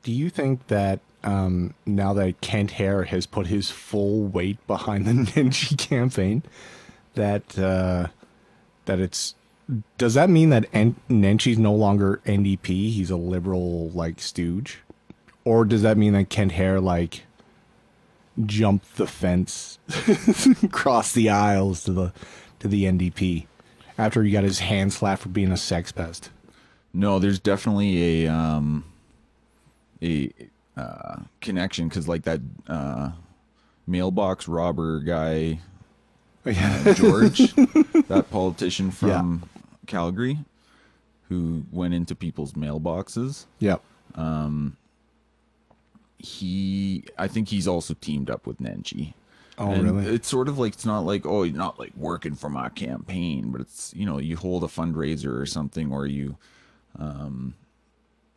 Do you think that now that Kent Hare has put his full weight behind the Nenshi campaign, that that it's does that mean that Nenshi's no longer NDP? He's a liberal like stooge, or does that mean that Kent Hare like jumped the fence, crossed the aisles to the NDP after he got his hand slapped for being a sex pest? No, there's definitely a connection, because like that mailbox robber guy, George, that politician from Calgary, who went into people's mailboxes. Yep. I think he's also teamed up with Nenshi. Oh, and really? It's sort of like, it's not like, oh, you're not like working for my campaign, but it's, you know, you hold a fundraiser or something, or you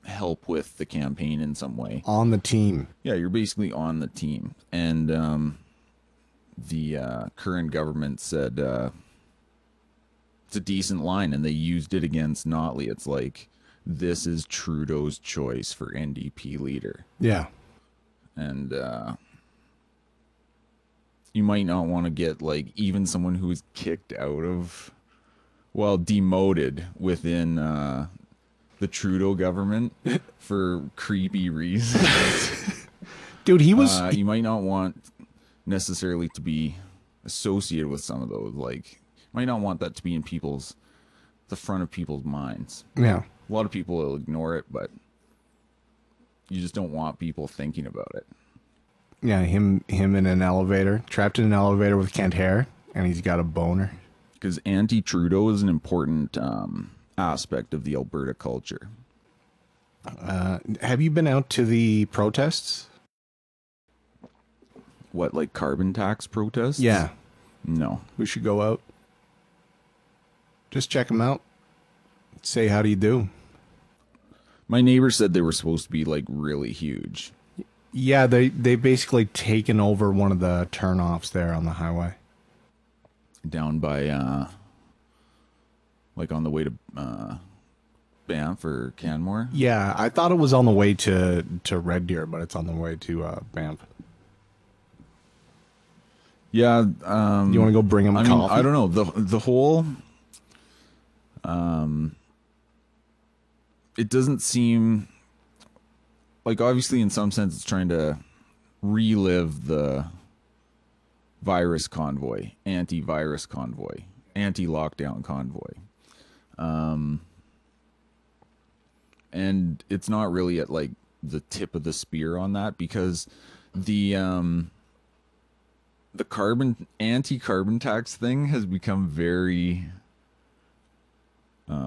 help with the campaign in some way. On the team. Yeah, you're basically on the team. And the current government said it's a decent line, and they used it against Notley. It's like, this is Trudeau's choice for NDP leader. Yeah. And you might not want to get like even someone who was kicked out of, well, demoted within the Trudeau government for creepy reasons. Dude, he was... you might not want necessarily to be associated with some of those. Like, you might not want that to be in the front of people's minds. Yeah. A lot of people will ignore it, but you just don't want people thinking about it. Yeah, him in an elevator, trapped in an elevator with Kent Hare, and he's got a boner. Because anti-Trudeau is an important aspect of the Alberta culture. Have you been out to the protests? What, like carbon tax protests? Yeah. No. We should go out. Just check them out. Say how do you do. My neighbor said they were supposed to be like really huge. Yeah, they basically taken over one of the turnoffs there on the highway. Down by like on the way to Banff or Canmore. Yeah, I thought it was on the way to Red Deer, but it's on the way to Banff. Yeah, you want to go bring him coffee? I don't know, the whole it doesn't seem like, obviously in some sense it's trying to relive the virus convoy, anti-virus convoy, anti-lockdown convoy. And it's not really at like the tip of the spear on that, because the anti-carbon tax thing has become very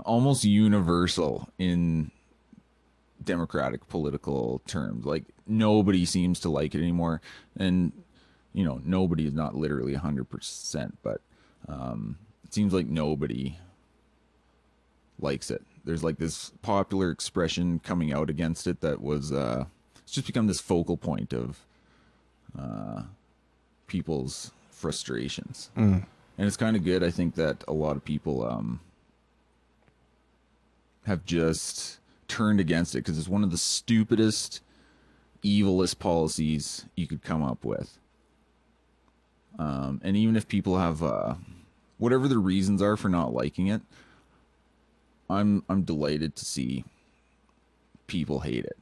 almost universal in democratic political terms. Like, nobody seems to like it anymore, and you know, nobody is not literally 100%, but it seems like nobody likes it. There's like this popular expression coming out against it that was it's just become this focal point of people's frustrations. And it's kind of good, I think, that a lot of people have just turned against it, because it's one of the stupidest, evilest policies you could come up with. And even if people have whatever the reasons are for not liking it, I'm delighted to see people hate it.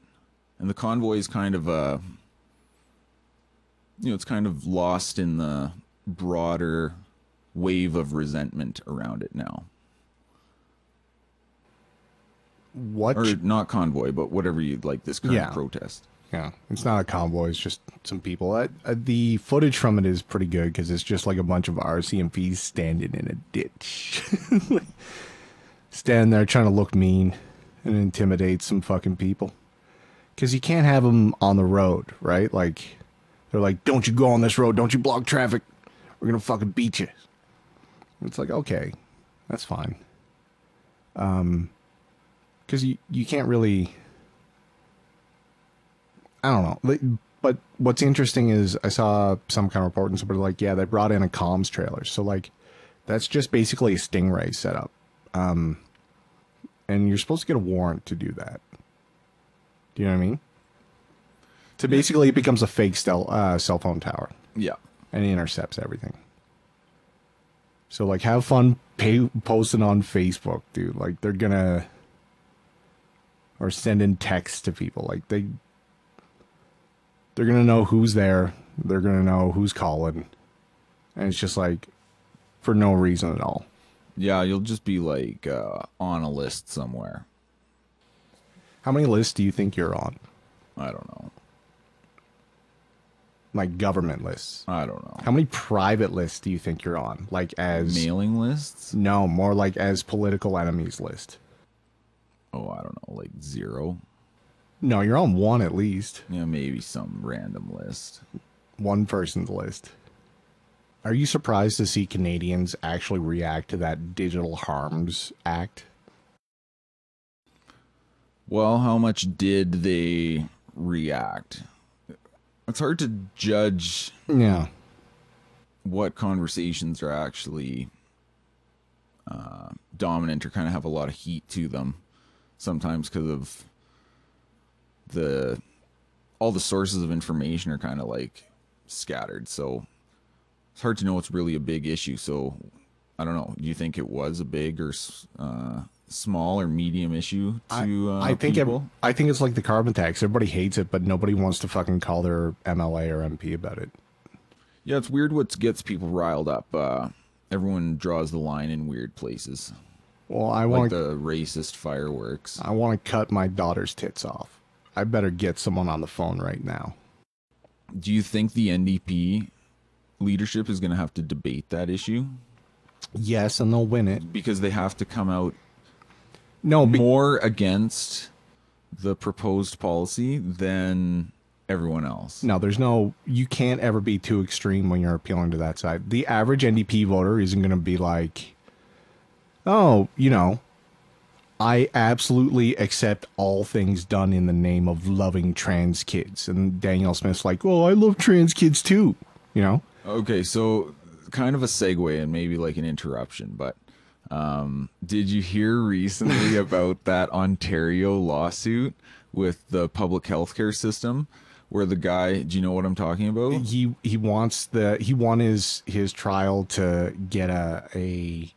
And the convoy is kind of it's kind of lost in the broader wave of resentment around it now. What? Or not convoy, but whatever you'd like, this current protest. Yeah, it's not a convoy, it's just some people. The footage from it is pretty good, because it's just like a bunch of RCMPs standing in a ditch. Standing there trying to look mean and intimidate some fucking people. Because you can't have them on the road, right? Like, they're like, don't you go on this road, don't you block traffic, we're gonna fucking beat you. It's like, okay, that's fine. Because you can't really... I don't know. But what's interesting is I saw some kind of report and somebody like, yeah, they brought in a comms trailer. So, like, that's just basically a Stingray setup. And you're supposed to get a warrant to do that. Do you know what I mean? So basically, it becomes a fake cell phone tower, Yeah. and it intercepts everything. So, like, have fun posting on Facebook, dude. Like, they're gonna... Or sending texts to people. Like, they're gonna know who's there. They're gonna know who's calling. And it's just, like, for no reason at all. Yeah, you'll just be, like, on a list somewhere. How many lists do you think you're on? I don't know. Like, government lists? I don't know. How many private lists do you think you're on? Like, as... Mailing lists? No, more like as political enemies list. Oh, I don't know, like 0? No, you're on one at least. Yeah, maybe some random list. One person's list. Are you surprised to see Canadians actually react to that Digital Harms Act? Well, how much did they react? It's hard to judge what conversations are actually dominant or kind of have a lot of heat to them. Sometimes because of all the sources of information are kind of like scattered. So it's hard to know what's really a big issue. So I don't know. Do you think it was a big or small or medium issue to I think people? I think it's like the carbon tax. Everybody hates it, but nobody wants to fucking call their MLA or MP about it. Yeah, it's weird what gets people riled up. Everyone draws the line in weird places. Well, I Like want the racist fireworks. I want to cut my daughter's tits off. I better get someone on the phone right now. Do you think the NDP leadership is going to have to debate that issue? Yes, and they'll win it. Because they have to come out No, more against the proposed policy than everyone else. No, you can't ever be too extreme when you're appealing to that side. The average NDP voter isn't going to be like, oh, I absolutely accept all things done in the name of loving trans kids. And Danielle Smith's like, well, I love trans kids too, Okay, so kind of a segue and maybe like an interruption, but did you hear recently about that Ontario lawsuit with the public healthcare system where the guy, do you know what I'm talking about? He won his trial to get a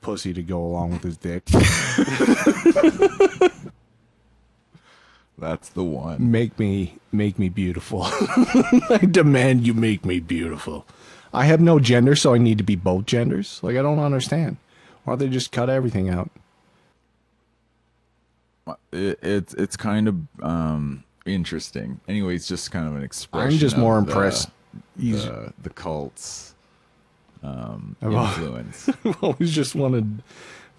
pussy to go along with his dick. That's the one. Make me beautiful. I demand you make me beautiful. I have no gender, so I need to be both genders. Like, I don't understand. Why don't they just cut everything out? It's kind of interesting. Anyway, it's just kind of an expression. I'm just more impressed. The cult's influence. I've always just wanted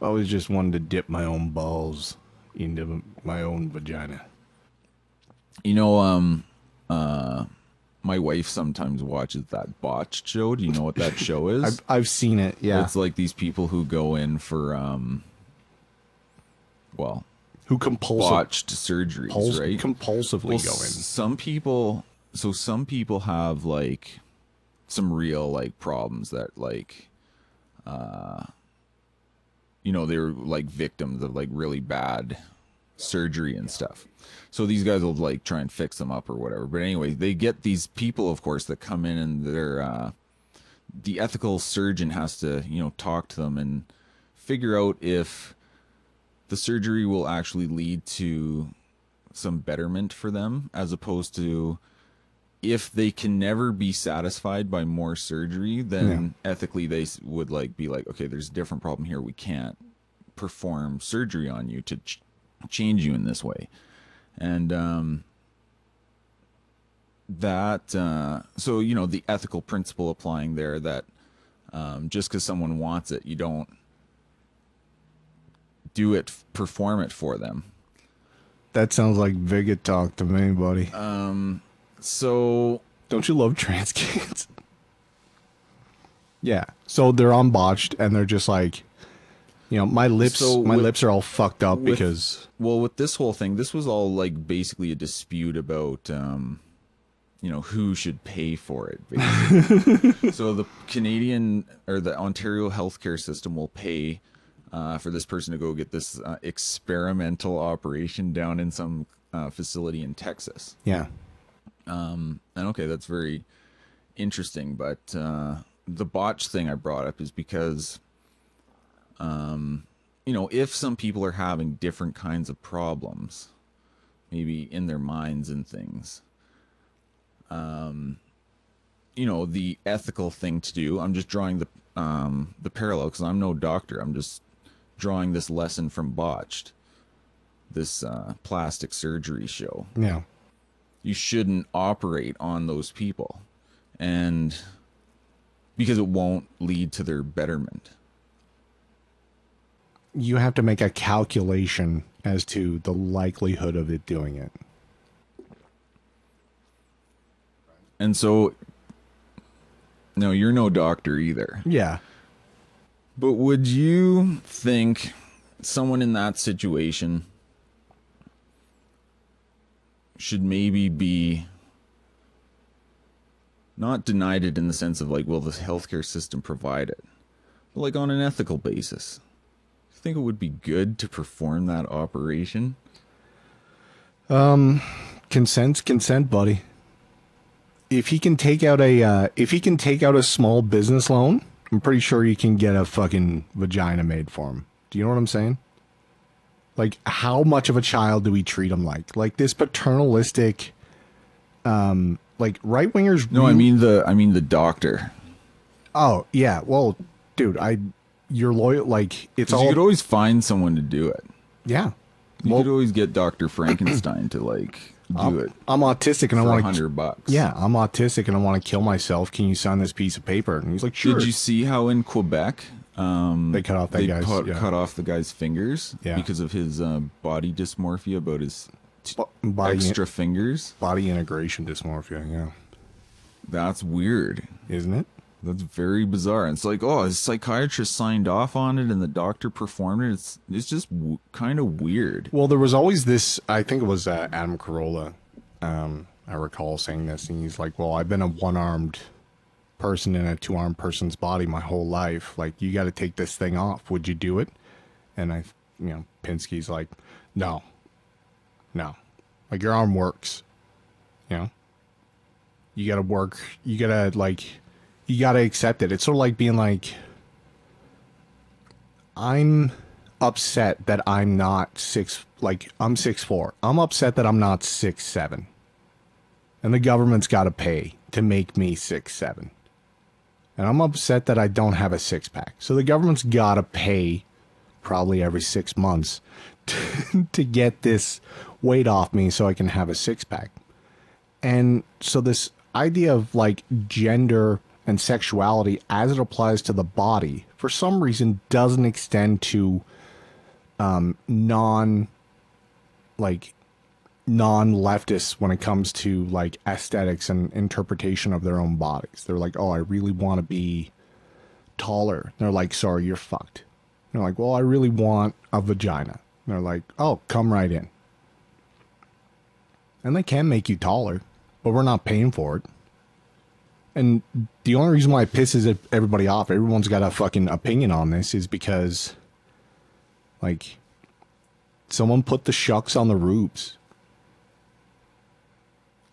to dip my own balls into my own vagina. My wife sometimes watches that botched show. Do you know what that show is? I've seen it. Yeah, it's like these people who go in for who botched surgeries, right? Compulsively go in. Some people have like some real like problems that like they're like victims of like really bad surgery and stuff. So these guys will like try and fix them up or whatever. But anyway, they get these people, of course, that come in and they're the ethical surgeon has to, talk to them and figure out if the surgery will actually lead to some betterment for them, as opposed to if they can never be satisfied by more surgery, then ethically they would like be like, okay, there's a different problem here. We can't perform surgery on you to change you in this way. And so the ethical principle applying there, that just because someone wants it, you don't perform it for them. That sounds like bigot talk to me, buddy. So don't you love trans kids? Yeah. So they're on botched and they're just like, my lips are all fucked up because... Well, with this whole thing, this was all like basically a dispute about, who should pay for it, basically. So the Canadian or the Ontario healthcare system will pay for this person to go get this experimental operation down in some facility in Texas. Yeah. And okay, that's very interesting, but the botch thing I brought up is because if some people are having different kinds of problems, maybe in their minds and things, the ethical thing to do, I'm just drawing the parallel because I'm no doctor. I'm just drawing this lesson from Botched, this plastic surgery show. Yeah. You shouldn't operate on those people, and because it won't lead to their betterment. You have to make a calculation as to the likelihood of it doing it. And so, no, you're no doctor either. Yeah. But would you think someone in that situation should maybe be not denied it in the sense of like, will the healthcare system provide it? But like on an ethical basis. You think it would be good to perform that operation? Consent's consent, buddy. If he can take out a small business loan, I'm pretty sure you can get a fucking vagina made for him. Do you know what I'm saying? Like, how much of a child do we treat him like? Like this paternalistic, like right wingers. No, I mean the doctor. Oh yeah, well, dude, you're loyal. Like it's all. You could always find someone to do it. Yeah, you could always get Dr. Frankenstein to like do it. I'm autistic and I want $100. Yeah, I'm autistic and I want to kill myself. Can you sign this piece of paper? And he's like, sure. Did you see how in Quebec they cut off cut off the guy's fingers because of his body dysmorphia about his extra fingers? Body integration dysmorphia, yeah. That's weird. Isn't it? That's very bizarre. And it's like, oh, his psychiatrist signed off on it and the doctor performed it. It's just kind of weird. Well, there was always this, I think it was Adam Carolla, I recall saying this, and he's like, well, I've been a one-armed person in a two-armed person's body my whole life. Like, you got to take this thing off. Would you do it? And Pinsky's like, no. Like, your arm works. You got to work. You got to accept it. It's sort of like being like, I'm upset that I'm not I'm 6'4". I'm upset that I'm not 6'7". And the government's got to pay to make me 6'7". And I'm upset that I don't have a six-pack. So the government's got to pay probably every 6 months to get this weight off me so I can have a six-pack. And so this idea of like gender and sexuality as it applies to the body, for some reason, doesn't extend to non-leftists when it comes to like aesthetics and interpretation of their own bodies. They're like, oh, I really want to be taller. They're like, sorry, you're fucked. They're like, well, I really want a vagina. They're like, oh, come right in. And they can make you taller, but we're not paying for it. And the only reason why it pisses everybody off, everyone's got a fucking opinion on this, is because, like, someone put the shucks on the rubes.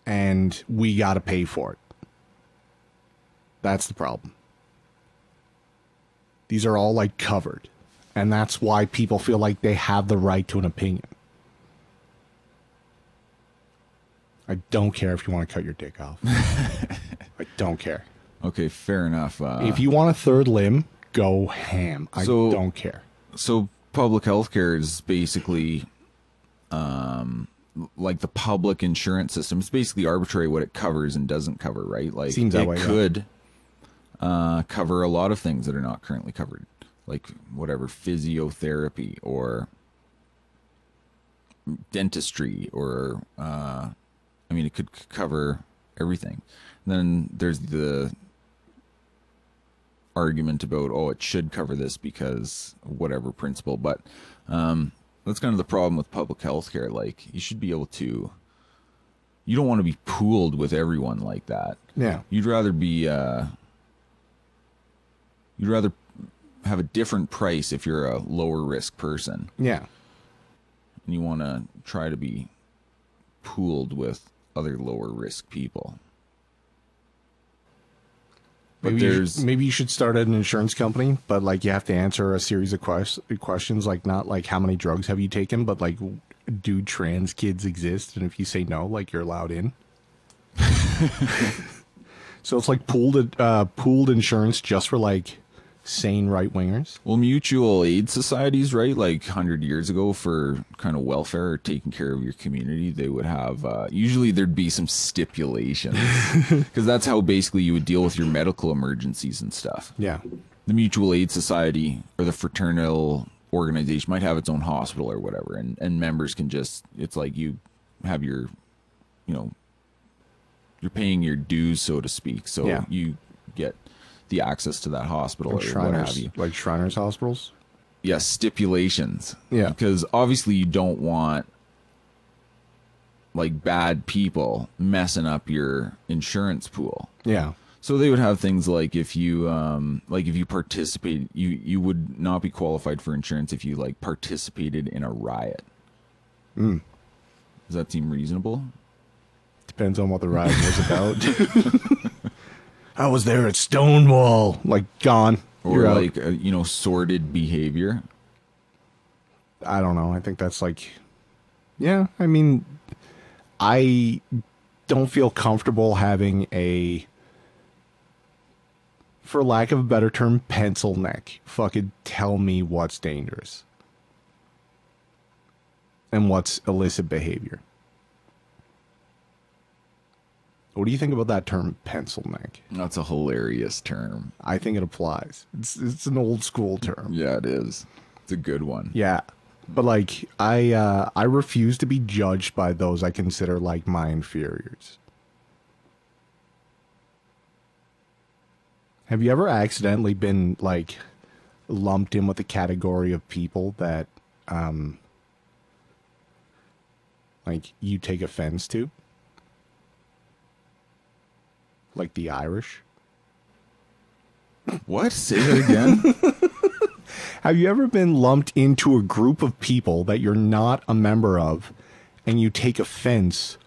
And we got to pay for it. That's the problem. These are all, like, covered. And that's why people feel like they have the right to an opinion. I don't care if you want to cut your dick off. I don't care. Okay, fair enough. If you want a third limb, go ham. I don't care. So public health care is basically like the public insurance system. It's basically arbitrary what it covers and doesn't cover, right? Like, seems that way, could cover a lot of things that are not currently covered, like whatever, physiotherapy or dentistry, or I mean, it could cover everything. And then there's the argument about, oh, it should cover this because whatever principle. But that's kind of the problem with public health care. Like, you should be able to, you don't want to be pooled with everyone like that. Yeah. You'd rather be, you'd rather have a different price if you're a lower risk person. Yeah. And you want to try to be pooled with other lower risk people. But Maybe you should start an insurance company, but like you have to answer a series of questions, like not like how many drugs have you taken, but like do trans kids exist? And if you say no, like you're allowed in. So it's like pooled insurance just for like sane right wingers. Well, mutual aid societies, right? Like 100 years ago, for kind of welfare or taking care of your community, they would have usually there'd be some stipulations because that's how basically you would deal with your medical emergencies and stuff. Yeah. The mutual aid society or the fraternal organization might have its own hospital or whatever, and members can just, it's like you have your, you know, you're paying your dues, so to speak, so yeah. you get the access to that hospital like or Shriners, what have you. like Shriners hospitals. Yeah, stipulations. Yeah, because obviously you don't want like bad people messing up your insurance pool. Yeah. So they would have things like if you participate, you would not be qualified for insurance if you like participated in a riot. Does that seem reasonable? Depends on what the riot was about. I was there at Stonewall, like gone. Or like sordid behavior. I don't know. I think that's like, yeah. I mean, I don't feel comfortable having a, for lack of a better term, pencil neck fucking tell me what's dangerous and what's illicit behavior. What do you think about that term, pencil neck? That's a hilarious term. I think it applies. It's an old school term. Yeah, it is. It's a good one. Yeah. But like I refuse to be judged by those I consider like my inferiors. Have you ever accidentally been like lumped in with a category of people that like you take offense to? Like the Irish? What? Say that again? Have you ever been lumped into a group of people that you're not a member of and you take offense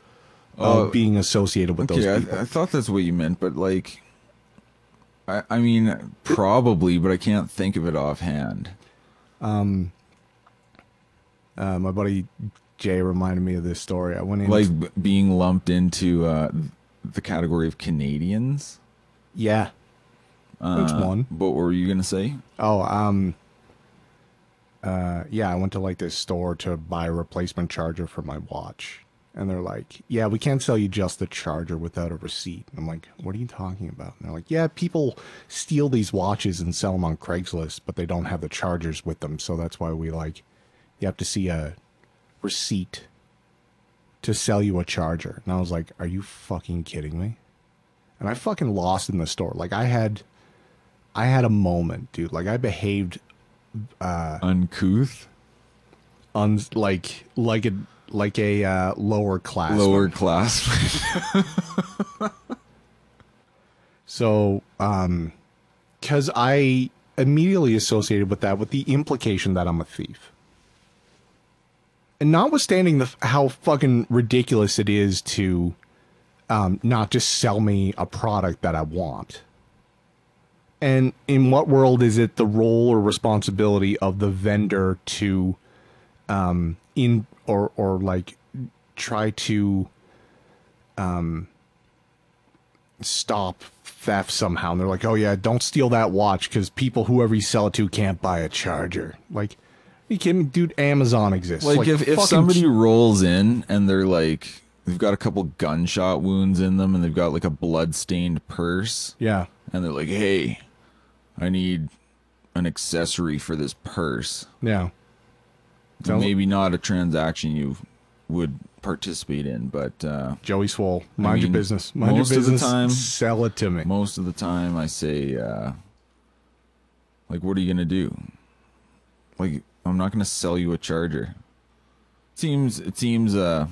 of being associated with those people? I thought that's what you meant, but like, I mean, probably, but I can't think of it offhand. My buddy Jay reminded me of this story. I went in like being lumped into the category of Canadians. Yeah. Which one? What were you gonna say? Oh, yeah, I went to like this store to buy a replacement charger for my watch. And they're like, yeah, we can't sell you just the charger without a receipt. And I'm like, what are you talking about? And they're like, yeah, people steal these watches and sell them on Craigslist, but they don't have the chargers with them. So that's why we like, you have to see a receipt to sell you a charger. And I was like, are you fucking kidding me? And I fucking lost in the store. Like I had a moment, dude. Like I behaved uncouth, like a lower class. Lower class. So, because I immediately associated with that with the implication that I'm a thief. And notwithstanding how fucking ridiculous it is to not just sell me a product that I want. And in what world is it the role or responsibility of the vendor to like try to stop theft somehow? And they're like, oh yeah, don't steal that watch because whoever you sell it to can't buy a charger. Like, you kidding me? Dude, Amazon exists. Like if somebody rolls in and they're like, they've got a couple gunshot wounds in them and they've got like a blood-stained purse. Yeah. And they're like, hey, I need an accessory for this purse. Yeah. Maybe not a transaction you would participate in, but Joey Swole, mind your business. Mind your business. Of the time, sell it to me. Most of the time, I say, like, what are you gonna do? Like, I'm not gonna sell you a charger. It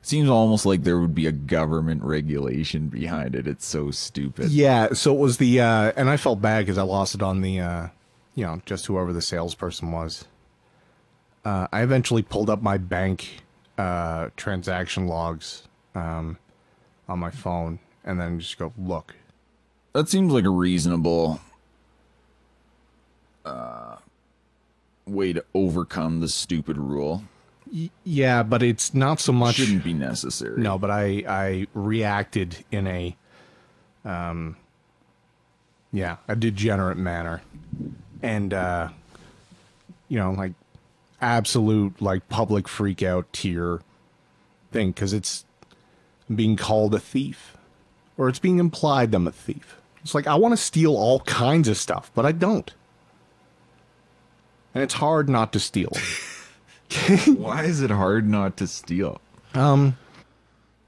seems almost like there would be a government regulation behind it. It's so stupid. Yeah. So it was the and I felt bad because I lost it on the just whoever the salesperson was. I eventually pulled up my bank transaction logs on my phone, and then just go look. That seems like a reasonable way to overcome the stupid rule. Yeah, but it's not so much. Shouldn't be necessary. No, but I reacted in a a degenerate manner, and like absolute like public freak out tier thing, because it's being called a thief, or it's being implied I'm a thief. It's like I want to steal all kinds of stuff, but I don't, and it's hard not to steal. Why is it hard not to steal? Do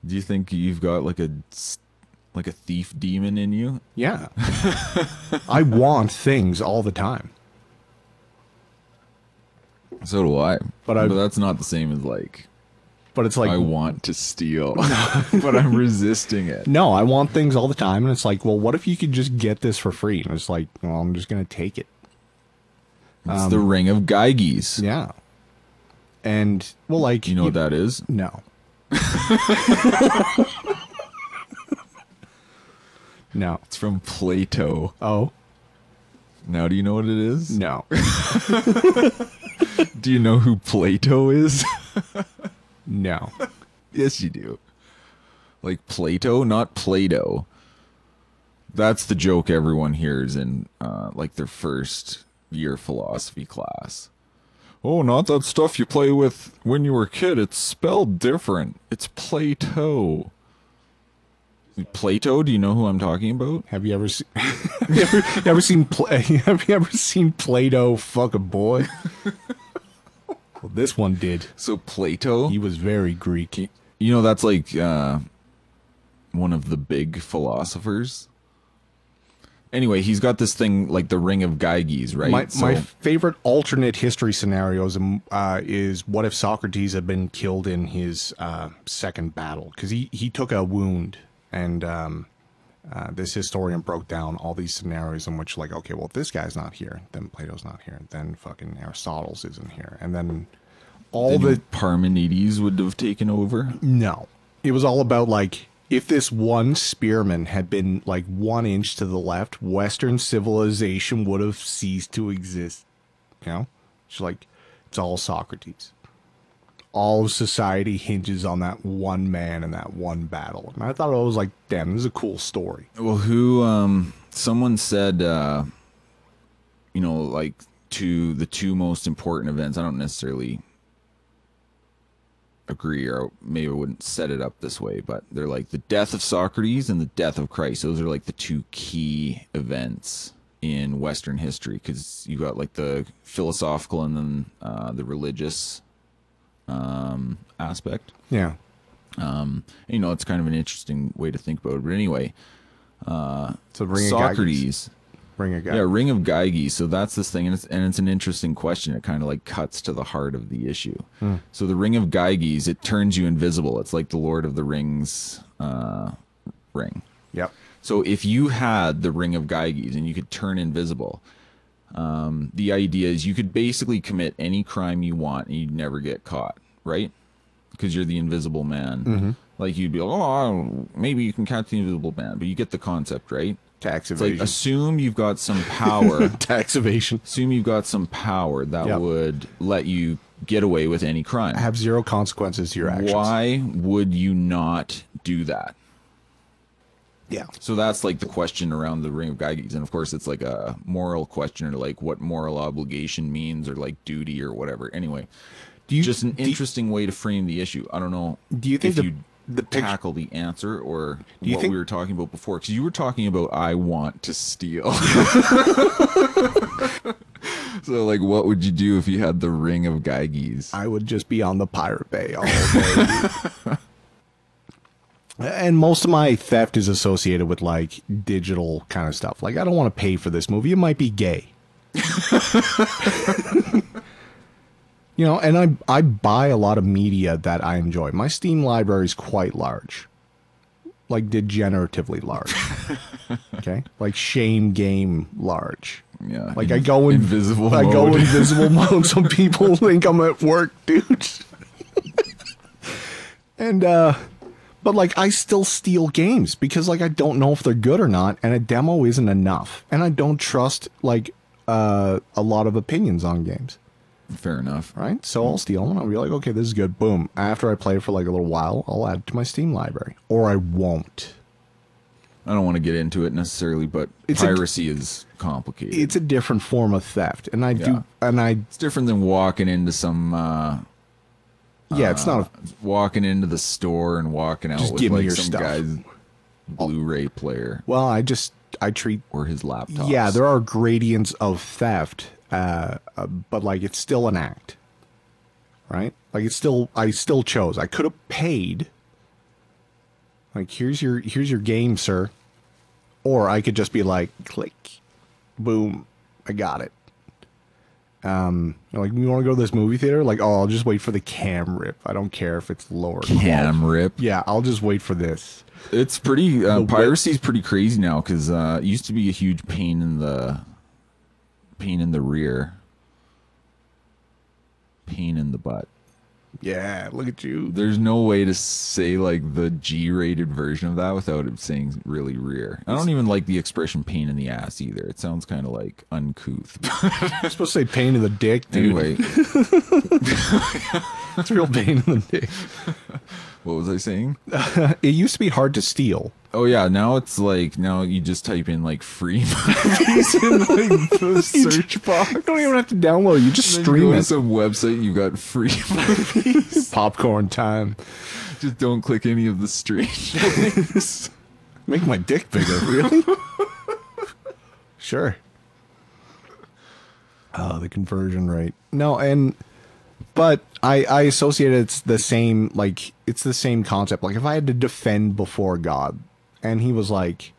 you think you've got like a thief demon in you? Yeah. I want things all the time. So do I. But that's not the same as like. But it's like I want to steal, but I'm resisting it. No, I want things all the time, and it's like, well, what if you could just get this for free? And it's like, well, I'm just gonna take it. It's the ring of Gyges. Yeah. And well, like, you know what that is? No. No. It's from Plato. Oh. Now do you know what it is? No. Do you know who Plato is? No. Yes, you do. Like Plato, not Play-Doh. That's the joke everyone hears in like their first year philosophy class. Oh, not that stuff you play with when you were a kid. It's spelled different. It's Plato. Plato, do you know who I'm talking about? Have you ever seen have you ever seen Play-Doh fuck a boy? Well, this one did. So Plato, he was very Greek. You know, that's like one of the big philosophers. Anyway, he's got this thing like the ring of Gyges, right? My favorite alternate history scenarios is what if Socrates had been killed in his second battle, because he took a wound, and this historian broke down all these scenarios in which, like, okay, well, if this guy's not here, then Plato's not here, then fucking Aristotle's isn't here, and then Parmenides would have taken over. No, it was all about like, if this one spearman had been like 1 inch to the left, Western civilization would have ceased to exist. You know, it's like, it's all Socrates. All of society hinges on that one man and that one battle. And I thought it was like, damn, this is a cool story. Well, someone said, like to the two most important events, I don't necessarily agree, or maybe I wouldn't set it up this way, but they're like the death of Socrates and the death of Christ. Those are like the two key events in Western history, because you got like the philosophical and then the religious aspect. Yeah. It's kind of an interesting way to think about it. But anyway, so ring Socrates. Ring of Gyges. Yeah, ring of Gyges. So that's this thing, and it's an interesting question. It kind of like cuts to the heart of the issue. So the ring of Gyges, it turns you invisible. It's like the Lord of the Rings ring. Yep. So if you had the ring of Gyges and you could turn invisible, the idea is you could basically commit any crime you want and you'd never get caught, right? Because you're the invisible man. Mm-hmm. Like, you'd be like, oh, maybe you can catch the invisible man, but you get the concept, right? Tax It's evasion. like, assume you've got some power. Tax evasion. Assume you've got some power that would let you get away with any crime. Have zero consequences to your actions. Why would you not do that? Yeah. So that's like the question around the ring of Gyges. And of course, it's like a moral question, or like what moral obligation means, or like duty or whatever. Anyway, just an interesting way to frame the issue. I don't know. Do you think the tackle the answer, or do you what think we were talking about before? Because you were talking about I want to steal. So like, what would you do if you had the ring of Gyges? I would just be on the Pirate Bay all day. And most of my theft is associated with like digital kind of stuff. Like, I don't want to pay for this movie. It might be gay. You know, and I buy a lot of media that I enjoy. My Steam library is quite large. Like, degeneratively large. Okay? Like, shame game large. Yeah. Like, I go in invisible I mode. go invisible mode so people think I'm at work, dude. And But like, I still steal games because like I don't know if they're good or not, and a demo isn't enough, and I don't trust like a lot of opinions on games. Fair enough. Right? So I'll steal them and I'll be like, okay, this is good. Boom. After I play it for like a little while, I'll add it to my Steam library. Or I won't. I don't want to get into it necessarily, but piracy is complicated. It's a different form of theft. And it's different than walking into some it's not walking into the store and walking out just with give me like your some stuff. guy's Blu-ray player. Well, I treat or his laptop. Yeah, there are gradients of theft, but like it's still an act. Right? Like I still chose. I could have paid. Like here's your game, sir. Or I could just be like, click, boom, I got it. Like, you want to go to this movie theater? Like, oh, I'll just wait for the cam rip. I don't care if it's lower. Cam rip? Yeah, I'll just wait for this. It's pretty, piracy's pretty crazy now, because it used to be a huge pain in the rear. Pain in the butt. Yeah, look at you. There's no way to say like the G-rated version of that without it saying really rear. I don't even like the expression pain in the ass either. It sounds kind of like uncouth. You're supposed to say pain in the dick, dude. Anyway. It's real pain in the dick. What was I saying? It used to be hard to steal. Oh yeah, now it's like, now you just type in like free movies in like the search box. You don't even have to download. You just Then stream go to it. some website, you got free movies. Popcorn time. Just don't click any of the strange links. Make my dick bigger, really? Sure. Oh, the conversion rate. No, but I associate it's the same, like, it's the same concept. Like, if I had to defend before God, and he was like,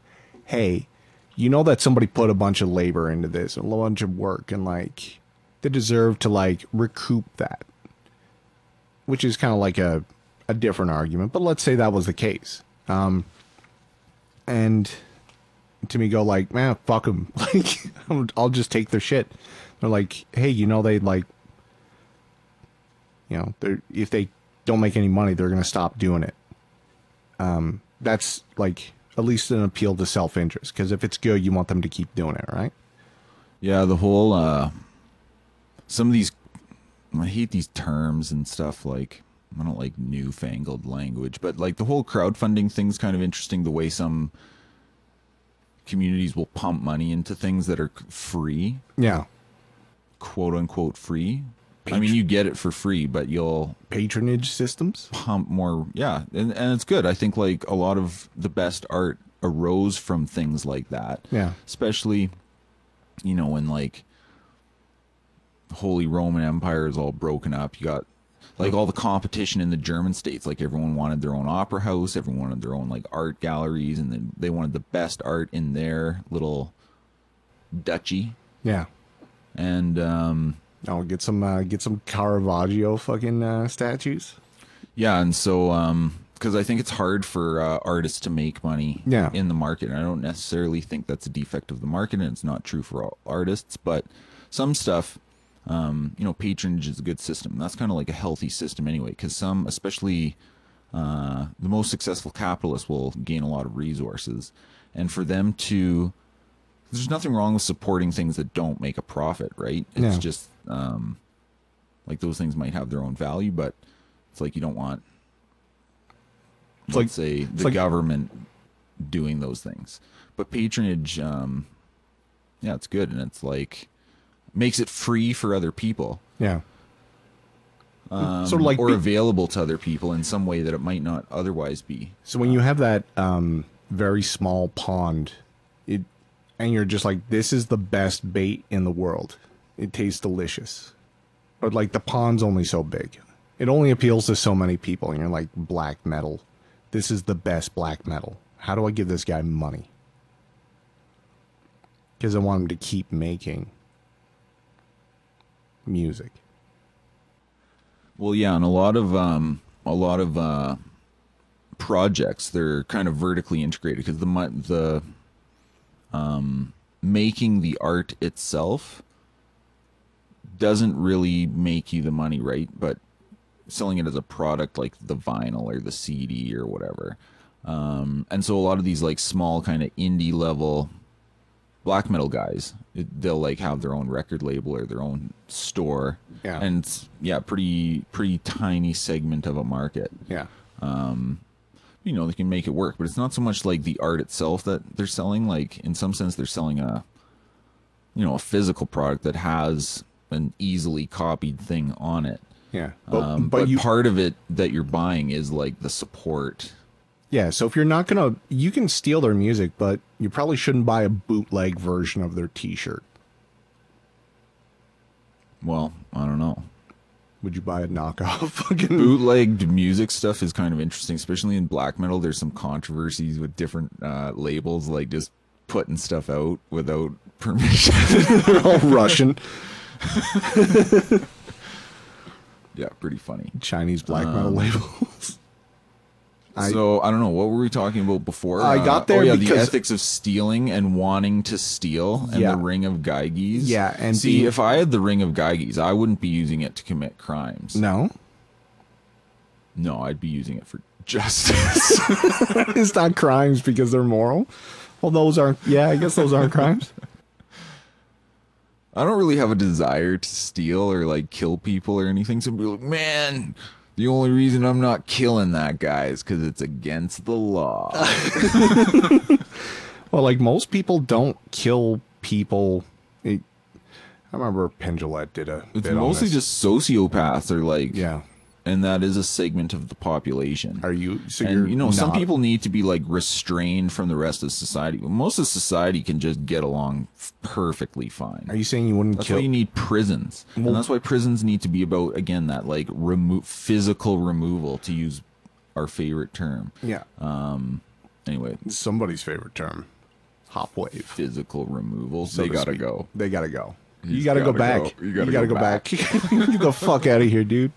hey, you know that somebody put a bunch of labor into this, a bunch of work, and, like, they deserve to, like, recoup that. Which is kind of like a different argument, but let's say that was the case. And to me go like, man, fuck them. Like, I'll just take their shit. They're like, hey, you know, they like, you know, if they don't make any money, they're going to stop doing it. That's like at least an appeal to self-interest, because if it's good, you want them to keep doing it, right? Yeah, the whole, some of these, I hate these terms and stuff, like, I don't like newfangled language, but like the whole crowdfunding thing's kind of interesting, the way some communities will pump money into things that are free. Yeah. Quote unquote free. I mean, you get it for free, but you'll patronage systems pump more. Yeah. And it's good. I think like a lot of the best art arose from things like that. Yeah. Especially, you know, when like the Holy Roman Empire is all broken up. You got like all the competition in the German states. Like everyone wanted their own opera house. Everyone wanted their own like art galleries, and then they wanted the best art in their little duchy. Yeah. And I'll get some Caravaggio fucking statues. Yeah, and so because I think it's hard for artists to make money in the market. And I don't necessarily think that's a defect of the market, and it's not true for all artists, but some stuff, you know, patronage is a good system. That's kind of like a healthy system anyway, because some, especially the most successful capitalists, will gain a lot of resources, and for them to, there's nothing wrong with supporting things that don't make a profit, right? It's just like those things might have their own value, but it's like you don't want, let's say, the government doing those things. But patronage, yeah, it's good, and it's like makes it free for other people. Yeah. Sort of like, or available to other people in some way that it might not otherwise be. So when you have that very small pond, and you're just like, this is the best bait in the world. It tastes delicious. But like the pond's only so big. It only appeals to so many people. And you're like, black metal. This is the best black metal. How do I give this guy money? Because I want him to keep making music. Well, yeah, and a lot of projects, they're kind of vertically integrated, because the making the art itself doesn't really make you the money, right? But selling it as a product like the vinyl or the CD or whatever. And so a lot of these like small kind of indie level black metal guys, they'll like have their own record label or their own store. Yeah. And it's, yeah, pretty tiny segment of a market. Yeah. You know, they can make it work, but it's not so much like the art itself that they're selling. Like in some sense, they're selling a physical product that has an easily copied thing on it. Yeah. But part of it that you're buying is like the support. Yeah. So if you're not going to, you can steal their music, but you probably shouldn't buy a bootleg version of their t-shirt. Well, I don't know. Would you buy a knockoff? Fucking bootlegged music stuff is kind of interesting, especially in black metal. There's some controversies with different labels, like just putting stuff out without permission. They're all Russian. Yeah, pretty funny. Chinese black metal labels. So I don't know, what were we talking about before? I got there the because ethics of stealing and wanting to steal, and the ring of Gyges. Yeah, and see, if I had the ring of Gyges, I wouldn't be using it to commit crimes. No, I'd be using it for justice. It's not crimes because they're moral. Well, those aren't. Yeah, I guess those aren't crimes. I don't really have a desire to steal or like kill people or anything. So be like, man, the only reason I'm not killing that guy is because it's against the law. Well, like most people don't kill people. I remember Pendulette did a. It's bit mostly on this. just sociopaths or like, Yeah. And that is a segment of the population. Are you? So and you're some not- people need to be like restrained from the rest of society. Most of society can just get along perfectly fine. Are you saying you wouldn't That's kill? why you need prisons, Well- and that's why prisons need to be about, again, that like physical removal, to use our favorite term. Yeah. Anyway, Somebody's favorite term. Hop wave. physical removal. So they to gotta speak. go. They gotta go. He's You gotta go gotta back. go. You gotta go back. Get the fuck out of here, dude.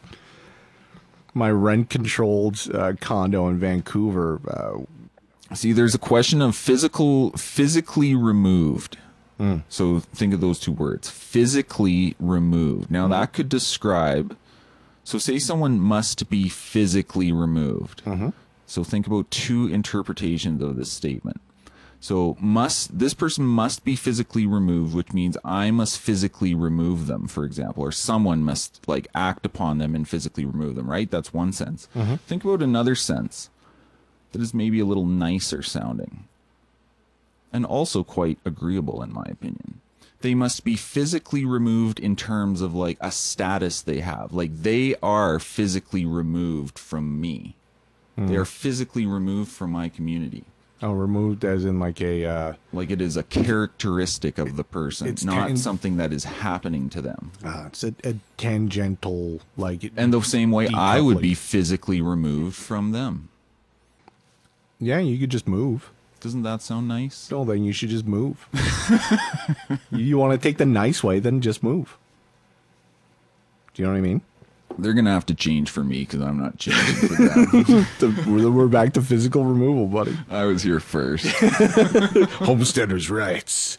My rent-controlled condo in Vancouver. See, there's a question of physically removed. So think of those two words, physically removed. Now that could describe, so say someone must be physically removed. So think about two interpretations of this statement. So this person must be physically removed, which means I must physically remove them, for example, or someone must like act upon them and physically remove them, right? That's one sense. Think about another sense that is maybe a little nicer sounding and also quite agreeable, in my opinion. They must be physically removed in terms of like a status they have. Like they are physically removed from me. They are physically removed from my community. Oh, removed as in like a... Like it is a characteristic of the person, It's not something that is happening to them. it's a tangential, like... And the same way I would decoupling. be physically removed from them. Yeah, you could just move. Doesn't that sound nice? No, then you should just move. You want to take the nice way, then just move. Do you know what I mean? They're going to have to change for me because I'm not changing for them. We're back to physical removal, buddy. I was here first. Homesteaders' rights.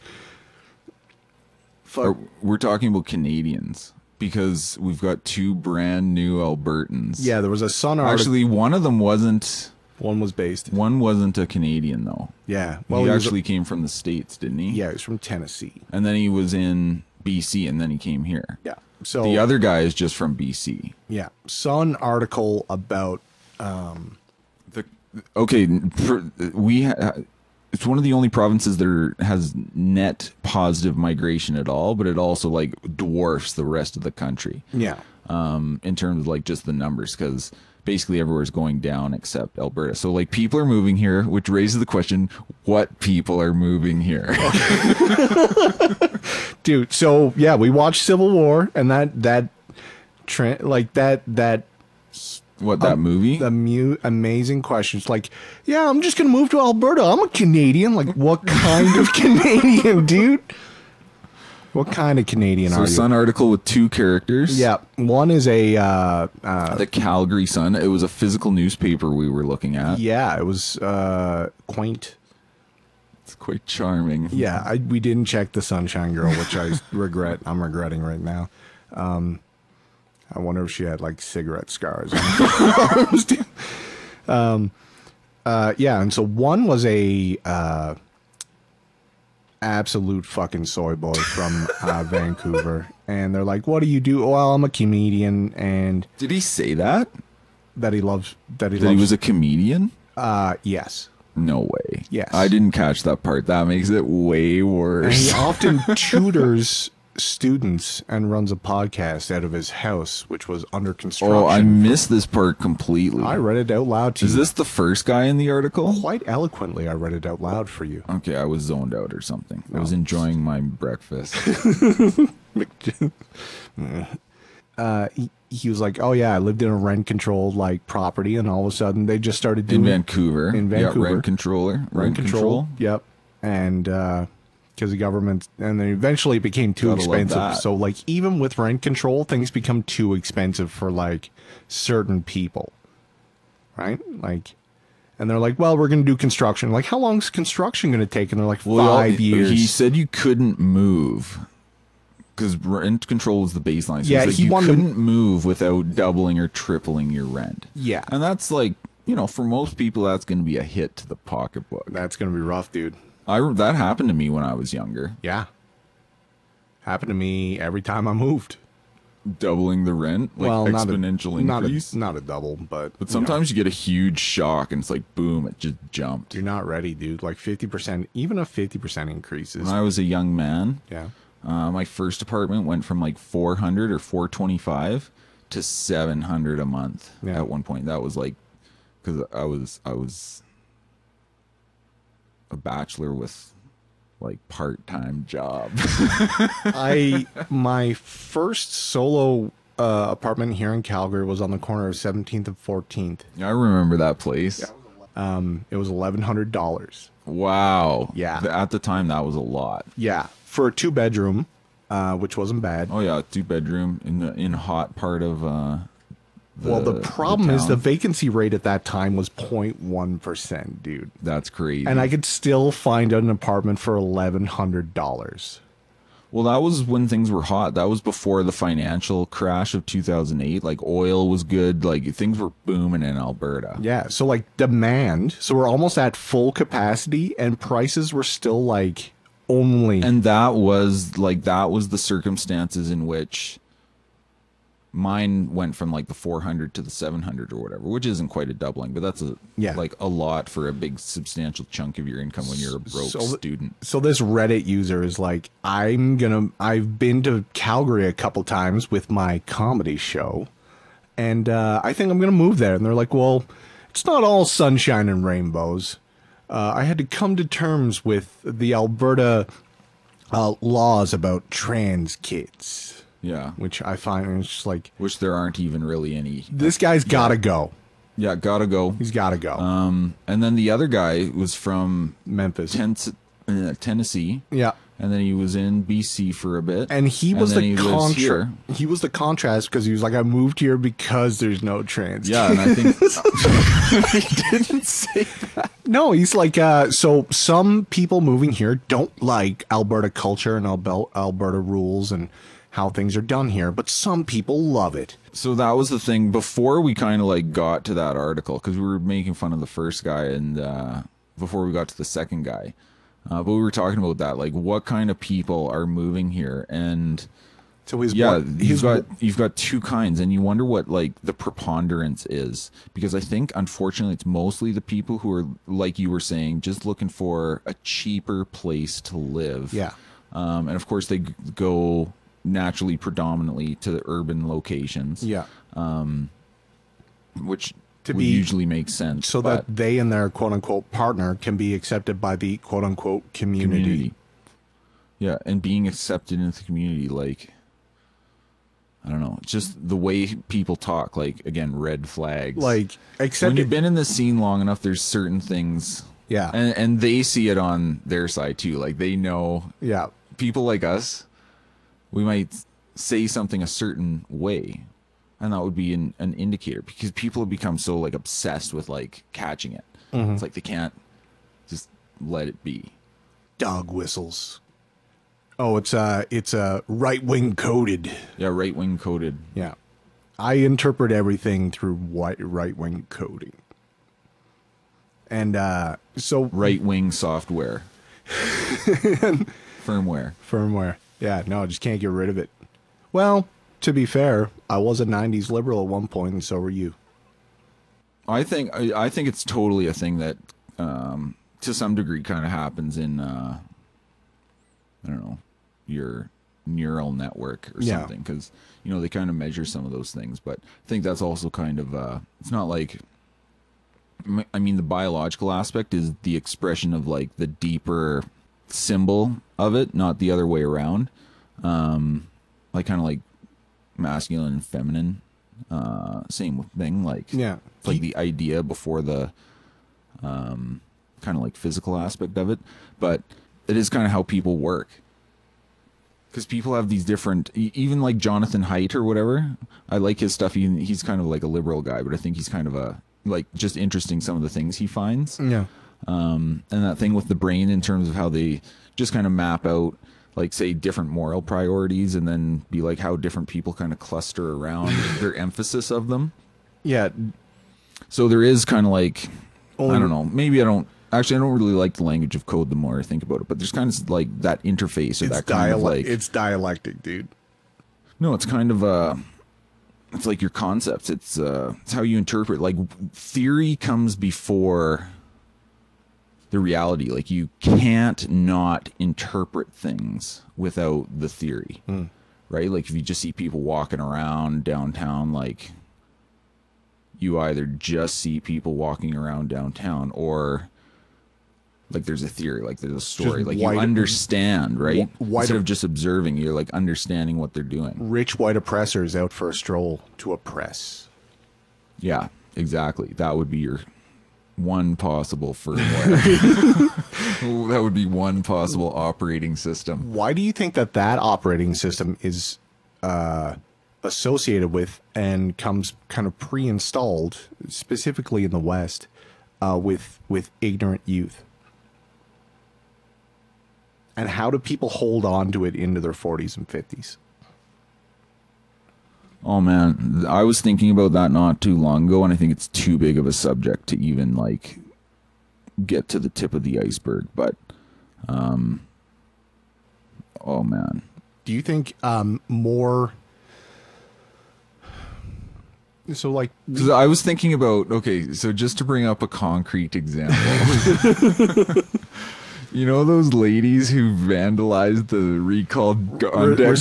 We're talking about Canadians because we've got two brand new Albertans. Yeah, there was a Sun article. Actually, one of them wasn't... One was based. One wasn't a Canadian, though. Yeah. Well, he was actually came from the States, didn't he? Yeah, he was from Tennessee. And then he was in BC, and then he came here. Yeah. So The other guy is just from BC. yeah, Sun article about It's one of the only provinces that has net positive migration at all, but it also like dwarfs the rest of the country. yeah. In terms of like just the numbers, because basically everywhere's going down except Alberta. So like people are moving here, which raises the question, what people are moving here? Dude, so yeah, we watched Civil War and that What, that movie? amazing questions. Like, yeah, I'm just gonna move to Alberta. I'm a Canadian. Like, what kind of Canadian, dude? What kind of Canadian So are you? Sun article with two characters. Yeah, one is a The Calgary Sun. It was a physical newspaper we were looking at. yeah, it was quaint. It's quite charming. Yeah, we didn't check the Sunshine Girl, which I regret. I'm regretting right now. I wonder if she had like cigarette scars on her arms, too. Yeah, and so one was a absolute fucking soy boy from Vancouver, and they're like, "What do you do?" Well, I'm a comedian, and Did he say that? that he loves That he was a comedian? yes. No way. Yes. I didn't catch that part. That makes it way And worse. he often tutors students and runs a podcast out of his house, which was under construction. Oh, I missed this part completely. I read it out loud to Is you. this the first guy in the article? Quite eloquently, I read it out loud for you. Okay, I was zoned out or something. I was enjoying my breakfast. He was like, "Oh yeah, I lived in a rent-controlled like property, and all of a sudden they just started doing In Vancouver. In Vancouver. Yeah, rent controller. rent control. Yep, and because the government, and then eventually it became too Gotta love expensive. that. So like even with rent control, things become too expensive for like certain people, right? Like, and they're like, "Well, we're going to do construction." Like, how long is construction going to take? And they're like, Well, 5 years. He said you couldn't move because rent control is the baseline. So Yeah, he's like, he you wanted to- couldn't move without doubling or tripling your rent. Yeah. And that's like, you know, for most people, that's going to be a hit to the pocketbook. That's going to be rough, dude. That happened to me when I was younger. Yeah. Happened to me every time I moved. Doubling the rent, like exponential increase. Not a double, but Sometimes you get a huge shock and it's like, boom, it just jumped. you're not ready, dude. Like 50%, even a 50% increase is, When I was a young man, yeah. my first apartment went from like 400 or 425 to 700 a month Yeah. at one point. That was like, because I was a bachelor with like part-time job. My first solo apartment here in Calgary was on the corner of 17th and 14th. I remember that place. It was $1,100. Wow. Yeah. At the time, that was a lot. Yeah, for a 2-bedroom, which wasn't bad. Oh yeah, 2-bedroom in hot part of Well, the problem is the town. vacancy rate at that time was 0.1%, dude. That's crazy. And I could still find an apartment for $1,100. Well, that was when things were hot. That was before the financial crash of 2008. Like oil was good. Like things were booming in Alberta. Yeah, so like demand, so we're almost at full capacity, and prices were still like only. And that was the circumstances in which mine went from like the 400 to the 700 or whatever, which isn't quite a doubling, but that's like a lot for a big substantial chunk of your income when you're a broke student. So this Reddit user is like, I've been to Calgary a couple times with my comedy show, and I think I'm gonna move there. And they're like, well, it's not all sunshine and rainbows. I had to come to terms with the Alberta laws about trans kids. Yeah. Which I find it's just like, Which there aren't even really any. this guy's gotta go. Yeah, gotta go. He's gotta go. And then the other guy was from Memphis. Tennessee. Yeah. And then he was in BC for a bit. And he was then the he lives here. He was the contrast because he was like, I moved here because there's no trans. Yeah, and I think he didn't say that. No, he's like, so some people moving here don't like Alberta culture and Alberta rules and how things are done here, but some people love it. So that was the thing before we kind of like got to that article, because we were making fun of the first guy and before we got to the second guy. But we were talking about that, like what kind of people are moving here, and So you've got two kinds, and you wonder what like the preponderance is, because I think unfortunately it's mostly the people who are, like you were saying, just looking for a cheaper place to live. Yeah. And of course they go naturally predominantly to the urban locations. Yeah. Which would usually make sense. So that they and their quote-unquote partner can be accepted by the quote-unquote community. Yeah, and being accepted into the community, like, I don't know, just the way people talk, like, again, red flags. Like, when you've been in the scene long enough, there's certain things. Yeah. And they see it on their side, too. Like, they know. Yeah. People like us, we might say something a certain way. And that would be an indicator, because people have become so like obsessed with like catching it. Mm-hmm. It's like they can't just let it be. Dog whistles. Oh, it's right wing coded. Yeah, right wing coded. Yeah. I interpret everything through right wing coding. And so Right wing software. Firmware. Yeah, no, I just can't get rid of it. Well, to be fair, I was a 90s liberal at one point, and so were you. I think it's totally a thing that to some degree kind of happens in I don't know, your neural network or something, because you know they kind of measure some of those things. But I think that's also kind of it's not like, I mean, the biological aspect is the expression of like the deeper symbol of it, not the other way around. Like kind of like masculine and feminine, same thing. Like it's like the idea before the kind of like physical aspect of it, but it is kind of how people work. Because people have these different, even like Jonathan Haidt or whatever. I like his stuff. He's kind of like a liberal guy, but I think he's kind of a, like, just interesting some of the things he finds. Yeah. And that thing with the brain in terms of how they just kind of map out, like, say, different moral priorities, and then be like how different people kind of cluster around their emphasis of them. Yeah. So there is kind of like, I don't know, maybe I don't really like the language of code the more I think about it, but there's kind of like that interface, or that kind of like, it's dialectic, dude. No, it's kind of it's like your concepts. It's how you interpret. Like, theory comes before the reality. Like, you can't not interpret things without the theory, right? Like, if you just see people walking around downtown, like, you either just see people walking around downtown, or like there's a theory, like there's a story, like you understand, right? Instead of just observing, you're like understanding what they're doing. Rich white oppressors out for a stroll to oppress. Yeah, exactly. That would be your one possible firmware. That would be one possible operating system. Why do you think that operating system is associated with and comes kind of pre-installed, specifically in the West, with ignorant youth? And how do people hold on to it into their 40s and 50s? Oh, man. I was thinking about that not too long ago, and I think it's too big of a subject to even, like, get to the tip of the iceberg. But, oh, man. Do you think more... So, like... Because I was thinking about... Okay, so just to bring up a concrete example... You know those ladies who vandalized the recalled Gondek?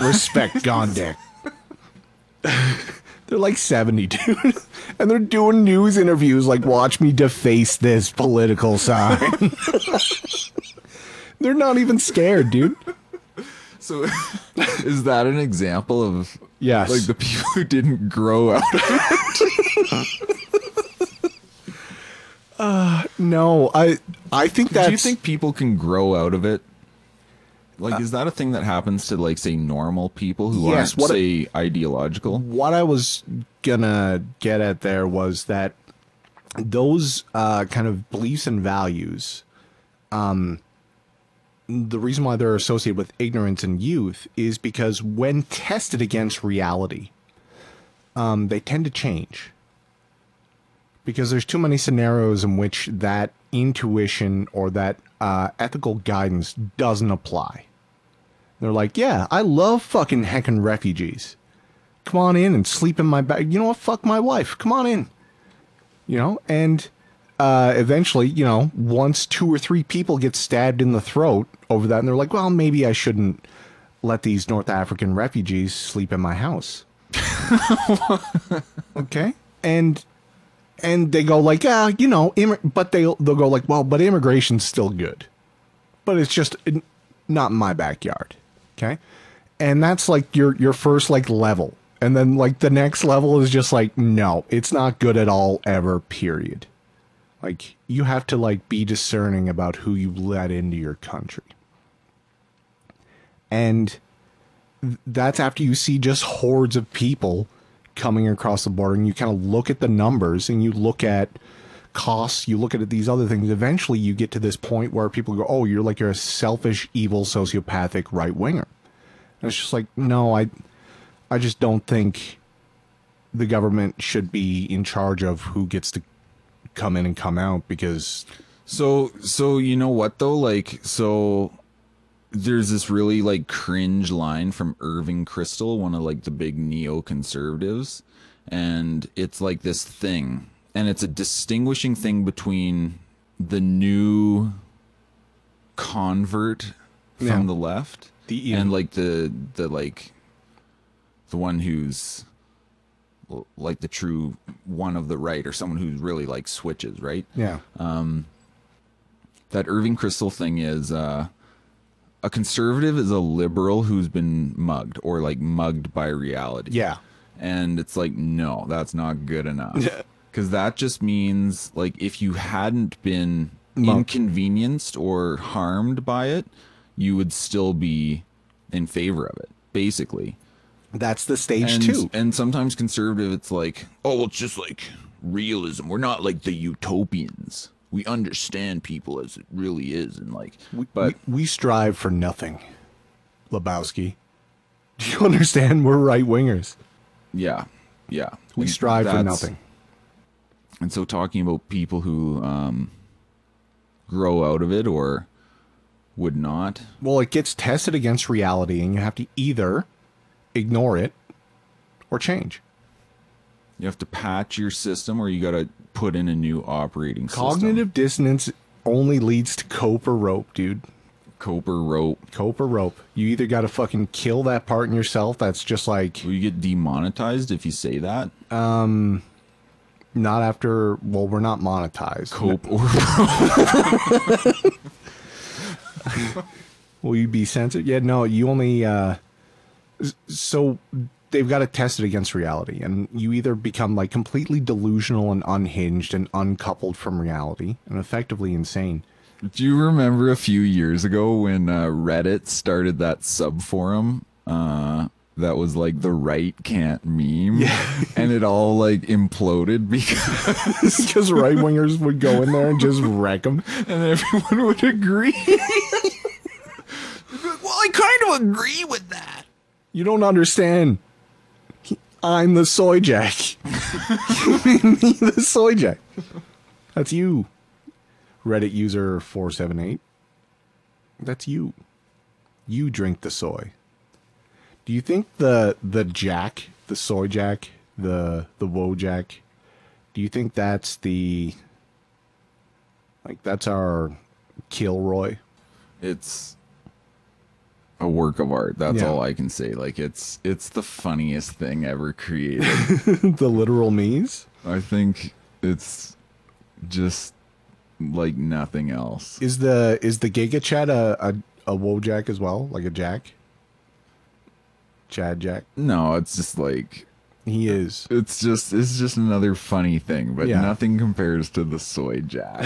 Respect Gondek. They're like 70, dude. And they're doing news interviews like, watch me deface this political sign. They're not even scared, dude. So is that an example of, yes, like the people who didn't grow out of it? No, I think that's... Do you think people can grow out of it? Like, is that a thing that happens to, like, say, normal people who aren't, say, ideological? What I was gonna get at there was that those kind of beliefs and values, the reason why they're associated with ignorance and youth is because when tested against reality, they tend to change. Because there's too many scenarios in which that intuition or that ethical guidance doesn't apply. They're like, yeah, I love fucking heckin' refugees. Come on in and sleep in my bed. You know what? Fuck my wife. Come on in. You know? And eventually, you know, once 2 or 3 people get stabbed in the throat over that, and they're like, well, maybe I shouldn't let these North African refugees sleep in my house. Okay? And they go like, you know, but they'll go like, well, but immigration's still good. But it's just not in my backyard. Okay? And that's like your first like level. And then like the next level is just like, no, it's not good at all ever, period. Like, you have to like be discerning about who you let into your country. And that's after you see just hordes of people coming across the border, and you kind of look at the numbers, and you look at costs, you look at these other things. Eventually you get to this point where people go, oh, you're a selfish, evil, sociopathic right-winger. And it's just like, no, I just don't think the government should be in charge of who gets to come in and come out, because So you know what though? Like, so there's this really like cringe line from Irving Kristol, one of like the big neoconservatives, and it's like this thing, and it's a distinguishing thing between the new convert from the left and like the one who's like the true one of the right, or someone who's really like switches, right? Yeah. That Irving Kristol thing is a conservative is a liberal who's been mugged, or like mugged by reality. Yeah. And it's like, no, that's not good enough. Because that just means, like, if you hadn't been inconvenienced or harmed by it, you would still be in favor of it, basically. That's the stage two. And sometimes conservative, it's like, oh, well, it's just like realism. We're not like the utopians. We understand people as it really is. And like, we strive for nothing, Lebowski. Do you understand? We're right wingers. Yeah. Yeah. We strive for nothing. And so talking about people who grow out of it or would not. Well, it gets tested against reality, and you have to either ignore it or change. You have to patch your system, or you got to put in a new operating system. Cognitive dissonance only leads to cope or rope, dude. Cope or rope. Cope or rope. You either got to fucking kill that part in yourself that's just like... Will you get demonetized if you say that? Not after... Well, we're not monetized. Cope or rope. Will you be censored? Yeah, no, you only... So they've got to test it against reality, and you either become like completely delusional and unhinged and uncoupled from reality and effectively insane. Do you remember a few years ago when Reddit started that subforum that was like the right can't meme? Yeah. And it all like imploded because right wingers would go in there and just wreck them, and everyone would agree. Well, I kind of agree with that. You don't understand. I'm the soy jack. The soy jack. That's you. Reddit user 478. That's you. You drink the soy. Do you think the jack, the soy jack, the woe jack, do you think that's the, like, that's our Kilroy? It's a work of art. That's Yeah. all I can say. Like, it's the funniest thing ever created. The literal me's? I think it's just like nothing else. Is the Giga Chad a Wojak as well? Like a Jack? Chad Jack? No, it's just like, He is. it's just another funny thing, but Yeah. nothing compares to the soy jack.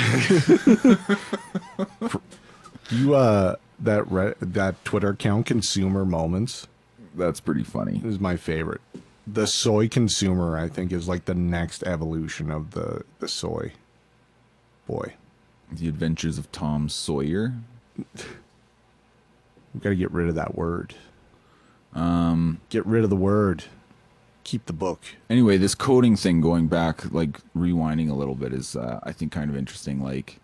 You that Twitter account, Consumer Moments, That's pretty funny. is my favorite. The soy consumer, I think, is like the next evolution of the soy boy. The Adventures of Tom Sawyer. We've got to get rid of that word. Get rid of the word. Keep the book. Anyway, this coding thing, going back, like rewinding a little bit, is I think kind of interesting. Like,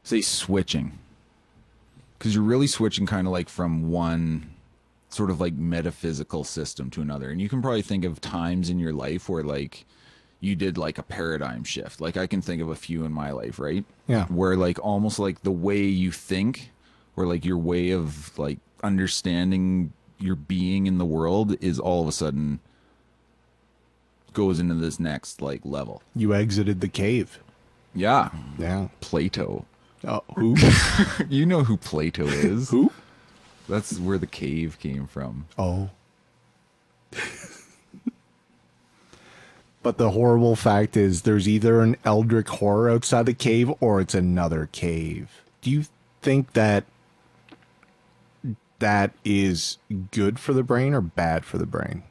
say switching, because you're really switching kind of like from one sort of like metaphysical system to another. And you can probably think of times in your life where like you did like a paradigm shift. Like I can think of a few in my life, right? Yeah. Where like almost like the way you think, or like your way of like understanding your being in the world is all of a sudden goes into this next like level. You exited the cave. Yeah. Yeah. Plato. Oh, who? You know who Plato is. Who? That's where the cave came from. Oh. But the horrible fact is there's either an eldritch horror outside the cave or it's another cave. Do you think that is good for the brain or bad for the brain?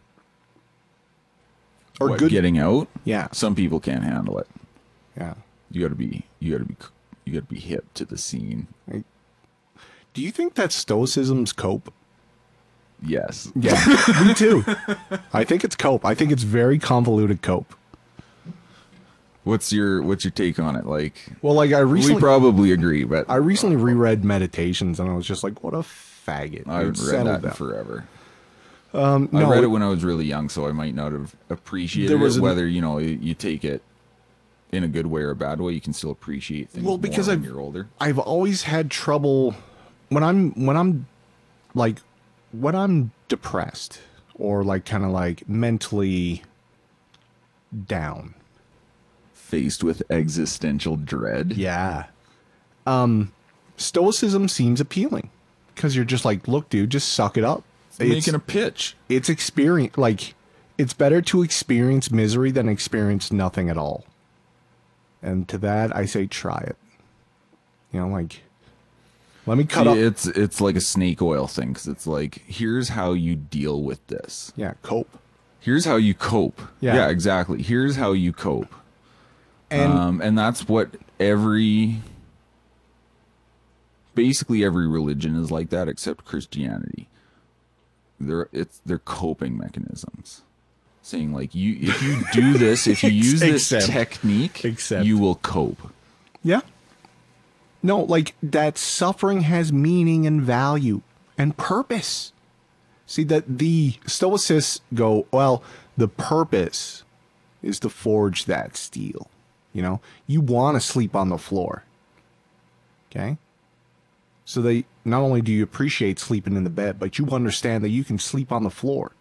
Or What, good? getting out? Yeah. Some people can't handle it. Yeah. You gotta be hip to the scene. Do you think that stoicism's cope? Yes. Yeah, me too. I think it's cope. I think it's very convoluted cope. What's your take on it? Like, Well, like we probably agree, but I recently reread Meditations, and I was just like, what a faggot. I haven't read that in forever. No, I read it when I was really young, so I might not have appreciated it. Whether you take it in a good way or a bad way, you can still appreciate things more when you're older. I've always had trouble when I'm depressed or like kind of like mentally down, faced with existential dread. Yeah. Stoicism seems appealing because you're just like, look, dude, just suck it up. It's making a pitch. It's experience. Like, it's better to experience misery than experience nothing at all. And to that, I say, try it. You know, like, let me cut up. It's like a snake oil thing, because it's like, here's how you deal with this. Yeah, cope. Here's how you cope. Yeah, exactly. Here's how you cope. And that's what basically every religion is like that, except Christianity. They're coping mechanisms. Saying like, if you do this, if you use this technique, you will cope. Yeah. No, like, that suffering has meaning and value and purpose. See, that the Stoicists go, well, the purpose is to forge that steel. You know, you want to sleep on the floor. Okay? So not only do you appreciate sleeping in the bed, but you understand that you can sleep on the floor.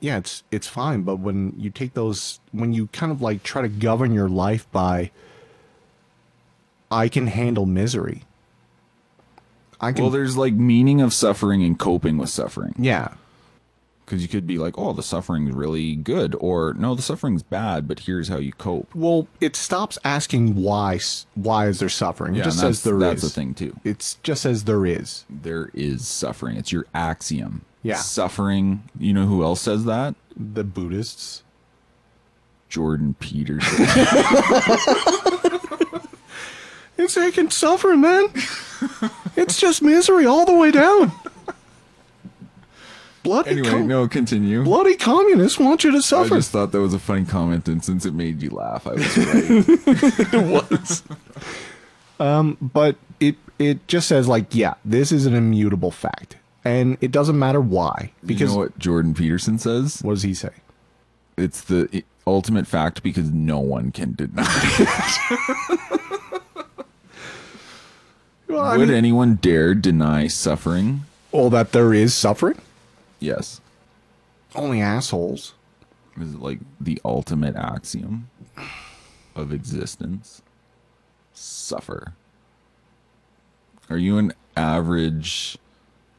Yeah, it's fine, but when you take when you kind of like try to govern your life by, I can handle misery. Well, there's like meaning of suffering and coping with suffering. Yeah. Because you could be like, oh, the suffering's really good, or no, the suffering's bad, but here's how you cope. Well, it stops asking why is there suffering. Yeah, it just says there is. That's the thing too. It's just says there is. There is suffering. It's your axiom. Yeah. Suffering. You know who else says that? The Buddhists. Jordan Peterson. It's making suffering, man. It's just misery all the way down. Continue. Bloody communists want you to suffer. I just thought that was a funny comment, and since it made you laugh, I was right. It was. But it just says like, yeah, this is an immutable fact, and it doesn't matter why. Because you know what Jordan Peterson says? What does he say? It's the ultimate fact because no one can deny it. Well, Would anyone dare deny suffering? Oh, that there is suffering? Yes. Only assholes. Is it like the ultimate axiom of existence? Suffer. Are you an average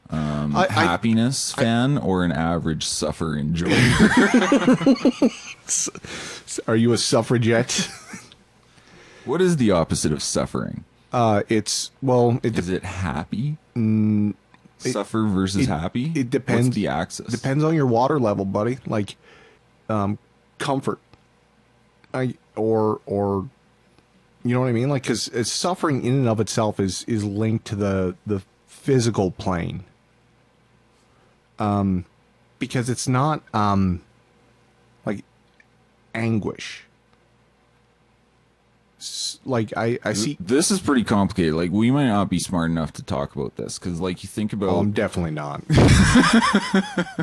happiness fan or an average suffer enjoyer? Are you a suffragette? What is the opposite of suffering? Is it happy? Suffer versus happy? It depends. What's the axis? Depends on your water level, buddy. Like, comfort. Or you know what I mean? Like, because suffering in and of itself is linked to the physical plane. Because it's not like anguish. Like I see. This is pretty complicated. Like, we might not be smart enough to talk about this because, like, you think about. Oh, I'm definitely not.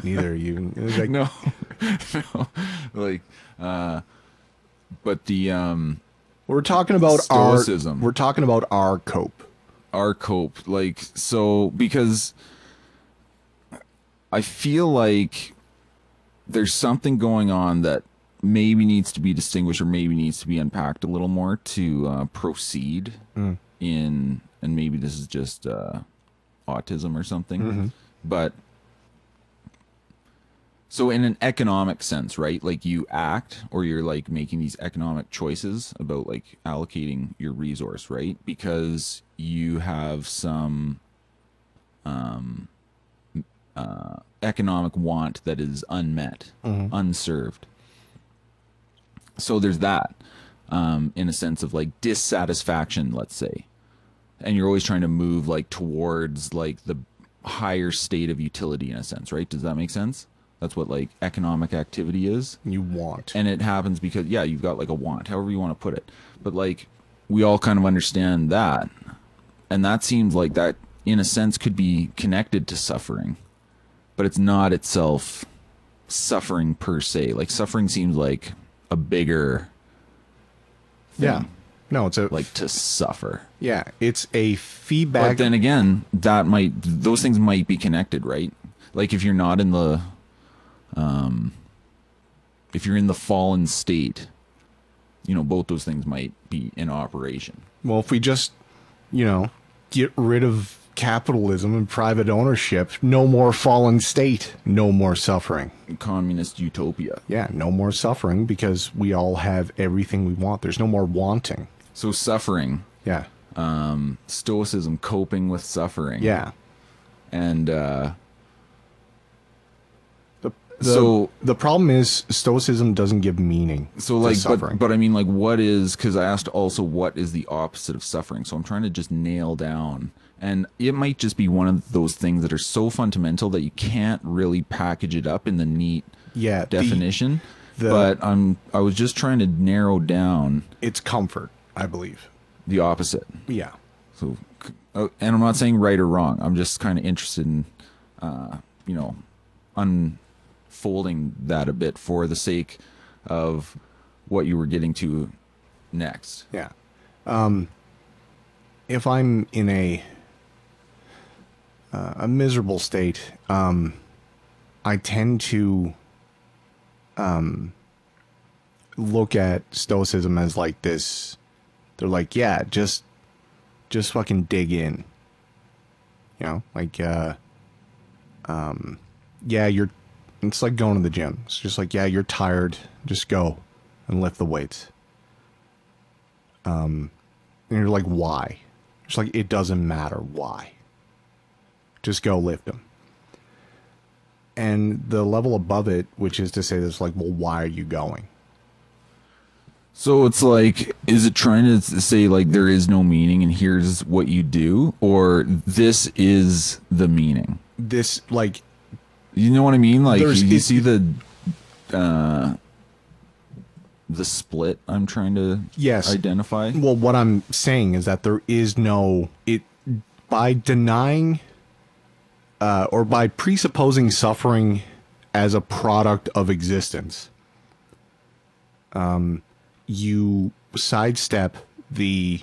Neither are you. Like, no. Like, but the we're talking about stoicism. We're talking about our cope. Our cope, like, so, because I feel like there's something going on that maybe needs to be distinguished or maybe needs to be unpacked a little more to proceed in, and maybe this is just autism or something, but so in an economic sense, right? Like, you act, or you're like making these economic choices about like allocating your resource, right? Because you have some economic want that is unmet, unserved. So there's that, in a sense of like dissatisfaction, let's say, and you're always trying to move like towards like the higher state of utility in a sense, right? Does that make sense? That's what like economic activity is. You want. And it happens because, yeah, you've got like a want, however you want to put it. But like, we all kind of understand that. And that seems like that, in a sense, could be connected to suffering. But it's not itself suffering per se. Like, suffering seems like a bigger thing. Yeah. No, it's a... Like, to suffer. Yeah, it's a feedback... But then again, those things might be connected, right? Like, if you're not in the... if you're in the fallen state, you know, both those things might be in operation. Well, if we just, you know, get rid of capitalism and private ownership, no more fallen state, no more suffering. Communist utopia. Yeah, no more suffering because we all have everything we want. There's no more wanting. So suffering. Yeah. Stoicism, coping with suffering. Yeah. And so the problem is Stoicism doesn't give meaning. So like, to suffering. but I mean, like, what is? Because I asked also, what is the opposite of suffering? So I'm trying to just nail down, and it might just be one of those things that are so fundamental that you can't really package it up in the neat definition. But I was just trying to narrow down. It's comfort, I believe. The opposite. Yeah. So, and I'm not saying right or wrong. I'm just kind of interested in, you know, unfolding that a bit for the sake of what you were getting to next. Yeah. If I'm in a miserable state, I tend to look at Stoicism as like this. They're like, yeah, just fucking dig in. You know, like, yeah, it's like going to the gym. It's just like, yeah, you're tired. Just go and lift the weights. And you're like, why? It's like, it doesn't matter why. Just go lift them. And the level above it, which is to say this, like, well, why are you going? So it's like, is it trying to say like there is no meaning and here's what you do, or this is the meaning? This, like, you know what I mean? Like, you see the split I'm trying to identify? Well, what I'm saying is that there is no, by denying or by presupposing suffering as a product of existence, you sidestep the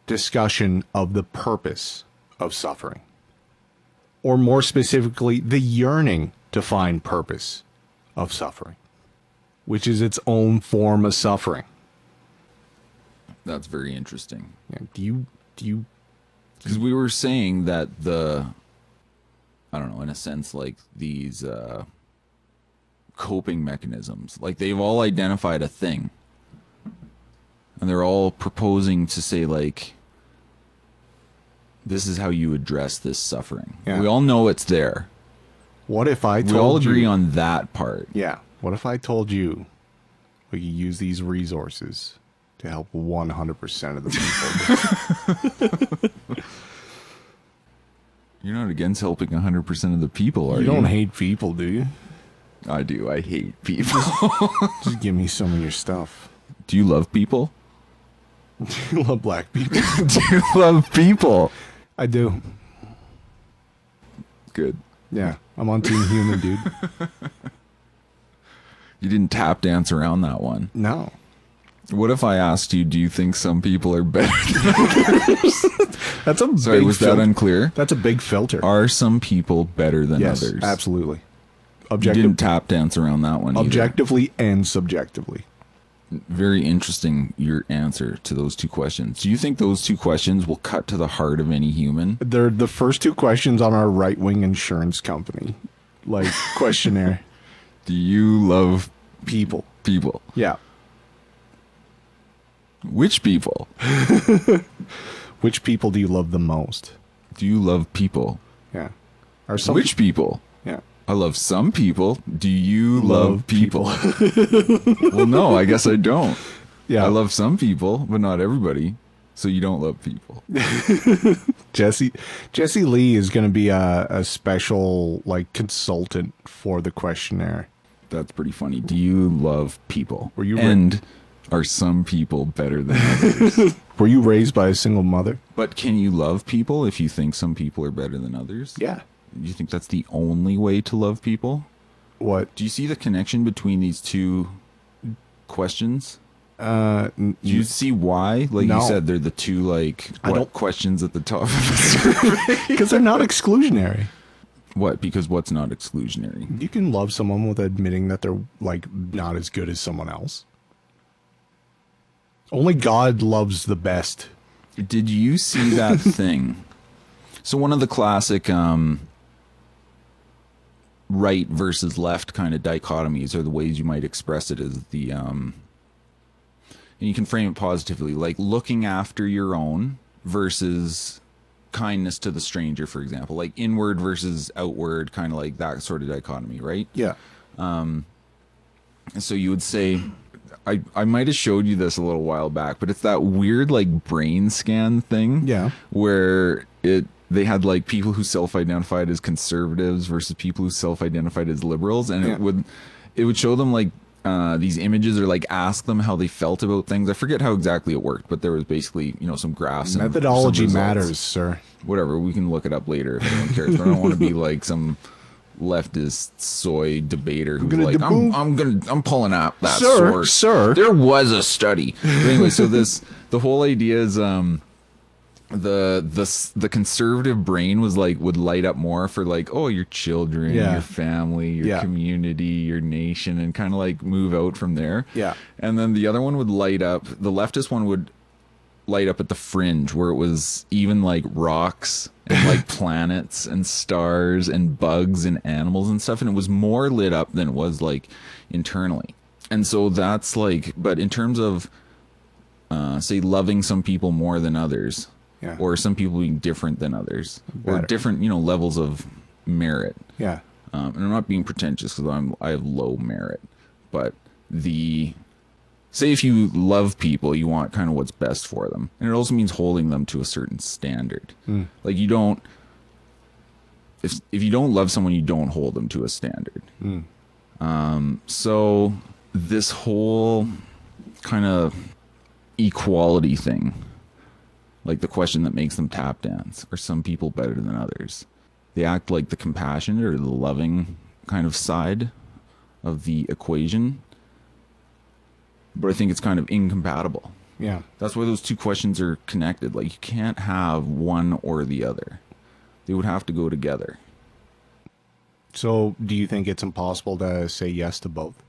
discussion of the purpose of suffering. Or more specifically, the yearning to find purpose of suffering, which is its own form of suffering. That's very interesting. Yeah, do you? Because we were saying that I don't know, in a sense, like these coping mechanisms, like they've all identified a thing. And they're all proposing to say, like, this is how you address this suffering. Yeah. We all know it's there. What if I told you... We all agree on that part. Yeah. What if I told you we could use these resources to help 100% of the people? You're not against helping 100% of the people, are you? You don't hate people, do you? I do. I hate people. Just give me some of your stuff. Do you love people? Do you love black people? Do you love people? I do. Good. Yeah, I'm on Team Human, dude. You didn't tap dance around that one. No. What if I asked you, do you think some people are better than others? That's a Sorry, big was that unclear? That's a big filter. Are some people better than yes, others? Absolutely. You didn't tap dance around that one objectively either. And subjectively. Very interesting, your answer to those two questions. Do you think those two questions will cut to the heart of any human? They're the first two questions on our right-wing insurance company, like, questionnaire. Do you love people? People. Yeah. Which people? Which people do you love the most? Do you love people? Yeah. Which people? Yeah. I love some people. Do you love people? Well, no, I guess I don't. Yeah. I love some people, but not everybody. So you don't love people. Jesse Lee is going to be a special like consultant for the questionnaire. That's pretty funny. Do you love people? Were you and are some people better than others? Were you raised by a single mother? But can you love people if you think some people are better than others? Yeah. Do you think that's the only way to love people? What? Do you see the connection between these two questions? Do you see why? Like no. you said, they're the two like questions at the top of the survey. Because they're not exclusionary. What? Because what's not exclusionary? You can love someone with admitting that they're like not as good as someone else. Only God loves the best. Did you see that thing? So one of the classic right versus left kind of dichotomies, or the ways you might express it, is the and you can frame it positively, like looking after your own versus kindness to the stranger, for example, like inward versus outward, kind of like that sort of dichotomy, right? Yeah. So you would say, I might have showed you this a little while back, but it's that weird like brain scan thing, Yeah, where they had like people who self-identified as conservatives versus people who self-identified as liberals, and it would show them like these images, or like ask them how they felt about things. I forget how exactly it worked, but there was basically, you know, some graphs. Methodology matters, sir. Whatever, we can look it up later if anyone cares. But I don't want to be like some leftist soy debater who's like, I'm pulling out that source. Sir, there was a study. But anyway, so the whole idea is the conservative brain was like, would light up more for like, oh, your children, your family, your community, your nation, and kind of like move out from there. Yeah. And then the other one would light up, the leftist one would light up at the fringe, where it was even like rocks and like planets and stars and bugs and animals and stuff, and it was more lit up than it was like internally. And so that's like, but in terms of say loving some people more than others, or some people being different than others, or different, you know, levels of merit. Yeah. And I'm not being pretentious because I have low merit, but say if you love people, you want kind of what's best for them. And it also means holding them to a certain standard. Like you don't, if you don't love someone, you don't hold them to a standard. So this whole kind of equality thing, like the question that makes them tap dance, are some people better than others? They act like the compassionate or the loving kind of side of the equation, but I think it's kind of incompatible. Yeah. That's why those two questions are connected. Like you can't have one or the other. They would have to go together. So do you think it's impossible to say yes to both?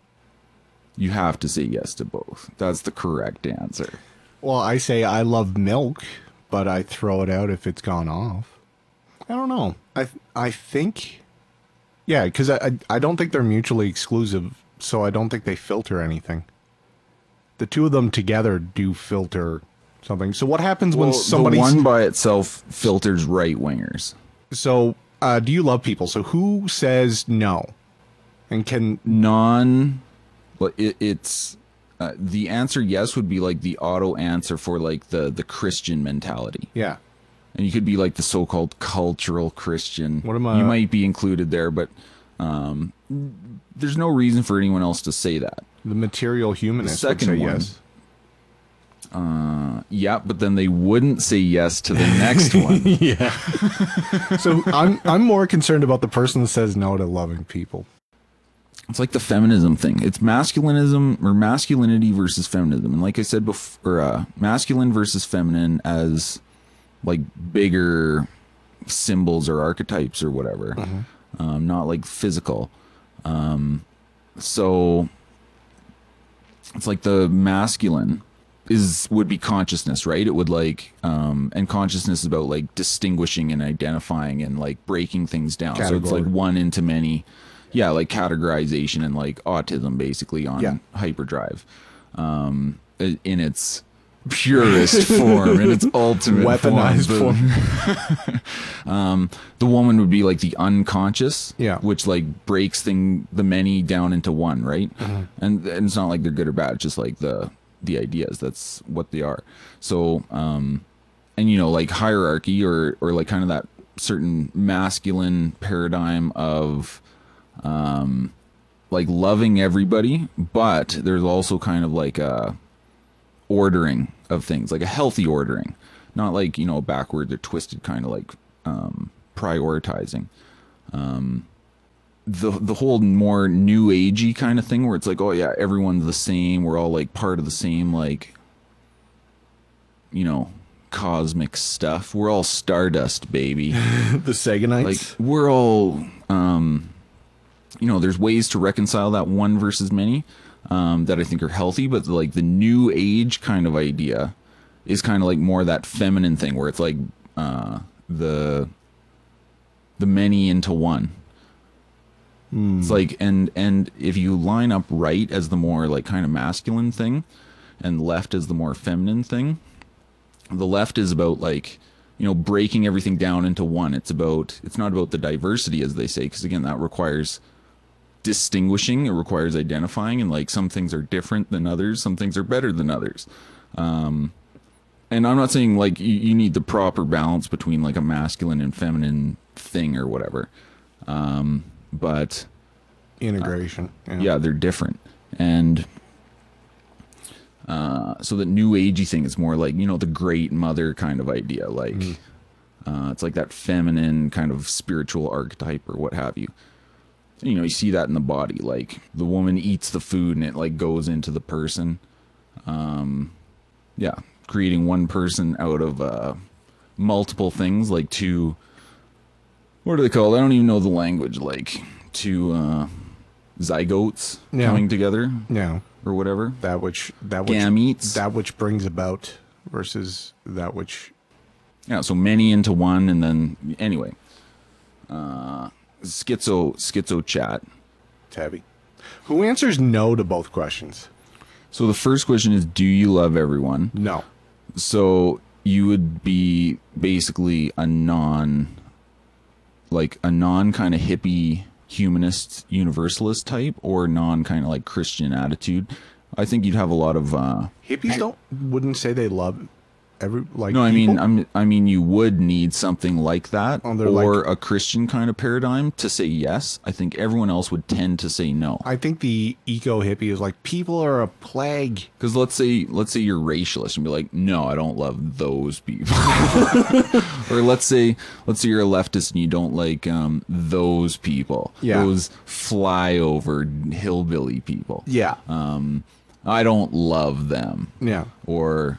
You have to say yes to both. That's the correct answer. Well, I say I love milk, but I throw it out if it's gone off. I don't know. I think, yeah, because I don't think they're mutually exclusive, so I don't think they filter anything. The two of them together do filter something. So what happens when somebody... The one by itself filters right-wingers. So do you love people? So who says no? And can... But it's... the answer yes would be like the auto answer for like the Christian mentality. Yeah. And you could be like the so-called cultural Christian. What am I? You might be included there, but there's no reason for anyone else to say that. The material humanist would say yes. Yeah, but then they wouldn't say yes to the next one. Yeah. So I'm more concerned about the person that says no to loving people. It's like the feminism thing. It's masculinism or masculinity versus feminism. And like I said before, masculine versus feminine as like bigger symbols or archetypes or whatever. Not like physical. So it's like the masculine would be consciousness, right? It would like, and consciousness is about like distinguishing and identifying and like breaking things down. Category. So it's like one into many. Yeah, like categorization and like autism basically on hyperdrive. In its purest form, in its ultimate weaponized form. The woman would be like the unconscious, which like breaks the many down into one, right? And it's not like they're good or bad, it's just like the the ideas. That's what they are. So, and you know, like hierarchy or like kind of that certain masculine paradigm of, like loving everybody, but there's also kind of like a ordering of things, like a healthy ordering, not like, you know, backward or twisted kind of like, prioritizing. The whole more new agey kind of thing where it's like, oh yeah, everyone's the same. We're all like part of the same, like, you know, cosmic stuff. We're all stardust, baby. The Saganites. Like we're all, you know, there's ways to reconcile that one versus many, that I think are healthy, but like the new age kind of idea is kind of like more that feminine thing where it's like, the many into one. It's like, and if you line up right as the more like kind of masculine thing and left as the more feminine thing, the left is about like, you know, breaking everything down into one. It's not about the diversity, as they say, because again, that requires distinguishing, it requires identifying, and like some things are different than others, some things are better than others. And I'm not saying like you need the proper balance between like a masculine and feminine thing or whatever. But integration. Yeah, they're different. And so the new agey thing is more like, you know, the great mother kind of idea. Like, it's like that feminine kind of spiritual archetype or what have you. You know, you see that in the body, like the woman eats the food and it like goes into the person. Yeah, creating one person out of multiple things, like two, what are they called? I don't even know the language. Like two zygotes coming together. Yeah. Or whatever. That which gametes. That which brings about versus that which. Yeah, so many into one, and then anyway. Schizo chat. Tabby. Who answers no to both questions? So the first question is, do you love everyone? No. So you would be basically a non kind of hippie humanist universalist type, or non kind of like Christian attitude. I think you'd have a lot of hippies wouldn't say they love every like. No, people? I mean you would need something like that, or like a Christian kind of paradigm to say yes. I think everyone else would tend to say no. I think the eco hippie is like, people are a plague. Because let's say you're racialist and be like, no, I don't love those people. Or let's say you're a leftist and you don't like those people. Yeah. Those flyover hillbilly people. Yeah. I don't love them. Yeah. Or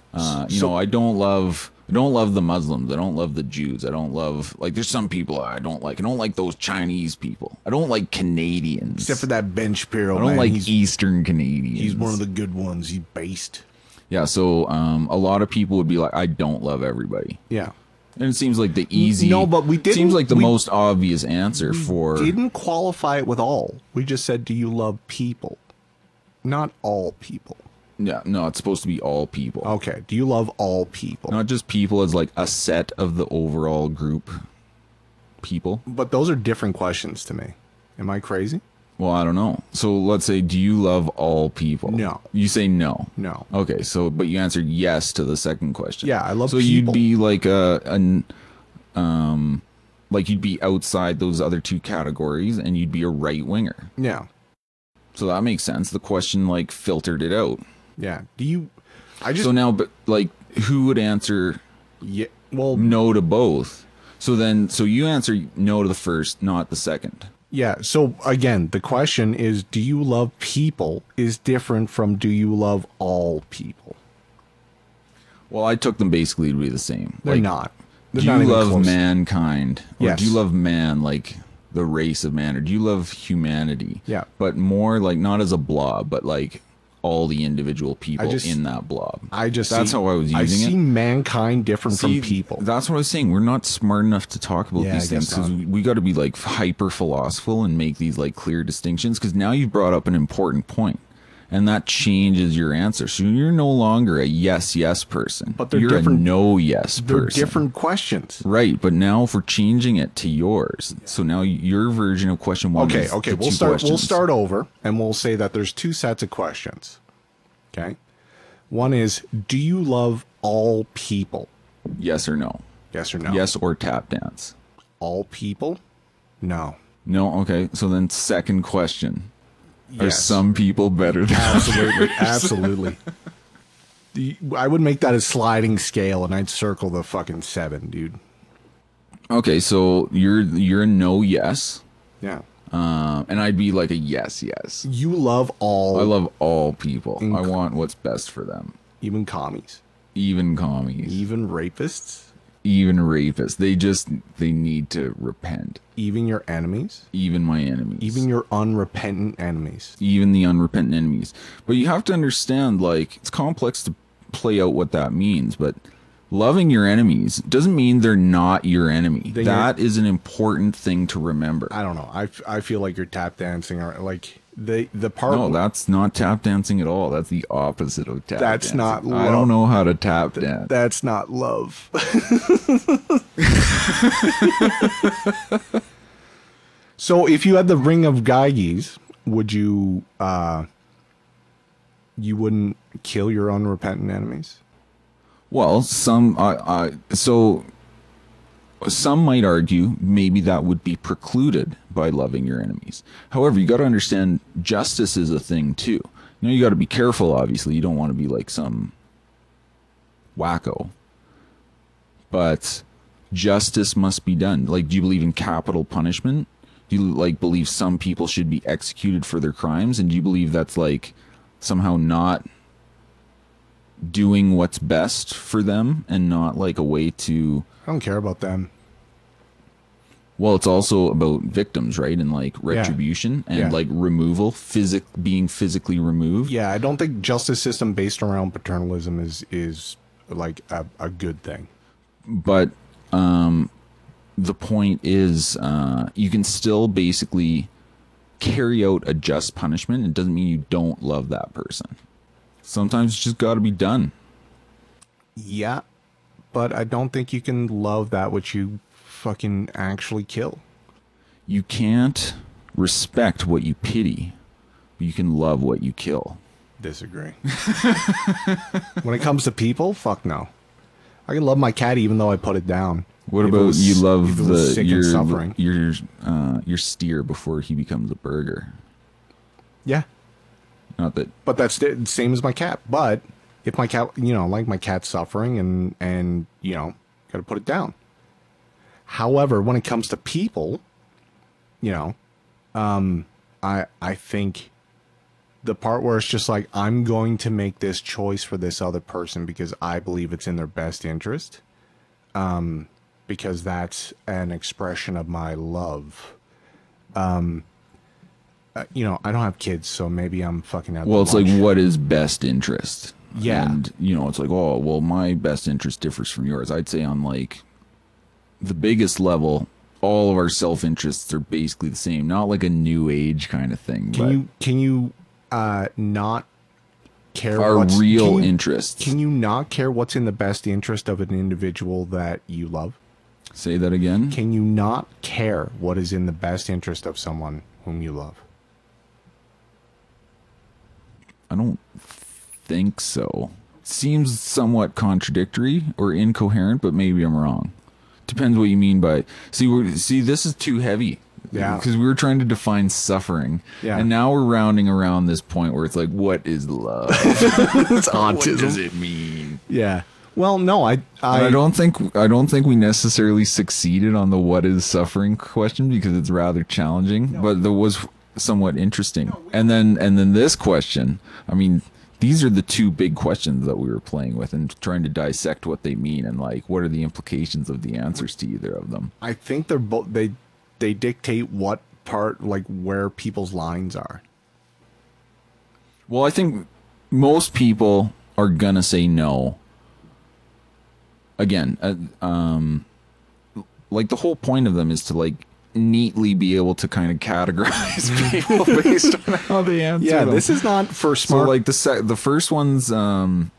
you know, I don't love the Muslims. I don't love the Jews. I don't love, like, there's some people I don't like. I don't like those Chinese people. I don't like Canadians. Except for that Ben Shapiro. I don't like Eastern Canadians. He's one of the good ones. He's based. Yeah, so a lot of people would be like, I don't love everybody. Yeah. And it seems like the easy, no, but we didn't, seems like the most obvious answer for. We didn't qualify it with all. We just said, do you love people? Not all people. Yeah, no, it's supposed to be all people. Okay, do you love all people? Not just people as like a set of the overall group people. But those are different questions to me. Am I crazy? Well, I don't know. So let's say, do you love all people? No. You say no. No. Okay, so but you answered yes to the second question. Yeah, I love so people. You'd be like like you'd be outside those other two categories, and you'd be a right winger. Yeah. So that makes sense. The question like filtered it out. Yeah. Do you? So now, but like, who would answer? Yeah. Well, no to both. So you answer no to the first, not the second. Yeah. So again, the question is, do you love people is different from do you love all people? Well, I took them basically to be the same. They're not. They're do not you even love close. mankind? Or Yes. do you love man, like the race of man? Or do you love humanity? Yeah. But more like not as a blob, but like all the individual people in that blob. That's how I was using it. I see mankind different from people. That's what I was saying. We're not smart enough to talk about Yeah, these I things guess because we got to be like hyper philosophical and make these like clear distinctions. Because now you've brought up an important point, and that changes your answer. So you're no longer a yes person, But they're you're different. a no yes They're person. different questions. Right, but now if we're changing it to yours, so now your version of question one. Okay, is okay. the We'll two start. questions. We'll start over, and we'll say that there's two sets of questions. Okay. One is, do you love all people? Yes or no? Yes or no? Yes or tap dance? All people? No. No? Okay. So then second question. Yes. Are some people better than Absolutely. others? Absolutely. I would make that a sliding scale, and I'd circle the fucking 7, dude. Okay, so you're a no yes. Yeah. And I'd be like a yes. You love all... I love all people. I want what's best for them. Even commies. Even commies. Even rapists. Even rapists. They need to repent. Even your enemies. Even my enemies. Even your unrepentant enemies. Even the unrepentant enemies. But you have to understand, like, it's complex to play out what that means, but loving your enemies doesn't mean they're not your enemy. That is an important thing to remember. I don't know. I feel like you're tap dancing, or like the part. No, that's not tap dancing at all. That's the opposite of tap. That's dancing. not love. I don't know how to tap dance. That's not love. So, if you had the ring of Gyges, would you? You wouldn't kill your unrepentant enemies? Well, some might argue maybe that would be precluded by loving your enemies. However, you got to understand justice is a thing too. You know, you got to be careful. Obviously, you don't want to be like some wacko. But justice must be done. Like, do you believe in capital punishment? Do you like believe some people should be executed for their crimes? And do you believe that's like somehow not doing what's best for them and not like a way to... I don't care about them. Well, it's also about victims, right? And like retribution and like removal, being physically removed. Yeah, I don't think justice system based around paternalism is like a good thing. But the point is, you can still basically carry out a just punishment. It doesn't mean you don't love that person. Sometimes it's just got to be done. Yeah, but I don't think you can love that which you fucking actually kill. You can't respect what you pity, but you can love what you kill. Disagree. When it comes to people, fuck no. I can love my cat even though I put it down. What about you love suffering? your steer before he becomes a burger? Yeah. Not that, but that's the same as my cat. But if my cat, like my cat's suffering and got to put it down. However, when it comes to people, I think the part where it's just like, I'm going to make this choice for this other person because I believe it's in their best interest. Because that's an expression of my love. I don't have kids, so maybe I'm fucking out. Well, it's like, what is best interest? Yeah. And, it's like, oh, well, my best interest differs from yours. I'd say on like the biggest level, all of our self-interests are basically the same. Not like a new age kind of thing. Can you not care our real interests? Can you not care what's in the best interest of an individual that you love? Say that again. Can you not care what is in the best interest of someone whom you love? I don't think so. Seems somewhat contradictory or incoherent, but maybe I'm wrong. Depends what you mean by... See, this is too heavy. Yeah. Because we were trying to define suffering. Yeah. And now we're rounding around this point where it's like, what is love? It's autism. What does it mean? Yeah. Well, no, I don't think we necessarily succeeded on the what is suffering question because it's rather challenging, but that was somewhat interesting. And then this question, I mean, these are the two big questions that we were playing with and trying to dissect what they mean and like what are the implications of the answers to either of them. I think they're both they dictate what part, like where people's lines are. Well, I think most people are gonna say no. Again, like the whole point of them is to like neatly be able to kind of categorize people based on how they answer. Yeah, them. this is not for smart. So like the first one's can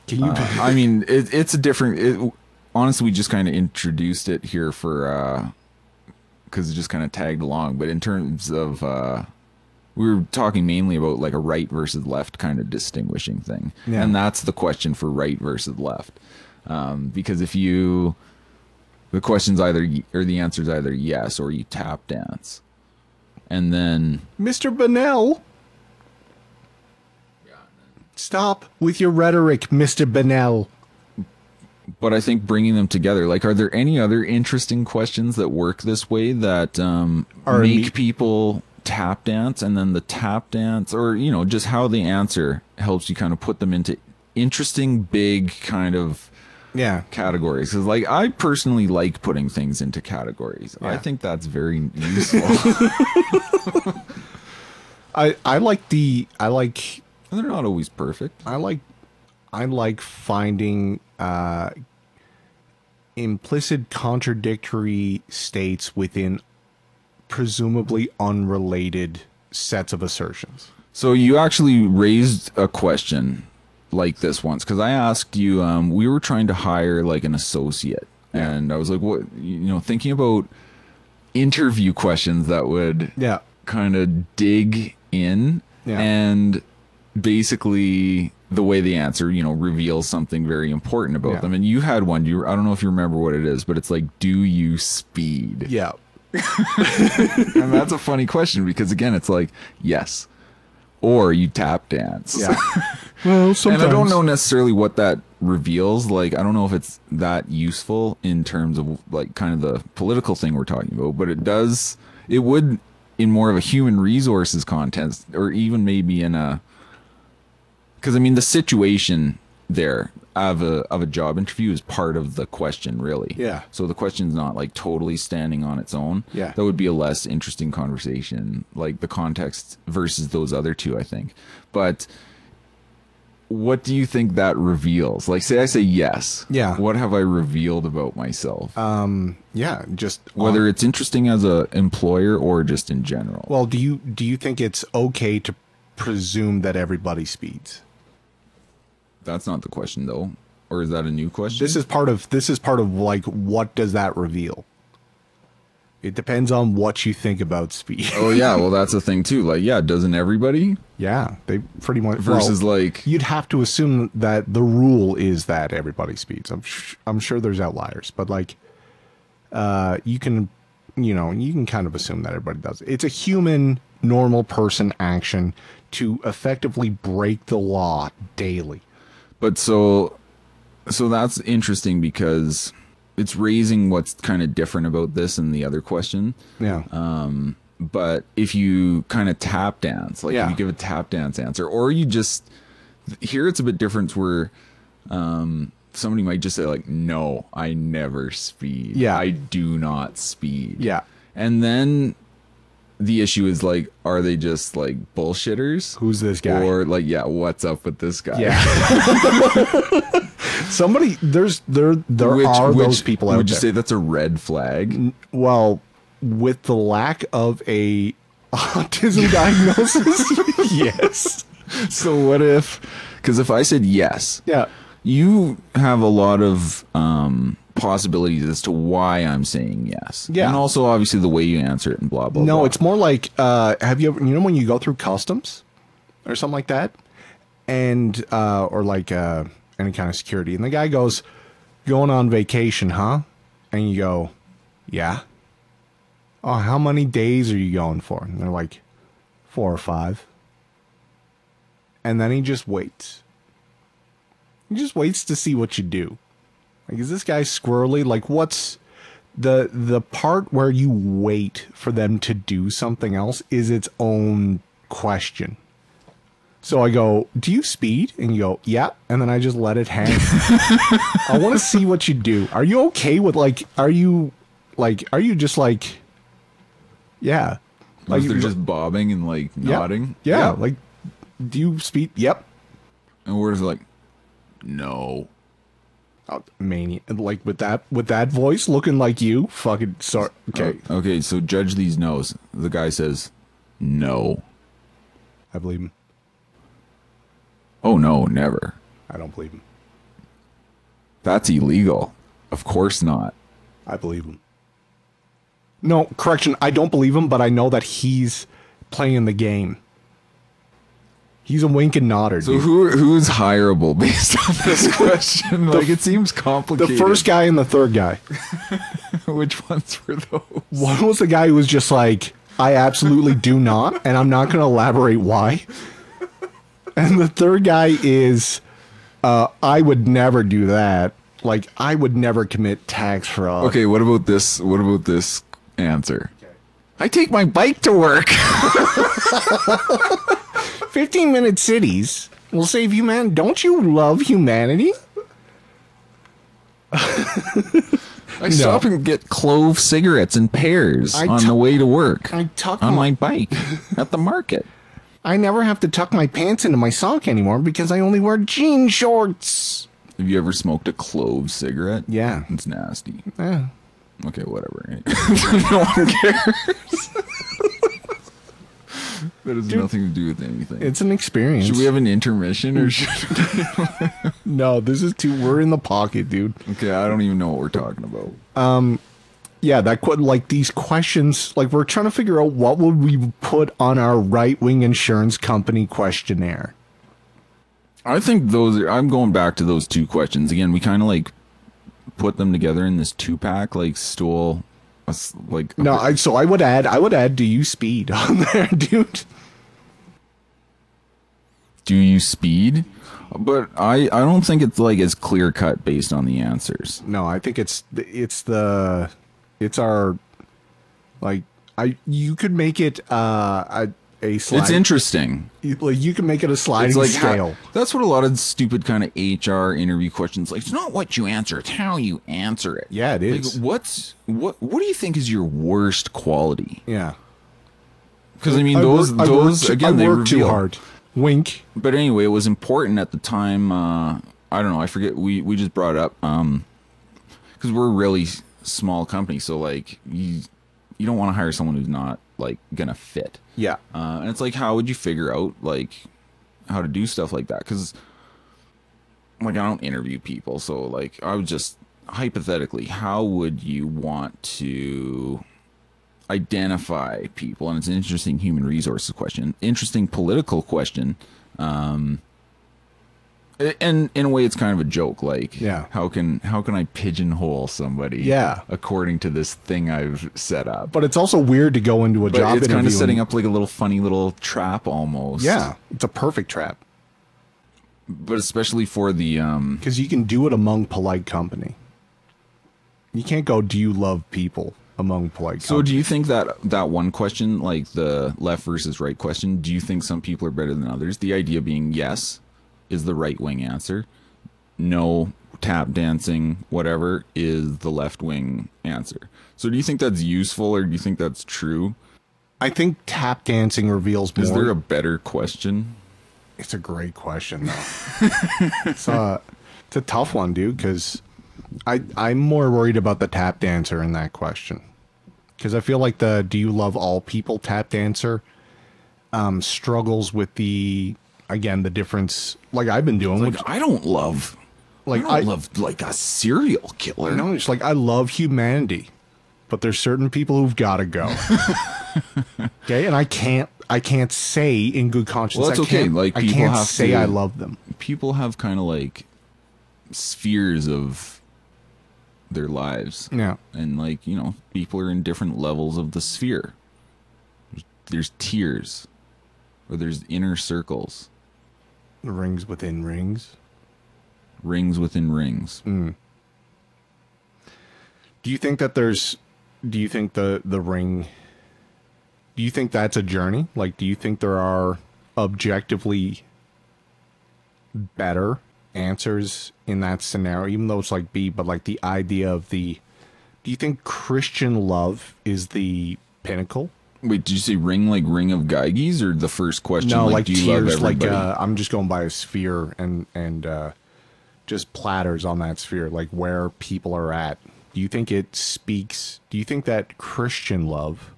you I mean it's a different honestly we just kind of introduced it here for because it just kind of tagged along, but in terms of we were talking mainly about like a right versus left kind of distinguishing thing. Yeah. And that's the question for right versus left. Because if the question's or the answer's either yes or you tap dance. And then Mr. Bennell. Stop with your rhetoric, Mr. Bennell. but I think bringing them together, like, are there any other interesting questions that work this way that make people tap dance, and then the tap dance, or, you know, just how they answer helps you kind of put them into interesting, big kind of categories? Because, like, I personally like putting things into categories. I think that's very useful. I like and they're not always perfect. I like finding implicit contradictory states within presumably unrelated sets of assertions. So you actually raised a question like this once, because I asked you, we were trying to hire like an associate, and I was like, what, you know, thinking about interview questions that would kind of dig in and basically the way they answer, you know, reveals something very important about them. And you had one, I don't know if you remember what it is, but it's like, do you speed? Yeah. And that's a funny question, because again, it's like, yes, or you tap dance. Yeah. Well, sometimes. And I don't know necessarily what that reveals. Like, I don't know if it's that useful in terms of like kind of the political thing we're talking about, but it would in more of a human resources context, or even maybe in a, because I mean, the situation there of a job interview is part of the question, really. Yeah. So the question's not like totally standing on its own. Yeah. That would be a less interesting conversation, like the context versus those other two, I think. But what do you think that reveals? Like, say I say yes. Yeah. What have I revealed about myself? Yeah, just whether it's interesting as a employer or just in general. Well, do you think it's okay to presume that everybody speeds? That's not the question, though. Or is that a new question? This is part of like, what does that reveal? It depends on what you think about speed. Oh yeah, well that's the thing too. Like, yeah, doesn't everybody? Yeah, they pretty much. Versus like, you'd have to assume that the rule is that everybody speeds. I'm sure there's outliers, but like, you can kind of assume that everybody does. It's a human, normal person action to effectively break the law daily. But so that's interesting, because it's raising what's kind of different about this and the other question. Yeah. But if you kind of tap dance, like if you give a tap dance answer, or you just, here it's a bit different, where somebody might just say like, no, I never speed. Yeah. I do not speed. Yeah. And then the issue is like, are they just like bullshitters? Who's this guy? Or like, yeah, what's up with this guy? Yeah. Somebody, there are those people out there. Would you say that's a red flag? Well, with the lack of a autism diagnosis, yes. So what if, because if I said yes, yeah, you have a lot of possibilities as to why I'm saying yes. Yeah. And also obviously the way you answer it and blah, blah, no, blah. it's more like, have you ever, when you go through customs or something like that, and, or like, any kind of security, and the guy goes, going on vacation, huh? And you go, yeah. Oh, how many days are you going for? And they're like, 4 or 5. And then he just waits. He just waits to see what you do. Like, is this guy squirrely? Like, what's the part where you wait for them to do something else is its own question. So I go, do you speed? And you go, yeah. And then I just let it hang. I want to see what you do. Are you okay with, like, are you just like, yeah. Like they're just bobbing and like nodding? Yeah. Like, do you speed? Yep. And where's like, no. Oh, mania. Like with that voice looking like you. Fucking sorry. Okay. Okay, so judge these no's. The guy says, no. I believe him. Oh, no, never. I don't believe him. That's illegal. Of course not. I believe him. No, correction. I don't believe him, but I know that he's playing the game. He's a wink and nodder. So dude. who's hireable based on this question? Like, it seems complicated. The first guy and the third guy. Which ones were those? One was the guy who was just like, I absolutely do not, and I'm not going to elaborate why. And the third guy is, I would never do that. Like, I would never commit tax fraud. Okay, what about this? What about this answer? Okay. I take my bike to work. 15-minute cities will save humanity. Don't you love humanity? I stop and get clove cigarettes and pears on the way to work. I tuck on my bike at the market. I never have to tuck my pants into my sock anymore because I only wear jean shorts. Have you ever smoked a clove cigarette? Yeah. It's nasty. Yeah. Okay, whatever. No one cares. That has nothing to do with anything. It's an experience. Should we have an intermission or should No, this is too... We're in the pocket, dude. Okay, I don't even know what we're talking about. Yeah, like these questions, like we're trying to figure out what would we put on our right-wing insurance company questionnaire. I think I'm going back to those two questions. Again, we kind of like put them together in this 2-pack, like stole... Like no, I would add do you speed on there, dude? Do you speed? But I don't think it's like as clear cut based on the answers. No, I think it's our like you could make it a slide. It's interesting. You can make it a sliding scale. That's what a lot of stupid kind of HR interview questions like. It's not what you answer; it's how you answer it. Yeah, it is. Like, what do you think is your worst quality? Yeah, because I mean those again they work too hard. Wink. But anyway, it was important at the time. I don't know. I forget. We just brought it up because we're a really small company, so like you don't want to hire someone who's not like gonna fit. Yeah. And it's like, how would you figure out like how to do stuff like that? Because like I don't interview people, so like I would just hypothetically, how would you want to identify people? And it's an interesting human resources question, interesting political question. And in a way, it's kind of a joke. Like, yeah, how can I pigeonhole somebody? Yeah, according to this thing I've set up. But it's also weird to go into a job. It's kind of setting up like a little funny little trap almost. Yeah, it's a perfect trap. But especially for the because you can do it among polite company. You can't go, do you love people among polite company? So do you think that one question, like the left versus right question, do you think some people are better than others? The idea being yes is the right wing answer. No, tap dancing, whatever, is the left wing answer. So do you think that's useful or do you think that's true? I think tap dancing reveals more. Is there a better question? It's a great question, though. It's a tough one, dude, because I'm more worried about the tap dancer in that question. Because I feel like the do you love all people tap dancer struggles with the difference, like I've been doing. Like, I don't love like a serial killer. No, it's like I love humanity, but there's certain people who've got to go. Okay, and I can't say in good conscience. Well, that's okay. Like I can't say I love them. People have kind of like spheres of their lives. Yeah, and like people are in different levels of the sphere. There's tiers, or there's inner circles. Rings within rings. Rings within rings. Mm. Do you think that do you think the ring, do you think that's a journey? Like, do you think there are objectively better answers in that scenario, even though it's like B, but like the idea of do you think Christian love is the pinnacle? Wait, did you say ring like Ring of Gyges, or the first question? No, like do you tiers. love everybody? Like I'm just going by a sphere and just platters on that sphere, like where people are at. Do you think it speaks? Do you think that Christian love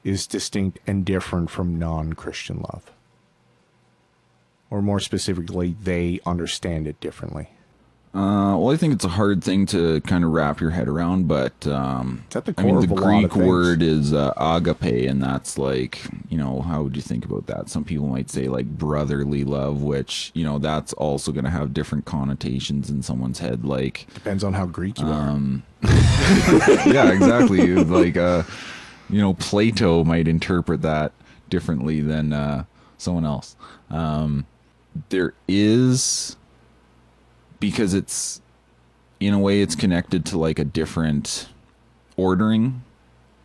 is distinct and different from non-Christian love, or more specifically, they understand it differently? Well, I think it's a hard thing to kind of wrap your head around, but It's at the I core mean, of the a lot of Greek things. word is agape, and that's like, you know, how would you think about that? Some people might say like brotherly love, which, you know, that's also going to have different connotations in someone's head. Like, Depends on how Greek you are. yeah, exactly. Like, you know, Plato might interpret that differently than someone else. There is, because it's, in a way, it's connected to like a different ordering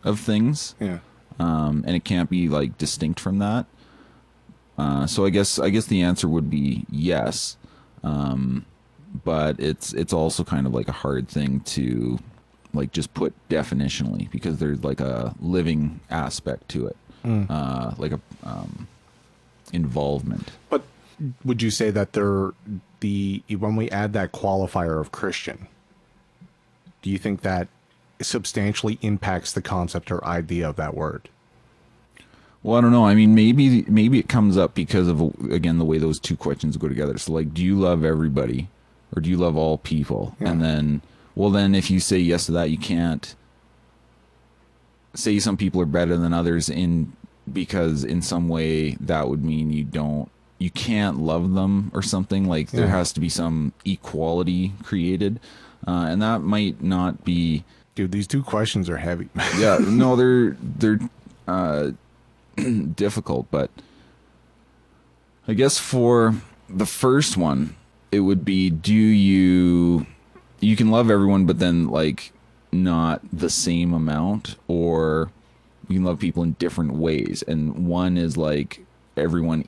of things, Yeah. and it can't be like distinct from that. So I guess the answer would be yes, but it's also kind of like a hard thing to like just put definitionally, because there's like a living aspect to it, like a involvement. But would you say that when we add that qualifier of Christian, do you think that substantially impacts the concept or idea of that word? Well, I don't know. I mean, maybe it comes up because of, again, the way those two questions go together. So like, do you love everybody or do you love all people? Yeah. And then, well, then if you say yes to that, you can't say some people are better than others because in some way that would mean you can't love them or something. Like there has to be some equality created. And that might not be. Dude, these two questions are heavy. Yeah, no, they're difficult, but I guess for the first one, it would be, you can love everyone, but then like not the same amount, or you can love people in different ways. And one is like everyone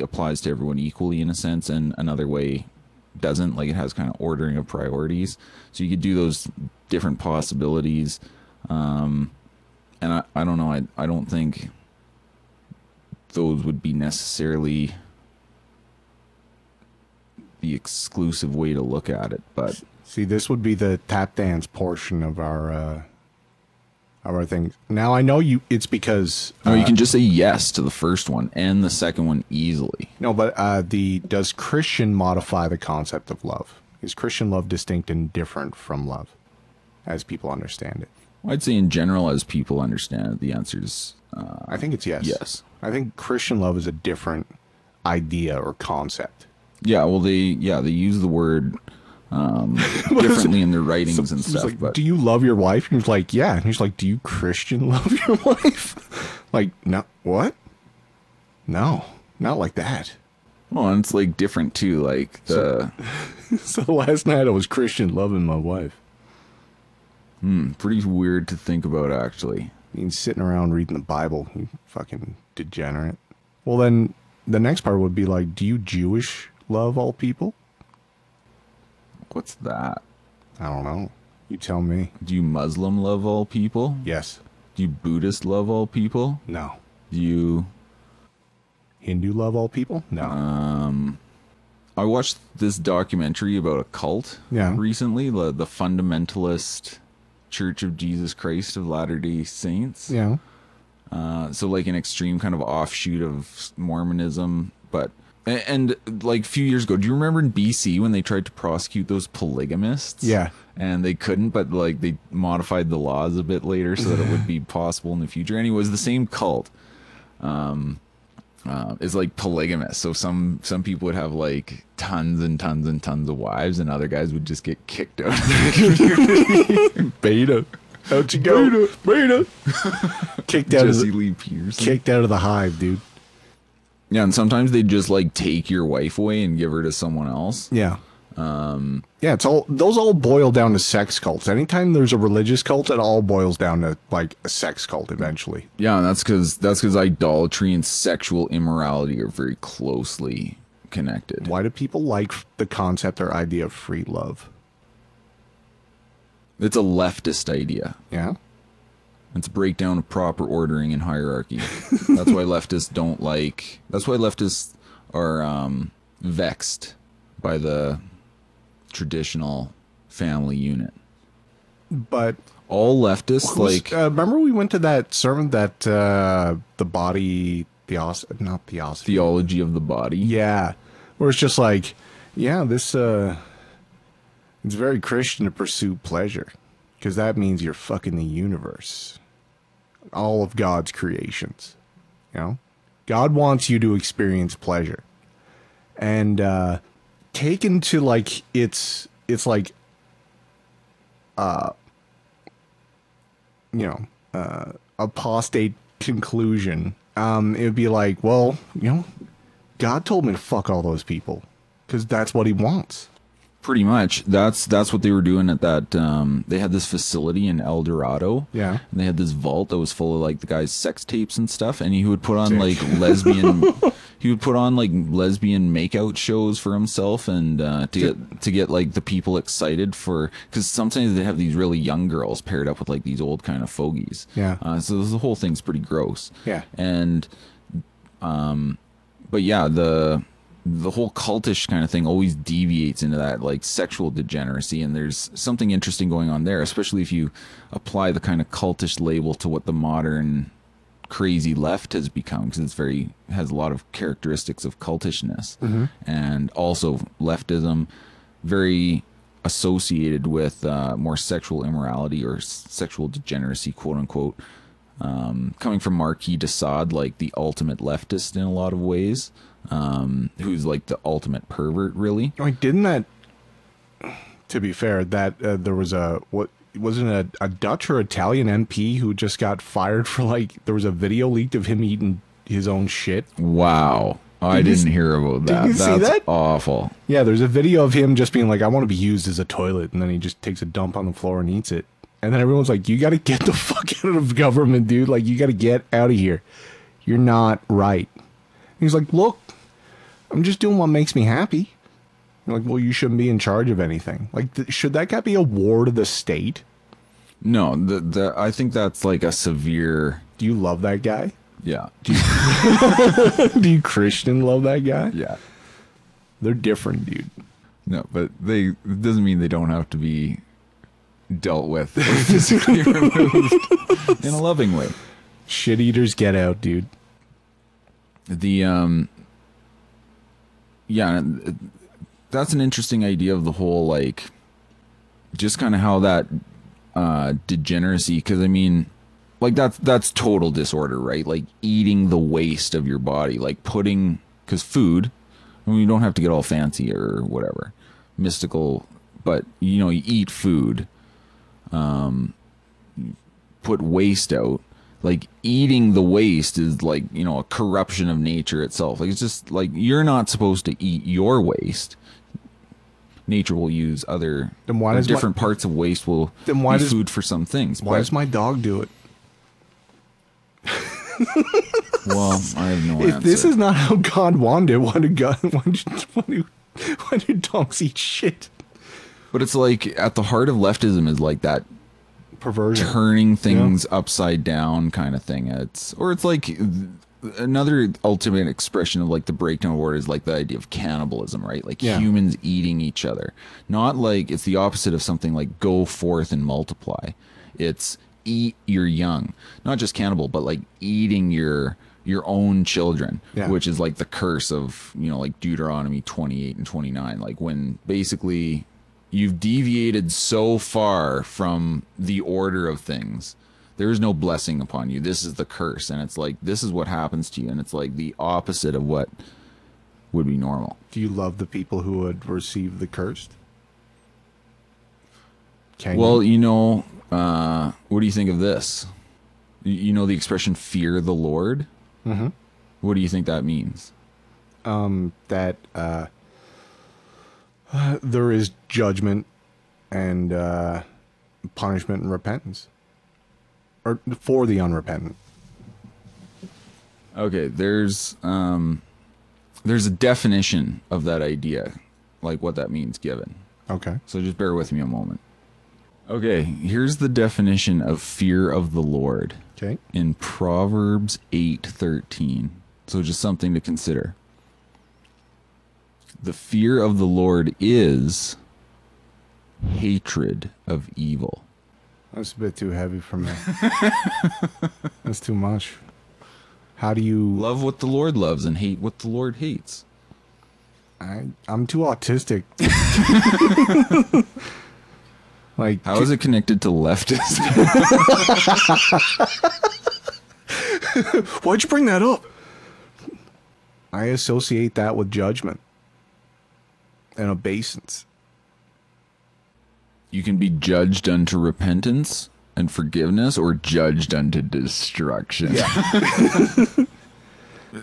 applies to everyone equally in a sense, and another way doesn't. Like it has kind of ordering of priorities. So you could do those different possibilities. And I don't know. I don't think those would be necessarily the exclusive way to look at it, but See, this would be the tap dance portion of our thing. Now I know it's because no, you can just say yes to the first one and the second one easily. no, but does Christian modify the concept of love? Is Christian love distinct and different from love, as people understand it? Well, I'd say in general, as people understand it, the answer is I think it's yes. yes. I think Christian love is a different idea or concept. Yeah, well, they use the word differently in their writings and It's stuff. like, but do you love your wife? And he's like, yeah. And he's like, do you Christian love your wife? Like, no, what? No, not like that. well, and it's like different too. Like the So last night I was Christian loving my wife. pretty weird to think about, actually. He's sitting around reading the Bible. You fucking degenerate. Well, then the next part would be like, do you Jewish love all people? What's that? I don't know. You tell me. Do you Muslim love all people? Yes. Do you Buddhist love all people? No. Do you... Hindu love all people? No. I watched this documentary about a cult recently, the Fundamentalist Church of Jesus Christ of Latter-day Saints. Yeah. So like an extreme kind of offshoot of Mormonism, but... And like a few years ago, do you remember in BC when they tried to prosecute those polygamists? Yeah. And they couldn't, but like they modified the laws a bit later so that it would be possible in the future. Anyway, it was the same cult. Is like polygamous. So some people would have like tons and tons and tons of wives, and other guys would just get kicked out of the community. Beta. How'd you go? Beta. Kicked out Jesse of Lee Pearson. kicked out of the hive, dude. Yeah, and sometimes they just like take your wife away and give her to someone else. Yeah. Yeah, those all boil down to sex cults. Anytime there's a religious cult, it all boils down to like a sex cult eventually. Yeah, and that's because idolatry and sexual immorality are very closely connected. Why do people like the concept or idea of free love? It's a leftist idea. Yeah. It's a breakdown of proper ordering and hierarchy. That's why leftists don't like. That's why leftists are vexed by the traditional family unit. But all leftists remember we went to that sermon that the body theology of the body. Yeah, where it's just like, yeah, this It's very Christian to pursue pleasure, because that means you're fucking the universe. All of God's creations. You know? God wants you to experience pleasure. And taken to like it's like apostate conclusion, it would be like, well, you know, God told me to fuck all those people because that's what he wants. Pretty much. That's what they were doing at that. They had this facility in El Dorado. Yeah. And they had this vault that was full of like the guy's sex tapes and stuff. And he would put on like lesbian. He would put on like lesbian makeout shows for himself and to get like the people excited for, because sometimes they have these really young girls paired up with like these old kind of fogies. Yeah. So the whole thing's pretty gross. Yeah. And but yeah, the whole cultish kind of thing always deviates into that like sexual degeneracy, and there's something interesting going on there, especially if you apply the kind of cultish label to what the modern crazy left has become, because has a lot of characteristics of cultishness. Mm-hmm. And also leftism, very associated with more sexual immorality or sexual degeneracy, quote unquote, coming from Marquis de Sade, like the ultimate leftist in a lot of ways. Who's like the ultimate pervert, really. I mean, didn't that, to be fair, that there was wasn't a Dutch or Italian MP who just got fired for like, there was a video leaked of him eating his own shit? Wow. I didn't hear about that. Did you see that? Awful. Yeah, there's a video of him just being like, I want to be used as a toilet, and then he just takes a dump on the floor and eats it. And then everyone's like, you got to get the fuck out of government, dude. Like, you got to get out of here. You're not right. And he's like, look, I'm just doing what makes me happy. You're like, well, you shouldn't be in charge of anything. Like, should that guy be a ward of the state? No, I think that's like a severe... Do you love that guy? Yeah. Do you Christian love that guy? Yeah. They're different, dude. No, but it doesn't mean they don't have to be dealt with or physically removed in a loving way. Shit eaters, get out, dude. Yeah, that's an interesting idea of the whole, like, just kind of how that degeneracy, because I mean, like, that's total disorder, right? Like eating the waste of your body, like putting, because food, I mean, you don't have to get all fancy or whatever mystical, but you know, you eat food, put waste out. Like, eating the waste is like, you know, a corruption of nature itself. Like, it's just like, you're not supposed to eat your waste. Nature will use other, then why does different parts of waste will be food for some things. Why does my dog do it? Well, I have no answer. If this is not how God wanted it, why do dogs eat shit? But it's like, at the heart of leftism is like that perversion, turning things upside down kind of thing. It's like another ultimate expression of like the breakdown of order is like the idea of cannibalism, right? Like humans eating each other. Not like, it's the opposite of something like go forth and multiply. It's eat your young. Not just cannibal, but like eating your own children, which is like the curse of, you know, like Deuteronomy 28 and 29. Like, when basically you've deviated so far from the order of things, there is no blessing upon you. This is the curse. And it's like, this is what happens to you. And it's like the opposite of what would be normal. Do you love the people who would receive the cursed? Well, you know, what do you think of this? You know the expression fear the Lord? Mm-hmm. What do you think that means? That there is judgment and punishment and repentance, or for the unrepentant. Okay, there's a definition of that idea, like what that means given. Okay. So just bear with me a moment. Okay, here's the definition of fear of the Lord. Okay. In Proverbs 8:13. So just something to consider. The fear of the Lord is hatred of evil. That's a bit too heavy for me. That's too much. How do you love what the Lord loves and hate what the Lord hates? I'm too autistic. Like, how is it connected to leftists? Why'd you bring that up? I associate that with judgment and obeisance. You can be judged unto repentance and forgiveness, or judged unto destruction. Yeah.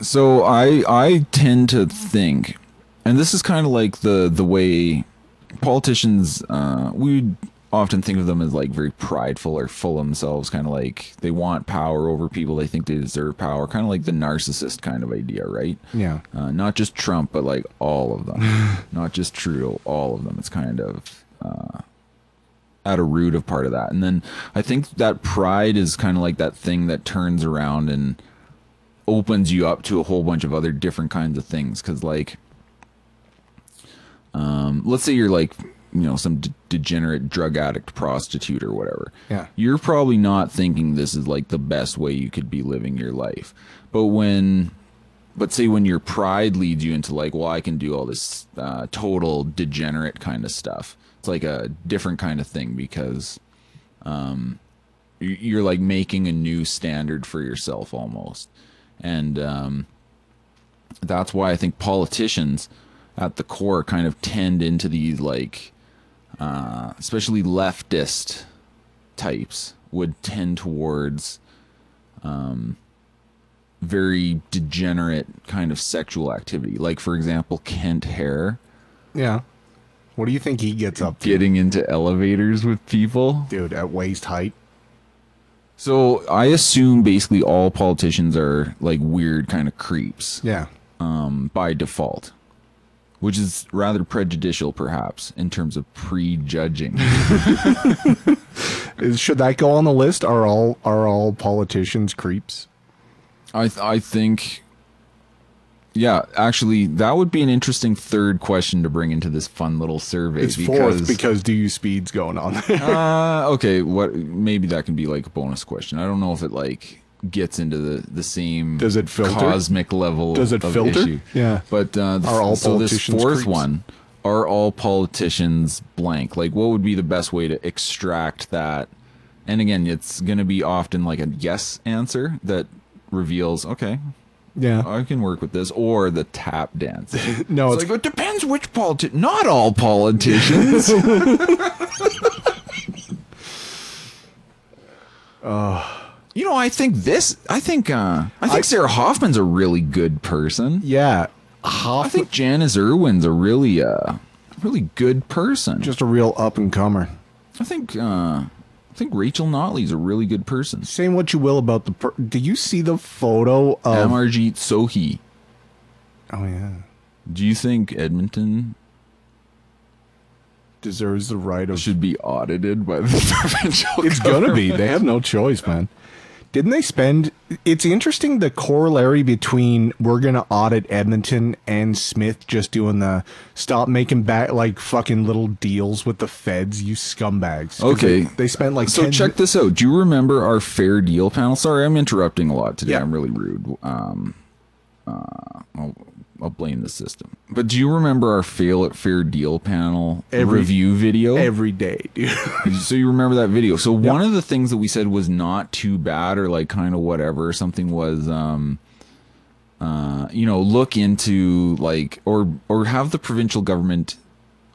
So I tend to think, and this is kind of like the way politicians, we often think of them as like very prideful or full of themselves, kind of like they want power over people, they think they deserve power, kind of like the narcissist kind of idea, right? Yeah. Not just Trump, but like all of them. Not just Trudeau, all of them. It's kind of at a root of part of that. And then I think that pride is kind of like that thing that turns around and opens you up to a whole bunch of other different kinds of things. Because like, let's say you're like, you know, some degenerate drug addict, prostitute or whatever. Yeah. You're probably not thinking this is like the best way you could be living your life. But say when your pride leads you into like, well, I can do all this total degenerate kind of stuff. It's like a different kind of thing, because you're like making a new standard for yourself almost. And that's why I think politicians at the core kind of tend into these like, especially leftist types would tend towards very degenerate kind of sexual activity. Like, for example, Kent Hare. Yeah. What do you think he gets up to? Getting into elevators with people. Dude, at waist height. So I assume basically all politicians are like weird kind of creeps. Yeah. By default. Which is rather prejudicial, perhaps, in terms of prejudging. Should that go on the list? Are all politicians creeps? I think, yeah, actually, that would be an interesting third question to bring into this fun little survey. It's fourth because do you speed's going on there. Okay, maybe that can be like a bonus question. I don't know if it like gets into the same does it filter? Cosmic level. Does it of filter? Issue. Yeah. But are all so this fourth creeps? one, are all politicians blank? Like, what would be the best way to extract that? And again, it's going to be often like a yes answer that reveals, okay, yeah, I can work with this, or the tap dance. No, it's like, it depends which not all politicians. You know, I think Sarah Hoffman's a really good person. Yeah. I think Janice Irwin's a really good person. Just a real up and comer. I think Rachel Notley's a really good person. Saying what you will about do you see the photo of Amarjeet Sohi? Oh yeah. Do you think Edmonton deserves the right of should be audited by the provincial It's government? gonna be. They have no choice, man. Didn't they spend... It's interesting, the corollary between we're going to audit Edmonton and Smith just doing the stop making back like fucking little deals with the feds, you scumbags. Okay. They spent like... So check this out. Do you remember our fair deal panel? Sorry, I'm interrupting a lot today. Yeah. I'm really rude. I'll blame the system. But do you remember our fair deal panel review video? Every day, dude. So you remember that video. So one of the things that we said was not too bad, or like kind of whatever, something was, look into like, or have the provincial government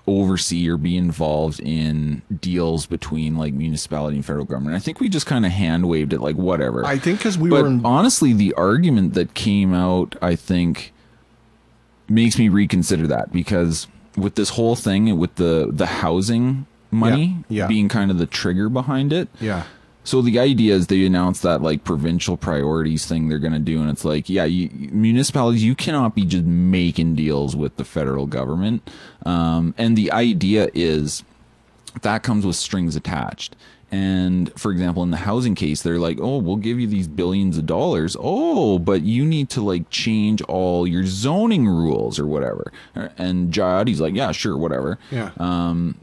oversee or be involved in deals between like municipality and federal government. I think we just kind of hand waved it like whatever. I think because honestly, the argument that came out, I think, makes me reconsider that, because with this whole thing with the housing money being kind of the trigger behind it. Yeah. So the idea is they announced that like provincial priorities thing they're going to do. And it's like, municipalities, you cannot be just making deals with the federal government. And the idea is that comes with strings attached. And for example, in the housing case, they're like, oh, we'll give you these billions of dollars. Oh, but you need to like change all your zoning rules or whatever. And Jayadi's like, yeah, sure, whatever. Yeah.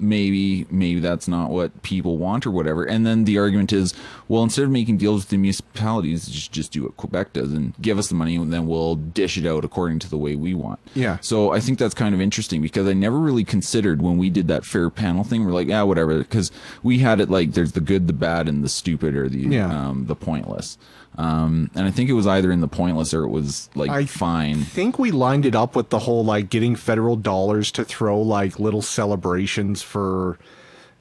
Maybe that's not what people want or whatever. And then the argument is, well, instead of making deals with the municipalities, just do what Quebec does and give us the money, and then we'll dish it out according to the way we want. Yeah. So I think that's kind of interesting, because I never really considered when we did that fair panel thing, we're like, yeah, whatever, because we had it like there's the good, the bad, and the stupid, or the pointless. And I think it was either in the pointless or it was like fine. I think we lined it up with the whole like getting federal dollars to throw like little celebrations for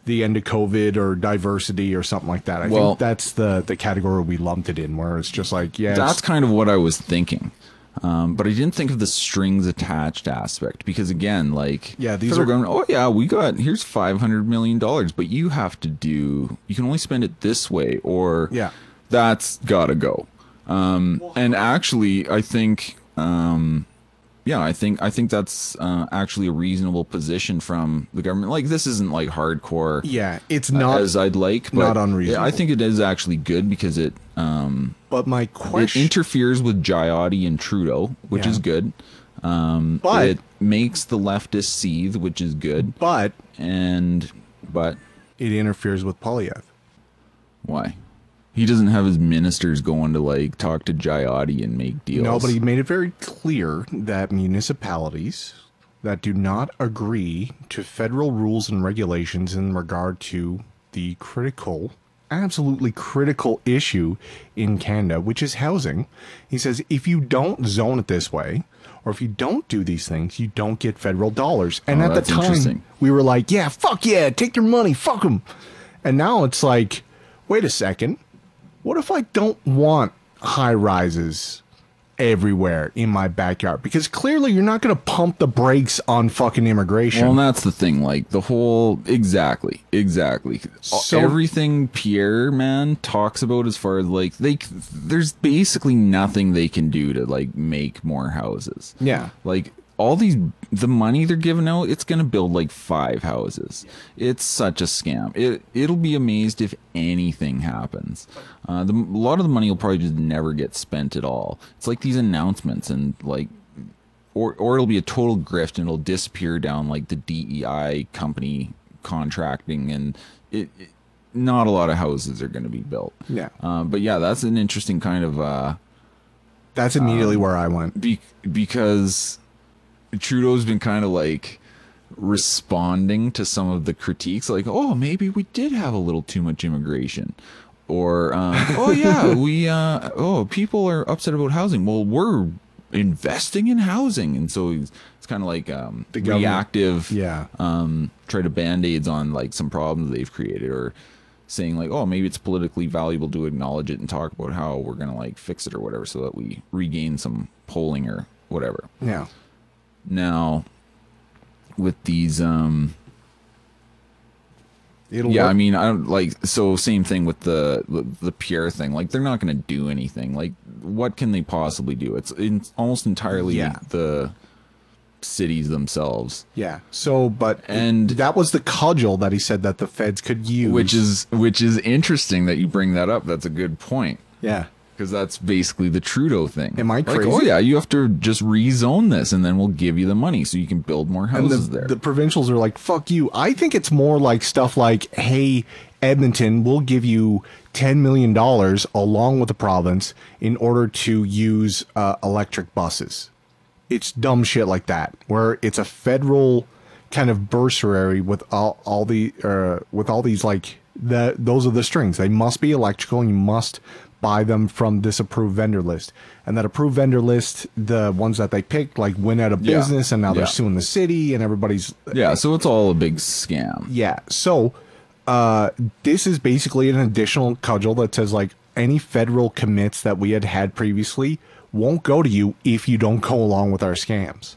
the end of COVID or diversity or something like that. I think that's the category we lumped it in, where it's just like, yeah, that's kind of what I was thinking. But I didn't think of the strings attached aspect, because again, like, yeah, these are going, oh yeah, here's $500 million, but you can only spend it this way, or yeah, that's gotta go. And actually, I think, I think that's actually a reasonable position from the government. Like, this isn't like hardcore. Yeah, it's not as I'd like, but not unreasonable. I think it is actually good, because it. But my question, it interferes with Jayadi and Trudeau, which is good. But it makes the leftists seethe, which is good. But it interferes with Polyev. Why? He doesn't have his ministers going to like talk to Jayadi and make deals. No, but he made it very clear that municipalities that do not agree to federal rules and regulations in regard to the absolutely critical issue in Canada, which is housing. He says, if you don't zone it this way, or if you don't do these things, you don't get federal dollars. And at the time, we were like, yeah, fuck yeah, take your money, fuck them. And now it's like, wait a second. What if I don't want high rises everywhere in my backyard? Because clearly you're not going to pump the brakes on fucking immigration. Well, and that's the thing. Like, the whole... Exactly. So, everything Pierre, man, talks about as far as, like, there's basically nothing they can do to, like, make more houses. Yeah. Like, the money they're giving out, it's going to build, like, 5 houses. It's such a scam. It'll be amazed if anything happens. A lot of the money will probably just never get spent at all. It's like these announcements, and like, or it'll be a total grift, and it'll disappear down like the DEI company contracting, and not a lot of houses are going to be built. Yeah. But yeah, that's an interesting kind of. That's immediately where I went, because Trudeau's been kind of like responding to some of the critiques, like, oh, maybe we did have a little too much immigration. Or, oh yeah, people are upset about housing. Well, we're investing in housing. And so it's kind of like reactive, try to band-aids on like some problems they've created, or saying like, oh, maybe it's politically valuable to acknowledge it and talk about how we're going to like fix it or whatever, so that we regain some polling or whatever. Yeah. Now, with these, I mean, I don't like, so same thing with the Pierre thing. Like, they're not going to do anything. Like, what can they possibly do? It's almost entirely the cities themselves. Yeah. So, and that was the cudgel that he said that the feds could use. Which is interesting that you bring that up. That's a good point. Yeah. Because that's basically the Trudeau thing. Am I crazy? Like, oh yeah, you have to just rezone this, and then we'll give you the money so you can build more houses there. The provincials are like, fuck you. I think it's more like stuff like, hey, Edmonton, we'll give you $10 million along with the province in order to use electric buses. It's dumb shit like that, where it's a federal kind of bursary with all these like those are the strings. They must be electrical, and you must buy them from this approved vendor list. And that approved vendor list, the ones that they picked, like, went out of business, and now they're suing the city, and everybody's... Yeah, so it's all a big scam. Yeah, so this is basically an additional cudgel that says, like, any federal commits that we had previously won't go to you if you don't go along with our scams.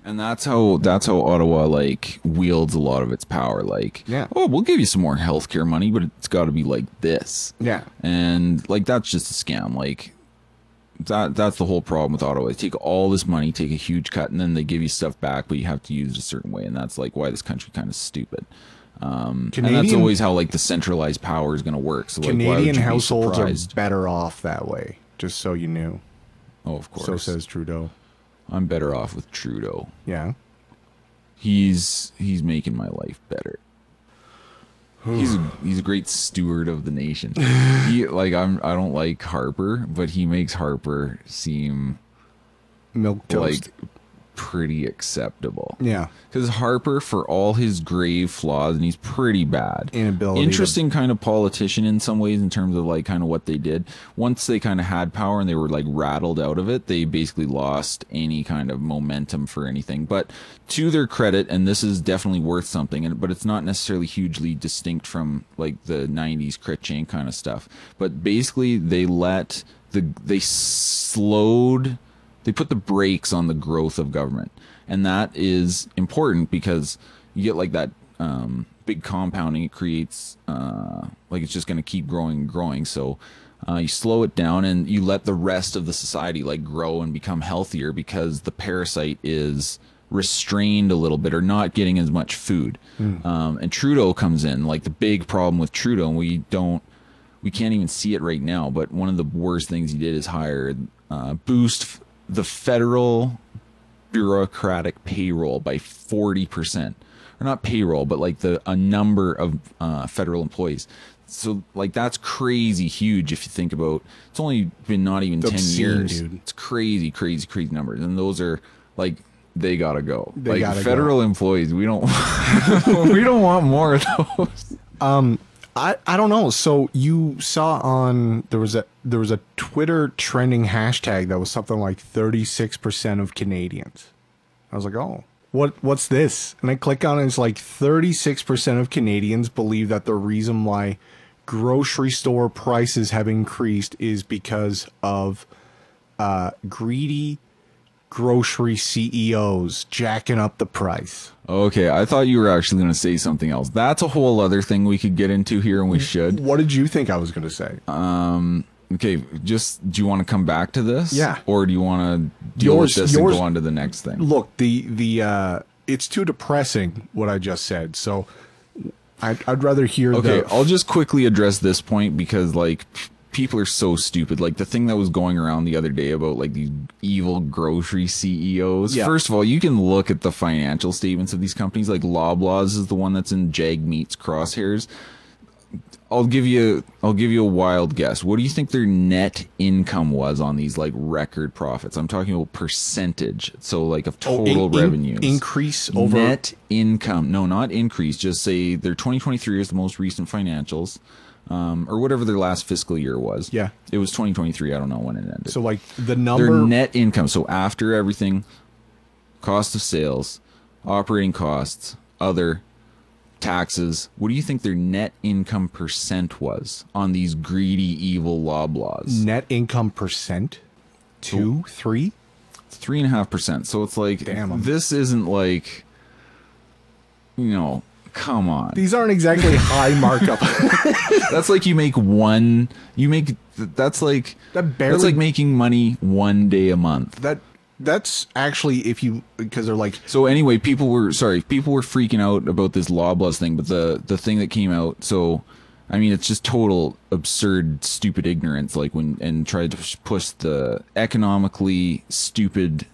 And that's how Ottawa, like, wields a lot of its power. Like, oh, we'll give you some more healthcare money, but it's got to be like this. Yeah. And, like, that's just a scam. Like, that's the whole problem with Ottawa. They take all this money, take a huge cut, and then they give you stuff back, but you have to use it a certain way. And that's, like, why this country kind of stupid. And that's always how like the centralized power is going to work. So like, Canadian households are better off that way, just so you knew. Oh, of course. So says Trudeau. I'm better off with Trudeau. Yeah. He's making my life better. He's a great steward of the nation. I don't like Harper, but he makes Harper seem milk toast. Like pretty acceptable. Yeah. Because Harper, for all his grave flaws, and he's pretty bad. Interesting kind of politician in some ways in terms of like kind of what they did. Once they kind of had power and they were like rattled out of it, they basically lost any kind of momentum for anything. But to their credit, and this is definitely worth something, but it's not necessarily hugely distinct from like the 90s crit chain kind of stuff. But basically they they put the brakes on the growth of government. And that is important because you get like that big compounding. It creates like it's just going to keep growing and growing. So you slow it down and you let the rest of the society like grow and become healthier because the parasite is restrained a little bit or not getting as much food. And Trudeau comes in. Like the big problem with Trudeau, and we can't even see it right now, but one of the worst things he did is boost the federal bureaucratic payroll by 40%, or not payroll, but like a number of federal employees. So like that's crazy huge if you think about. It's only been not even 10 years. Dude. It's crazy numbers, and those are like they gotta go. Like federal employees, we don't we don't want more of those. I don't know. So you saw there was a Twitter trending hashtag that was something like 36% of Canadians. I was like, oh, what's this? And I click on it, and it's like 36% of Canadians believe that the reason why grocery store prices have increased is because of greedy grocery CEOs jacking up the price. Okay, I thought you were actually going to say something else. That's a whole other thing we could get into here, and we should. What did you think I was going to say? Okay, do you want to come back to this? Yeah. Or do you want to deal with this and go on to the next thing? Look, it's too depressing what I just said, so I'd rather hear I'll just quickly address this point because, like, people are so stupid. Like the thing that was going around the other day about like these evil grocery CEOs. Yeah. First of all, you can look at the financial statements of these companies. Like Loblaws is the one that's in Jag Meat's crosshairs. I'll give you a wild guess. What do you think their net income was on these like record profits? I'm talking about percentage. So like of total revenues. Increase over net income. No, not increase. Just say their 2023 is the most recent financials. Or whatever their last fiscal year was. Yeah. It was 2023. I don't know when it ended. So like the number... Their net income. So after everything, cost of sales, operating costs, other taxes, what do you think their net income percent was on these greedy, evil Loblaws? Net income percent? 2, 3? It's 3.5%. So it's like, damn, this isn't like, you know... Come on. These aren't exactly high markup. That's like that's like making money one day a month. That's actually because they're like. So anyway, people were freaking out about this Loblaws thing, but the thing that came out, so I mean, it's just total absurd, stupid ignorance, like and tried to push the economically stupid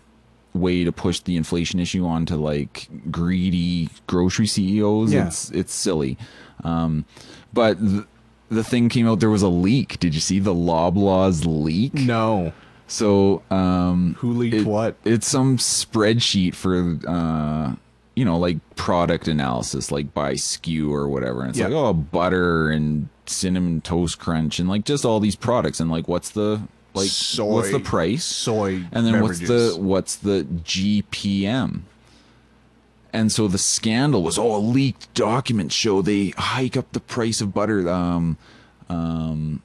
way to push the inflation issue onto like greedy grocery CEOs. Yeah. It's silly. But the thing came out, there was a leak. Did you see the Loblaws leak? No. So who leaked what? It's some spreadsheet for like product analysis, like by SKU or whatever. And it's like, oh, butter and cinnamon toast crunch and like just all these products, and like what's the price? Soy and then beverages. what's the GPM? And so the scandal was, leaked documents show they hike up the price of butter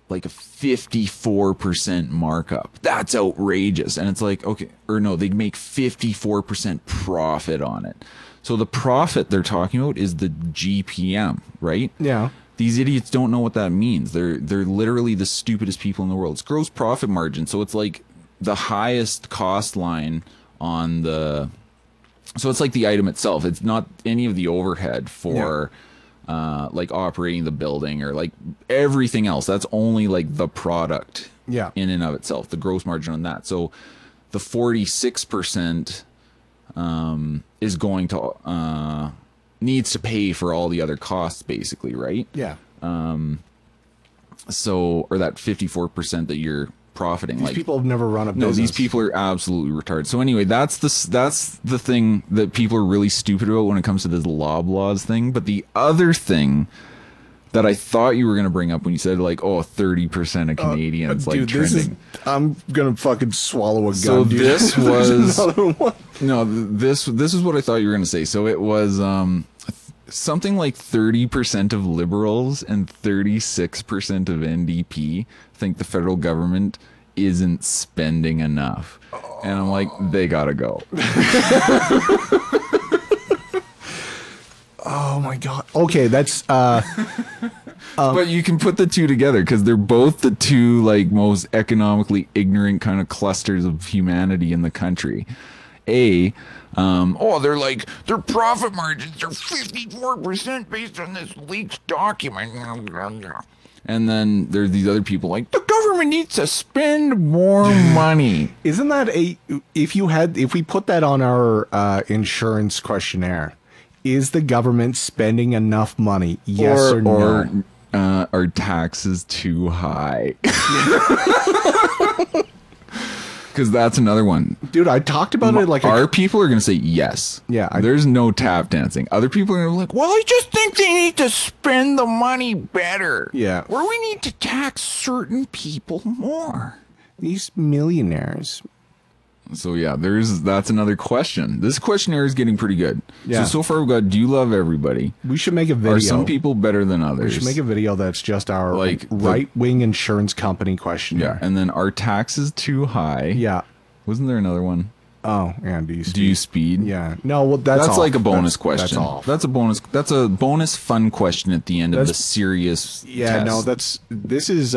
like a 54% markup. That's outrageous. And it's like, okay, or no, they make 54% profit on it. So the profit they're talking about is the GPM, right? Yeah. These idiots don't know what that means. They're literally the stupidest people in the world. It's gross profit margin. So it's like the highest cost line on the... So it's like the item itself. It's not any of the overhead for like operating the building or like everything else. That's only like the product in and of itself, the gross margin on that. So the 46% is going to needs to pay for all the other costs, basically, right? Yeah. So, or that 54% that you're profiting. These people have never run a business. No, these people are absolutely retarded. So anyway, that's the thing that people are really stupid about when it comes to this Loblaws thing. But the other thing that I thought you were going to bring up when you said like, oh, 30% of Canadians like dude, trending. I'm going to fucking swallow a gun. So dude. this was this is what I thought you were going to say. So it was something like 30% of Liberals and 36% of NDP think the federal government isn't spending enough. And I'm like, they gotta go. Oh my God. Okay, that's but you can put the two together because they're both the two like most economically ignorant kind of clusters of humanity in the country. They're like, their profit margins are 54% based on this leaked document. And then there's these other people like, the government needs to spend more money. Isn't that if we put that on our insurance questionnaire, is the government spending enough money? Yes or no? Are taxes too high? Because that's another one. Dude, I talked about it like... Our people are going to say yes. Yeah. There's no tap dancing. Other people are going to be like, well, I just think they need to spend the money better. Yeah. Or we need to tax certain people more. These millionaires. So yeah, that's another question. This questionnaire is getting pretty good. Yeah. So far we've got, do you love everybody? We should make a video. Are some people better than others? We should make a video that's just our like right-wing insurance company questionnaire. Yeah, and then are taxes too high? Yeah. Wasn't there another one? Oh, yeah. Do you speed? Do you speed? Yeah. No, well, that's like a bonus question. That's off. That's a bonus. That's a bonus fun question at the end of the serious Yeah, test. no, this is,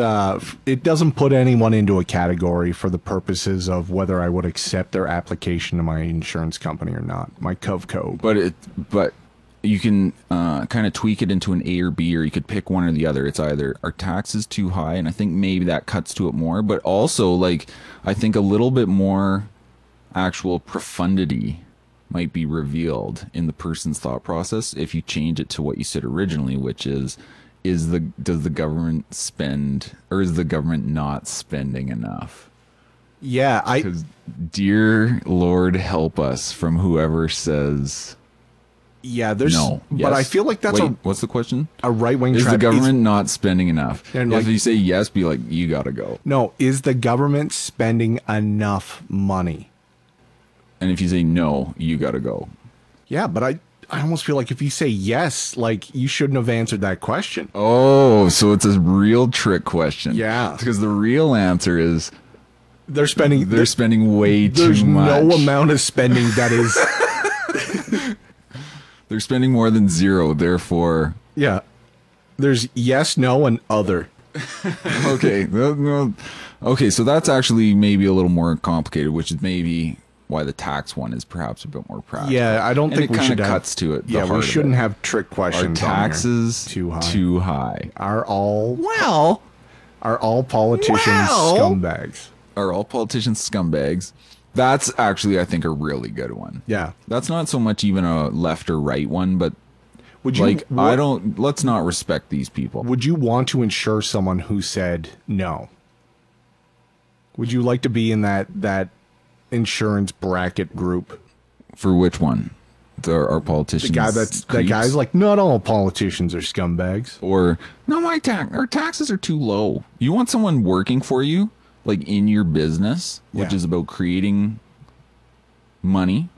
it doesn't put anyone into a category for the purposes of whether I would accept their application to my insurance company or not, my CovCo. But you can kind of tweak it into an A or B, or you could pick one or the other. It's either are taxes too high, and I think maybe that cuts to it more, but also like I think a little bit more actual profundity might be revealed in the person's thought process if you change it to what you said originally, which is does the government spend, or is the government not spending enough? Yeah, because dear Lord help us from whoever says there's no. But yes. I feel like that's what's the question? A right-wing is the government not spending enough? And if you say yes, be like, you gotta go. No, is the government spending enough money? And if you say no, you gotta go. Yeah, but I almost feel like if you say yes, like you shouldn't have answered that question. Oh, so it's a real trick question. Yeah. Because the real answer is they're spending way too much. There's no amount of spending that is they're spending more than zero, therefore. Yeah. There's yes, no, and other. Okay. Okay, so that's actually maybe a little more complicated, which is maybe why the tax one is perhaps a bit more practical. Yeah, I don't think we should cuts to it. Yeah, we shouldn't have trick questions. Are taxes too high? Are all politicians scumbags? Are all politicians scumbags? That's actually, I think, a really good one. Yeah. That's not so much even a left or right one, but let's not respect these people. Would you want to insure someone who said no? Would you like to be in that insurance bracket group? For which one? Our politicians? That guy's like, not all politicians are scumbags. Or, no, our taxes are too low. You want someone working for you, like in your business, which is about creating money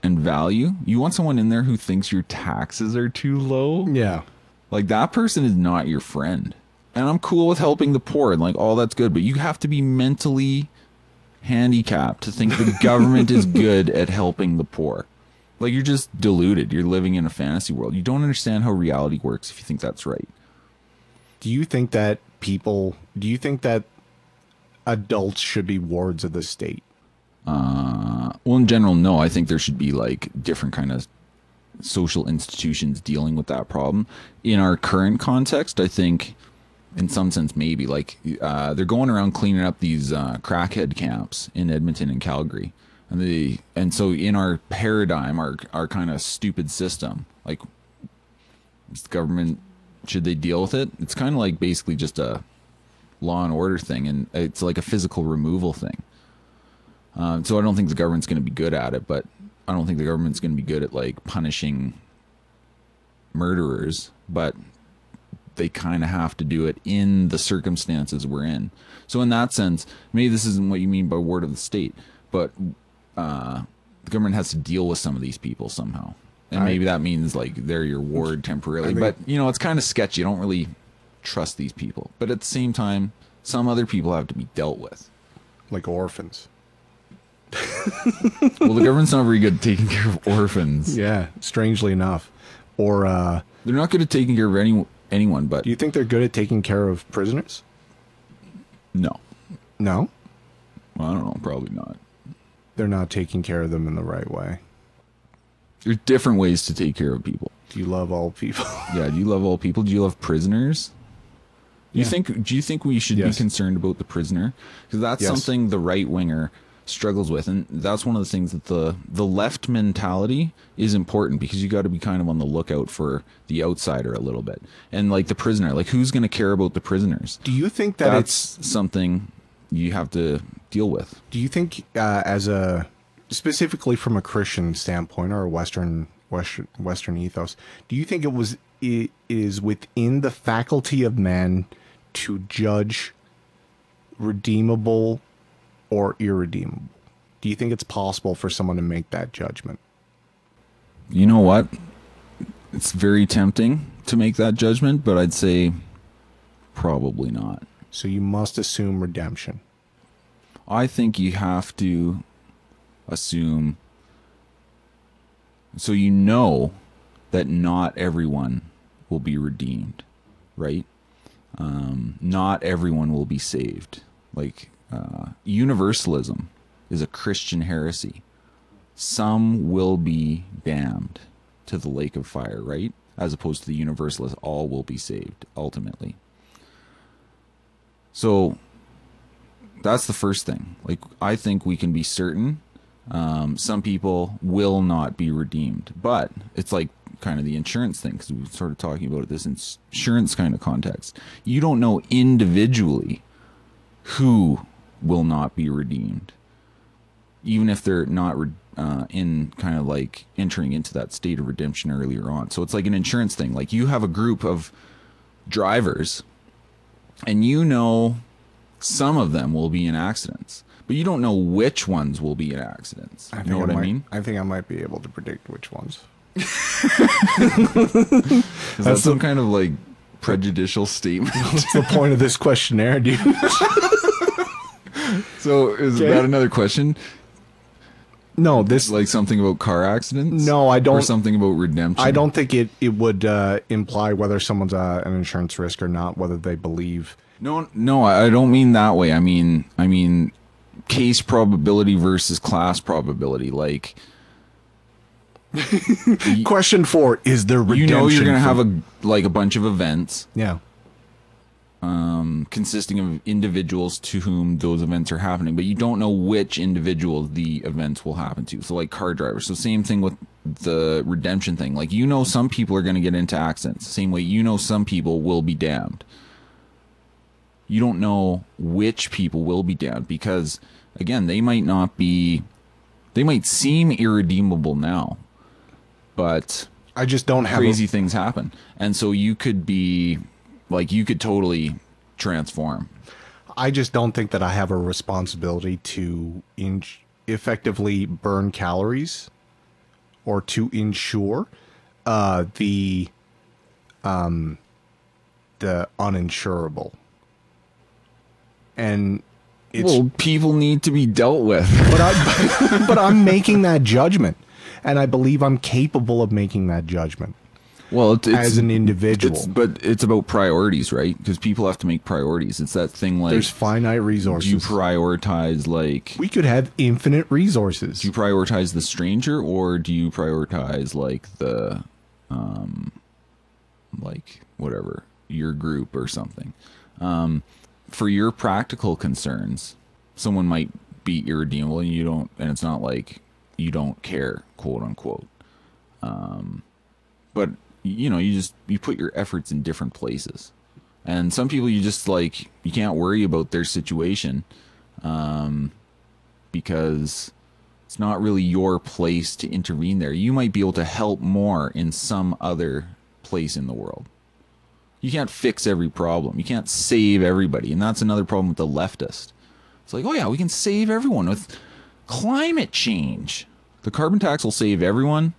and value. You want someone in there who thinks your taxes are too low. Yeah. Like that person is not your friend. And I'm cool with helping the poor and like all that's good, but you have to be mentally handicapped to think the government is good at helping the poor. Like you're just deluded. You're living in a fantasy world. You don't understand how reality works if you think that's right. Do you think that adults should be wards of the state? Well, in general, no. I think there should be like different kind of social institutions dealing with that problem. In our current context, I think in some sense maybe, like they're going around cleaning up these crackhead camps in Edmonton and Calgary. And so in our paradigm, our kind of stupid system, like, is the government, should they deal with it? It's kind of like basically just a law and order thing, and it's like a physical removal thing. So I don't think the government's going to be good at it, but I don't think the government's going to be good at like punishing murderers, but they kind of have to do it in the circumstances we're in. So in that sense, maybe this isn't what you mean by ward of the state, but the government has to deal with some of these people somehow. And maybe that means like they're your ward temporarily, but you know, it's kind of sketchy. You don't really trust these people, but at the same time, some other people have to be dealt with. Like orphans. Well, the government's not very good at taking care of orphans. Yeah, strangely enough. Or they're not good at taking care of anyone, but... Do you think they're good at taking care of prisoners? No. No? Well, I don't know, probably not. They're not taking care of them in the right way. There's different ways to take care of people. Do you love all people? Yeah, do you love all people? Do you love prisoners? Do you think we should be concerned about the prisoner? Because that's something the right winger struggles with, and that's one of the things that the left mentality is important, because you got to be kind of on the lookout for the outsider a little bit, and like the prisoner, like who's going to care about the prisoners? Do you think that that's something you have to deal with? Do you think as a specifically from a Christian standpoint or a Western ethos, do you think it is within the faculty of man to judge redeemable or irredeemable? Do you think it's possible for someone to make that judgment? You know what? It's very tempting to make that judgment, but I'd say probably not. So you must assume redemption. I think you have to assume, so you know that not everyone will be redeemed, right? Not everyone will be saved. Like, universalism is a Christian heresy. Some will be damned to the lake of fire, right? As opposed to the universalists, all will be saved ultimately. So that's the first thing. Like, I think we can be certain some people will not be redeemed, but it's like kind of the insurance thing, because we were sort of talking about this insurance kind of context. You don't know individually who will not be redeemed, even if they're not in kind of like entering into that state of redemption earlier on. So it's like an insurance thing. Like, you have a group of drivers and you know some of them will be in accidents, but you don't know which ones will be in accidents. You know what I mean? I think I might be able to predict which ones. Is that some kind of like prejudicial statement? What's the point of this questionnaire, dude? So is that another question? No, this like something about car accidents? No, I don't. Or something about redemption? I don't think it would imply whether someone's an insurance risk or not, whether they believe. No, I don't mean that way. I mean case probability versus class probability. Like, question 4: is there redemption? You know, you're gonna have a bunch of events. Yeah. Consisting of individuals to whom those events are happening, but you don't know which individuals the events will happen to. So like car drivers. So same thing with the redemption thing. Like, you know, some people are going to get into accidents. Same way, you know, some people will be damned. You don't know which people will be damned, because again, they might seem irredeemable now, but I just don't have crazy things happen. And so you could be like, you could totally transform. I just don't think that I have a responsibility to effectively burn calories or to ensure the uninsurable. And well, people need to be dealt with. But I'm making that judgment, and I believe I'm capable of making that judgment. Well, it's as an individual. But it's about priorities, right? Because people have to make priorities. It's that thing like there's finite resources. Do you prioritize like we could have infinite resources? Do you prioritize the stranger, or do you prioritize like the like whatever your group or something? For your practical concerns, someone might be irredeemable, and you don't, and it's not like you don't care, quote unquote. But you know, you put your efforts in different places, and some people you just like you can't worry about their situation, because it's not really your place to intervene there. You might be able to help more in some other place in the world. You can't fix every problem. You can't save everybody, and that's another problem with the leftist. It's like, oh yeah, we can save everyone with climate change. The carbon tax will save everyone.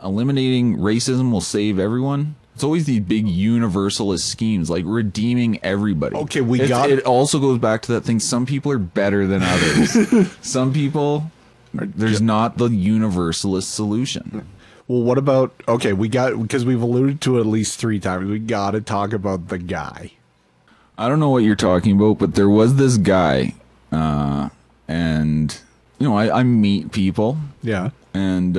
Eliminating racism will save everyone. It's always these big universalist schemes, like redeeming everybody. Okay, it also goes back to that thing. Some people are better than others. Some people, there's not the universalist solution. Well, what about, okay, because we've alluded to it at least 3 times, we got to talk about the guy. I don't know what you're talking about, but there was this guy, and, you know, I meet people. Yeah. And,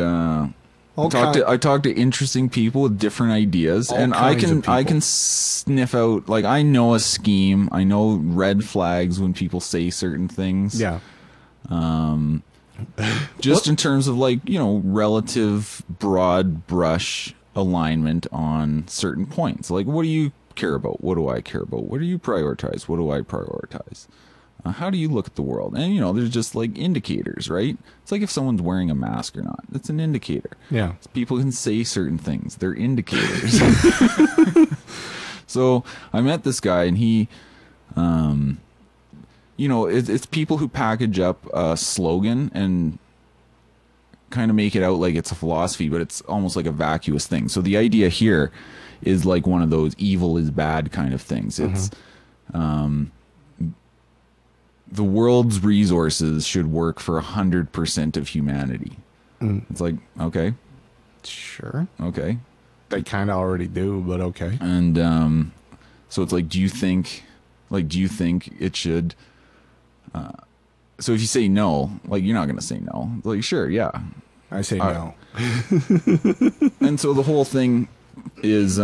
I talk to interesting people with different ideas, and I can sniff out, like, I know a scheme. I know red flags when people say certain things. Yeah. Just in terms of, like, you know, relative broad brush alignment on certain points. Like, what do you care about? What do I care about? What do you prioritize? What do I prioritize? How do you look at the world? And, you know, there's just like indicators, right? It's like if someone's wearing a mask or not. That's an indicator. Yeah. People can say certain things. They're indicators. So I met this guy, and he, you know, it's people who package up a slogan and kind of make it out like it's a philosophy, but it's almost like a vacuous thing. So the idea here is like one of those evil is bad kind of things. It's, the world's resources should work for 100% of humanity. It's like, okay. Sure. Okay. They kind of already do, but okay. And so it's like, do you think it should... so if you say no, like, you're not going to say no. Like, sure, yeah. I say no. And so the whole thing is...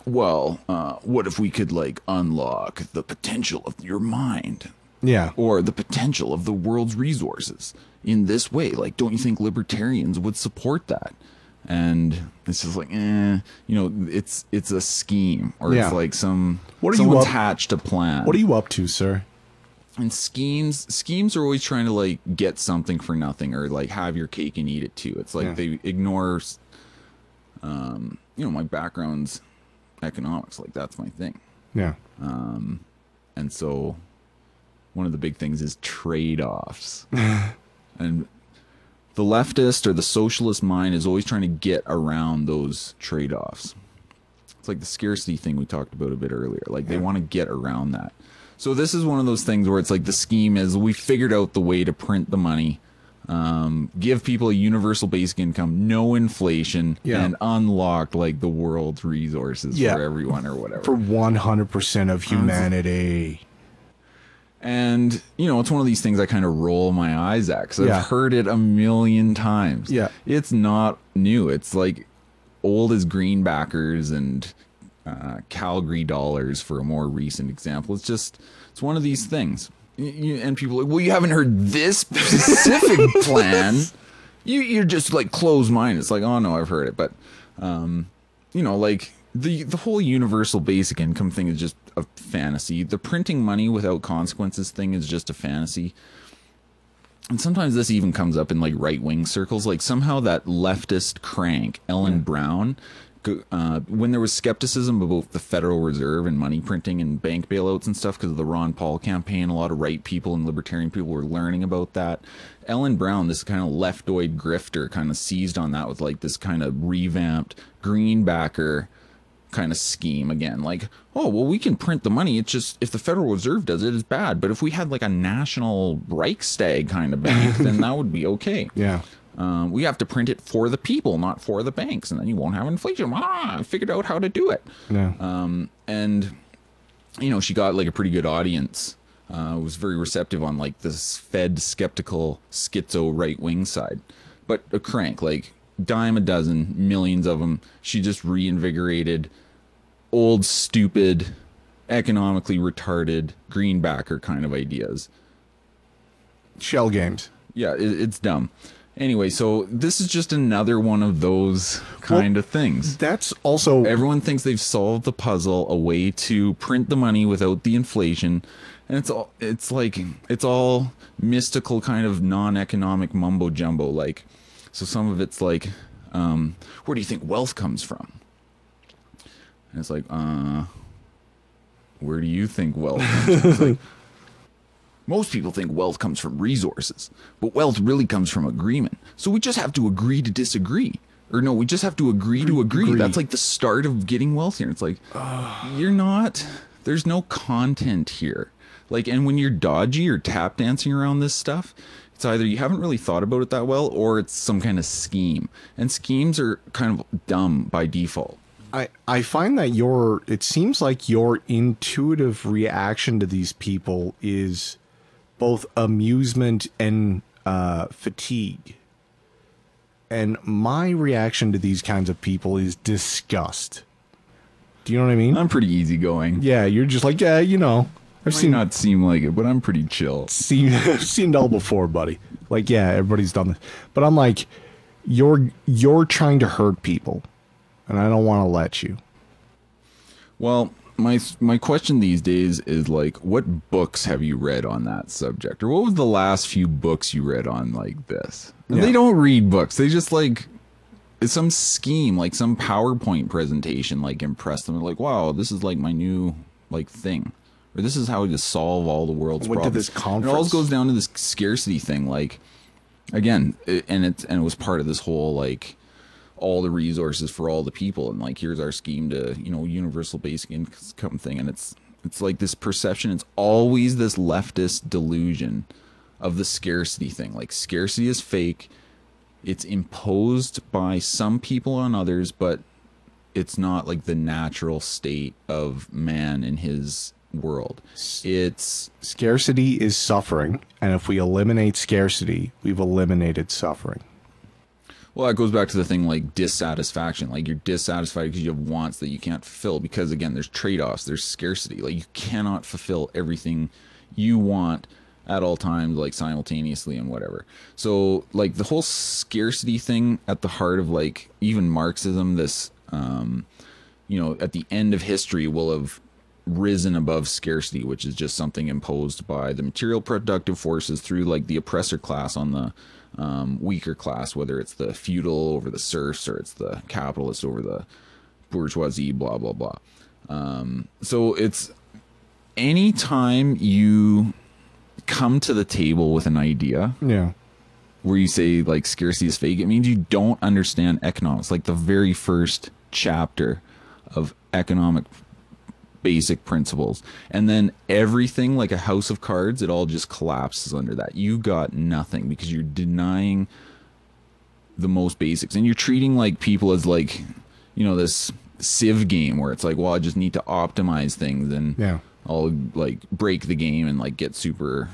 what if we could like unlock the potential of your mind? Yeah. Or the potential of the world's resources in this way? Like, don't you think libertarians would support that? And it's just like, you know, it's a scheme, or it's like someone's hatched a plan. What are you up to, sir? And schemes are always trying to like get something for nothing, or like have your cake and eat it too. It's like they ignore, you know, my background's economics, like that's my thing. Yeah. And so one of the big things is trade-offs. And the leftist or the socialist mind is always trying to get around those trade-offs. It's like the scarcity thing we talked about a bit earlier. Like they want to get around that. So this is one of those things where it's like the scheme is we figured out the way to print the money, give people a universal basic income, no inflation, and unlock like the world's resources for everyone or whatever. For 100% of humanity. And, you know, it's one of these things I kind of roll my eyes at because I've heard it a million times. Yeah. It's not new. It's like old as greenbackers and Calgary dollars for a more recent example. It's one of these things. And people are like, well, you haven't heard this specific plan. You're just like closed-minded. It's like, oh no, I've heard it. But, you know, like the whole universal basic income thing is just a fantasy. The printing money without consequences thing is just a fantasy. And sometimes this even comes up in like right-wing circles. Like somehow that leftist crank, Ellen Brown, when there was skepticism about the Federal Reserve and money printing and bank bailouts and stuff because of the Ron Paul campaign, a lot of right people and libertarian people were learning about that. Ellen Brown, this kind of leftoid grifter, kind of seized on that with like this kind of revamped greenbacker kind of scheme again. Like, oh, well, we can print the money. It's just if the Federal Reserve does it, it's bad. But if we had like a national Reichstag kind of bank, then that would be okay. Yeah. We have to print it for the people, not for the banks, and then you won't have inflation. I figured out how to do it. Yeah. And you know, she got like a pretty good audience. Was very receptive on like this Fed skeptical schizo right wing side, but a crank, like dime a dozen, millions of them. She just reinvigorated old, stupid, economically retarded greenbacker kind of ideas. Shell games. Yeah, it's dumb. Anyway, so this is just another one of those kind of things. That's also... Everyone thinks they've solved the puzzle, a way to print the money without the inflation. And it's all mystical kind of non-economic mumbo jumbo. Like, so some of it's like, where do you think wealth comes from? And it's like, where do you think wealth comes from? It's like, most people think wealth comes from resources, but wealth really comes from agreement. So we just have to agree to disagree. Or no, we just have to agree to agree. That's like the start of getting wealth here. It's like, you're not, there's no content here. Like, and when you're dodgy or tap dancing around this stuff, it's either you haven't really thought about it that well, or it's some kind of scheme. And schemes are kind of dumb by default. I find that it seems like your intuitive reaction to these people is both amusement and fatigue. And my reaction to these kinds of people is disgust. Do you know what I mean? I'm pretty easygoing. Yeah, you're just like, yeah, you know. Might not seem like it, but I'm pretty chill. I've seen it all before, buddy. Like, yeah, everybody's done this. But I'm like, you're trying to hurt people, and I don't want to let you. Well, my question these days is like, what books have you read on that subject? Or what was the last few books you read on like this? Yeah. They don't read books. They just like, it's some scheme, like some PowerPoint presentation, like impress them. Like, wow, this is like my new like thing. Or this is how to solve all the world's problems. Went to this conference. It all goes down to this scarcity thing. Like, again, it was part of this whole like all the resources for all the people, and like here's our scheme to, you know, universal basic income thing. And it's like this perception. It's always this leftist delusion of the scarcity thing. Like, scarcity is fake. It's imposed by some people on others, but it's not like the natural state of man in his world. It's scarcity is suffering, and if we eliminate scarcity, we've eliminated suffering. Well, that goes back to the thing like dissatisfaction. Like, you're dissatisfied because you have wants that you can't fulfill, because again, there's trade-offs, there's scarcity. Like, you cannot fulfill everything you want at all times, like simultaneously and whatever. So like the whole scarcity thing at the heart of like even Marxism, this you know, at the end of history will have risen above scarcity, which is just something imposed by the material productive forces through like the oppressor class on the weaker class, whether it's the feudal over the serfs or it's the capitalist over the bourgeoisie, blah blah blah. So it's anytime you come to the table with an idea, yeah, where you say like scarcity is fake, it means you don't understand economics. Like the very first chapter of economic basic principles, and then everything, like a house of cards, it all just collapses under that. You got nothing because you're denying the most basics, and you're treating like people as like, you know, this Civ game where it's like, well, I just need to optimize things and yeah, I'll like break the game and like get super.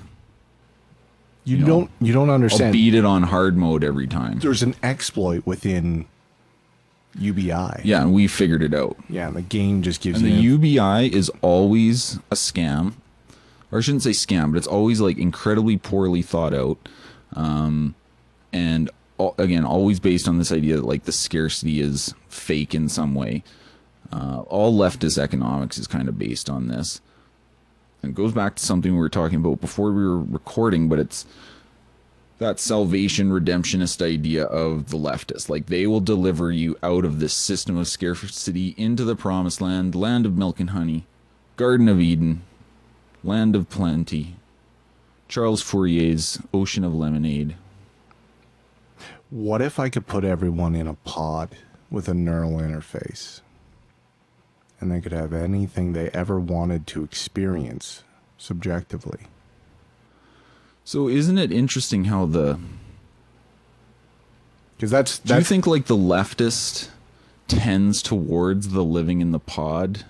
You don't understand. I'll beat it on hard mode every time. There's an exploit within UBI. Yeah, and we figured it out. Yeah, and the game just gives you. And the UBI is always a scam, or I shouldn't say scam, but it's always like incredibly poorly thought out, and again, always based on this idea that like the scarcity is fake in some way. All leftist economics is kind of based on this. And it goes back to something we were talking about before we were recording, but it's that salvation redemptionist idea of the leftists. Like, they will deliver you out of this system of scarcity into the promised land, land of milk and honey, Garden of Eden, land of plenty, Charles Fourier's Ocean of Lemonade. What if I could put everyone in a pod with a neural interface, and they could have anything they ever wanted to experience subjectively? So isn't it interesting how the Because that's Do you think like the leftist tends towards the living in the pod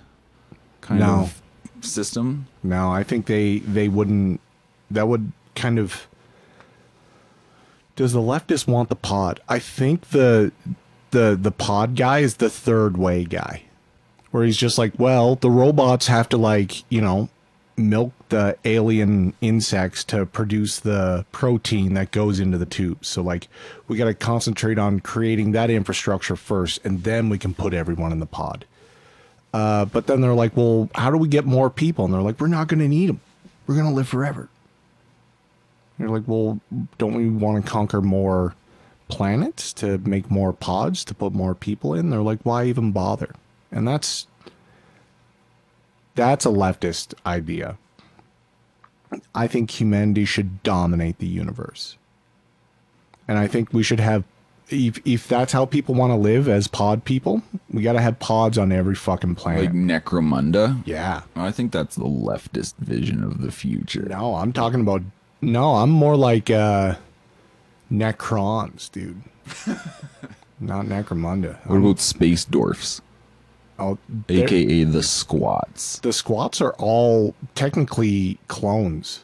kind of system? No, I think they wouldn't. That would kind of. Does the leftist want the pod? I think the pod guy is the third way guy, where he's just like, well, the robots have to, like, you know, milk the alien insects to produce the protein that goes into the tubes. So, like, we got to concentrate on creating that infrastructure first, and then we can put everyone in the pod. But then they're like, well, how do we get more people? And they're like, we're not going to need them. We're going to live forever. And you're like, well, don't we want to conquer more planets to make more pods to put more people in? They're like, why even bother? And that's a leftist idea. I think humanity should dominate the universe. And I think we should have, if that's how people want to live as pod people, we got to have pods on every fucking planet. Like Necromunda? Yeah. I think that's the leftist vision of the future. No, I'm talking about, no, I'm more like Necrons, dude. Not Necromunda. What about space dwarfs? Oh, AKA the squats. The squats are all technically clones.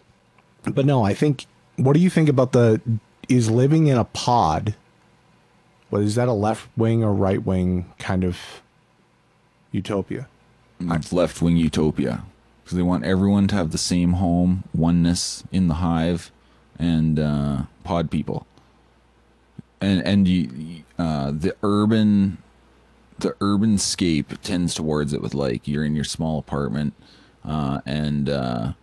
But no, I think, what do you think about is living in a pod, what is that, a left wing or right wing kind of utopia? It's left wing utopia. Because they want everyone to have the same home, oneness in the hive, and pod people. And the urban scape tends towards it with, like, you're in your small apartment and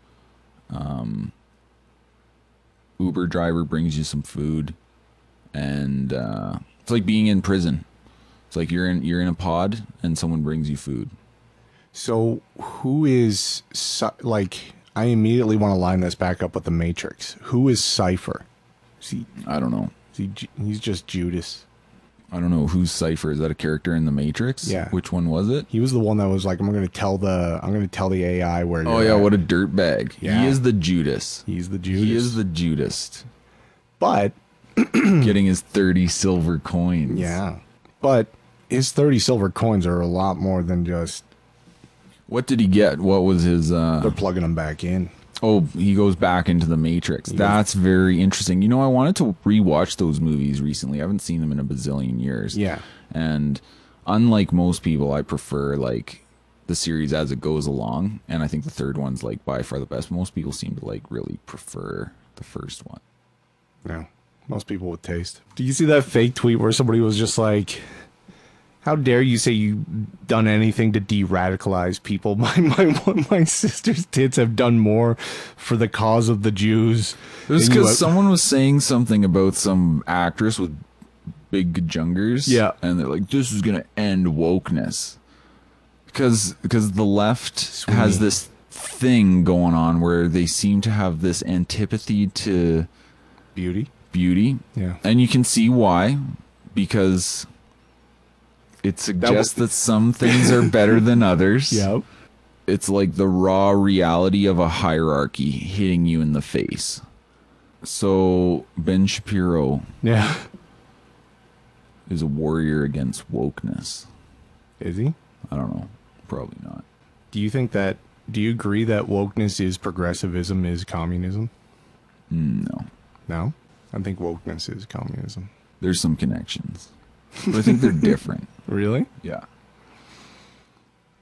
Uber driver brings you some food, and it's like being in prison. It's like you're in a pod and someone brings you food. So who is, like, I immediately want to line this back up with the Matrix. Who is Cypher? I don't know. He's just Judas. I don't know who's Cypher. Is that a character in the Matrix? Yeah. Which one was it? He was the one that was like, I'm going to tell the AI where. Oh yeah, what a dirtbag. Yeah. He is the Judas. He's the Judas. He is the Judas. But getting his 30 silver coins. Yeah. But his 30 silver coins are a lot more than just. What did he get? What was his They're plugging him back in. Oh, he goes back into the Matrix. That's very interesting. You know, I wanted to rewatch those movies recently. I haven't seen them in a bazillion years. Yeah. And unlike most people, I prefer, like, the series as it goes along. And I think the third one's, like, by far the best. Most people seem to, like, really prefer the first one. Yeah. Most people with taste. Do you see that fake tweet where somebody was just like, how dare you say you've done anything to de-radicalize people? My sister's tits have done more for the cause of the Jews. It was because someone was saying something about some actress with big jungers. Yeah. And they're like, this is going to end wokeness. Because the left has this thing going on where they seem to have this antipathy to beauty. Yeah. And you can see why. Because it suggests that some things are better than others. Yep. It's like the raw reality of a hierarchy hitting you in the face. So Ben Shapiro is a warrior against wokeness. Is he? I don't know. Probably not. Do you agree that wokeness is progressivism is communism? No. No? I think wokeness is communism. There's some connections. But I think they're different. Really? Yeah.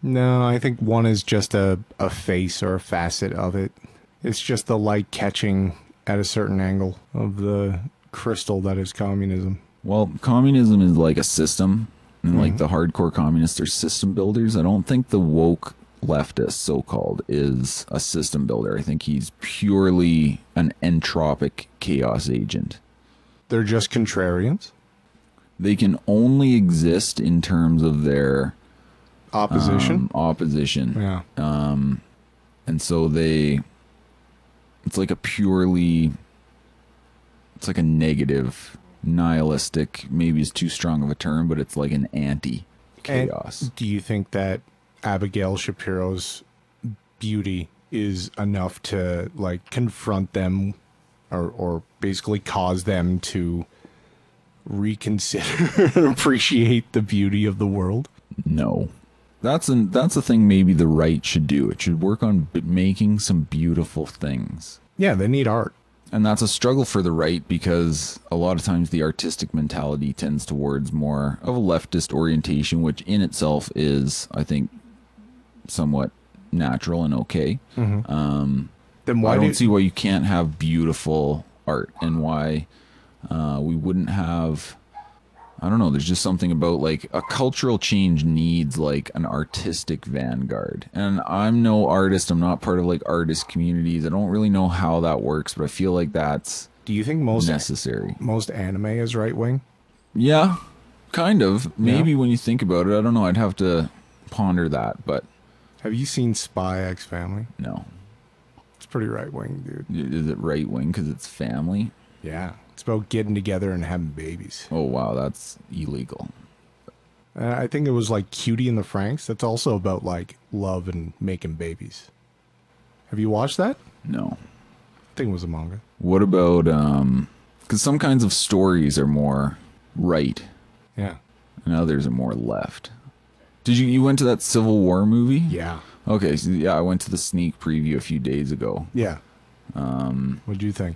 No, I think one is just a face or a facet of it. It's just the light catching at a certain angle of the crystal that is communism. Well, communism is like a system, and like the hardcore communists are system builders. I don't think the woke leftist, so-called, is a system builder. I think he's purely an entropic chaos agent. They're just contrarians? They can only exist in terms of their opposition. Yeah. And so it's like a negative, nihilistic, maybe is too strong of a term, but it's like an anti-chaos. And do you think that Abigail Shapiro's beauty is enough to, like, confront them or basically cause them to reconsider and appreciate the beauty of the world? No. That's a thing maybe the right should do. It should work on making some beautiful things. Yeah, they need art. And that's a struggle for the right because a lot of times the artistic mentality tends towards more of a leftist orientation, which in itself is, I think, somewhat natural and okay. Mm-hmm. Then why I don't see why you can't have beautiful art and why we wouldn't have... I don't know, there's just something about, like, a cultural change needs, like, an artistic vanguard. And I'm no artist. I'm not part of, like, artist communities. I don't really know how that works, but I feel like that's Do you think necessary. Most anime is right-wing? Yeah, kind of. Maybe Yeah. when you think about it. I don't know. I'd have to ponder that, but... Have you seen Spy X Family? No. It's pretty right-wing, dude. Is it right-wing because it's family? Yeah. It's about getting together and having babies. Oh, wow, that's illegal. I think it was like Cutie and the Franks. That's also about like love and making babies. Have you watched that? No. I think it was a manga. What about, because some kinds of stories are more right Yeah. and others are more left. Did you went to that Civil War movie? Yeah. Okay, so yeah, I went to the sneak preview a few days ago. Yeah. What'd you think?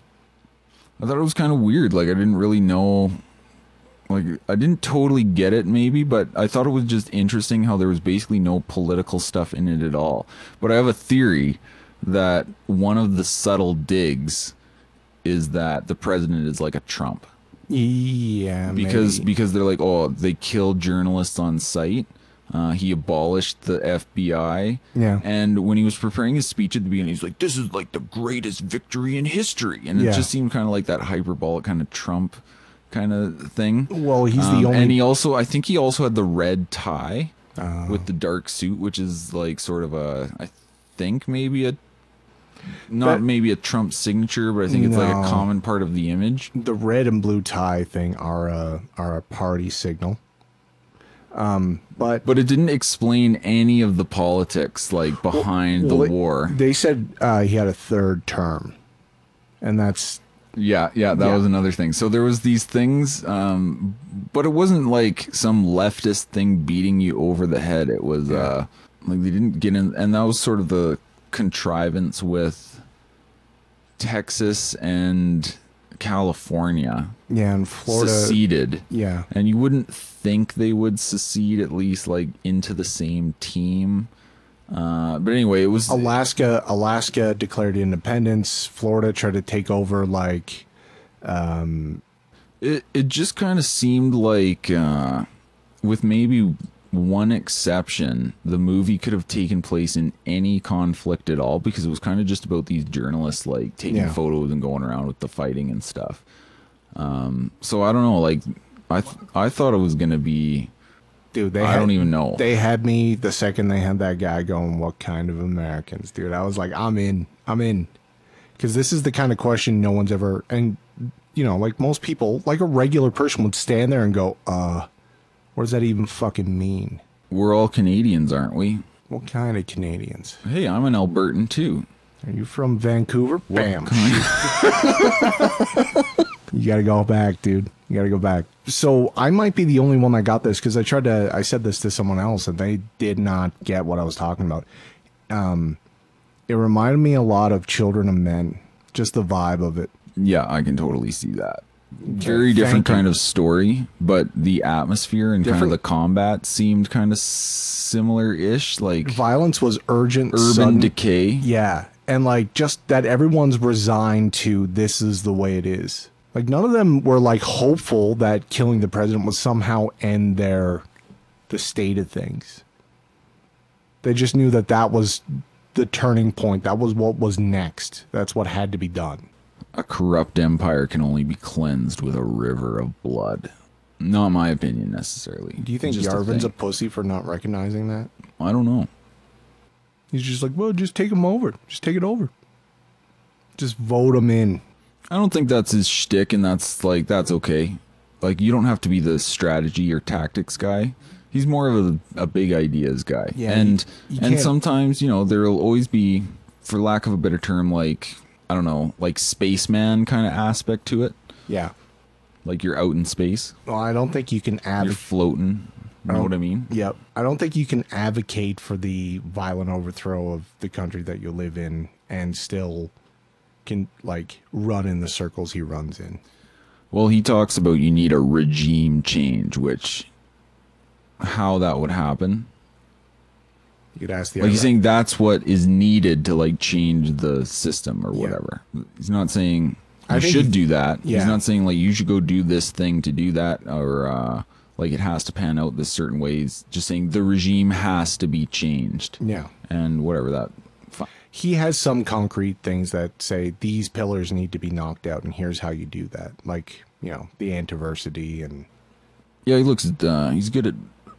I thought it was kind of weird. Like, I didn't really know... Like, I didn't totally get it, maybe, but I thought it was just interesting how there was basically no political stuff in it at all. But I have a theory that one of the subtle digs is that the president is like a Trump. Yeah, Because maybe. they're like, oh, they killed journalists on sight. He abolished the FBI. Yeah. And when he was preparing his speech at the beginning, he's like, this is like the greatest victory in history. And it Yeah. just seemed kind of like that hyperbolic kind of Trump kind of thing. Well, he's the only... And he also, I think he also had the red tie with the dark suit, which is like sort of a, I think maybe a, not maybe a Trump signature, but I think it's like a common part of the image. The red and blue tie thing are a party signal. But it didn't explain any of the politics like behind the war. They said he had a third term, and that's Yeah, that was another thing. So there was these things, but it wasn't like some leftist thing beating you over the head. It was like they didn't get in, and that was sort of the contrivance with Texas and California. Yeah, and Florida seceded. Yeah. And you wouldn't think they would secede at least like into the same team. But anyway, it was Alaska declared independence. Florida tried to take over like it just kind of seemed like with maybe one exception, the movie could have taken place in any conflict at all because it was kind of just about these journalists like taking photos and going around with the fighting and stuff. So I don't know, like I thought it was gonna be, dude. I don't even know. They had me the second they had that guy going, "What kind of Americans, dude?" I was like, I'm in, because this is the kind of question no one's ever, and you know, like most people, like a regular person would stand there and go, what does that even fucking mean? We're all Canadians, aren't we? What kind of Canadians? Hey, I'm an Albertan too. Are you from Vancouver? What Bam. kind? You gotta go back, dude. You gotta go back. So I might be the only one that got this because I said this to someone else and they did not get what I was talking about. It reminded me a lot of Children of Men, just the vibe of it. Yeah, I can totally see that. Very different kind of story, but the atmosphere and kind of the combat seemed kind of similar-ish. Like violence was urgent, urban sudden decay. Yeah, and like just that everyone's resigned to this is the way it is. Like none of them were like hopeful that killing the president would somehow end the state of things. They just knew that was the turning point. That was what was next. That's what had to be done. A corrupt empire can only be cleansed with a river of blood. Not my opinion, necessarily. Do you think Yarvin's a pussy for not recognizing that? I don't know. He's just like, well, just take him over. Just take it over. Just vote him in. I don't think that's his shtick, and that's okay. Like, you don't have to be the strategy or tactics guy. He's more of a big ideas guy. Yeah, and sometimes, you know, there'll always be, for lack of a better term, like, I don't know, like spaceman kind of aspect to it. Yeah. Like you're out in space. Well, I don't think you can You're advocate. floating. You know what I mean? Yep. I don't think you can advocate for the violent overthrow of the country that you live in and still can, like, run in the circles he runs in. Well, he talks about you need a regime change, which how that would happen. You could ask the Like other. he's saying that's what is needed to like change the system or whatever. He's not saying I you think should do that. yeah. He's not saying like you should go do this thing to do that or like it has to pan out this certain ways. Just saying the regime has to be changed. Yeah. And whatever that. He has some concrete things that say these pillars need to be knocked out, and here's how you do that. Like, you know, the antiversity and... Yeah, he looks at, he's good at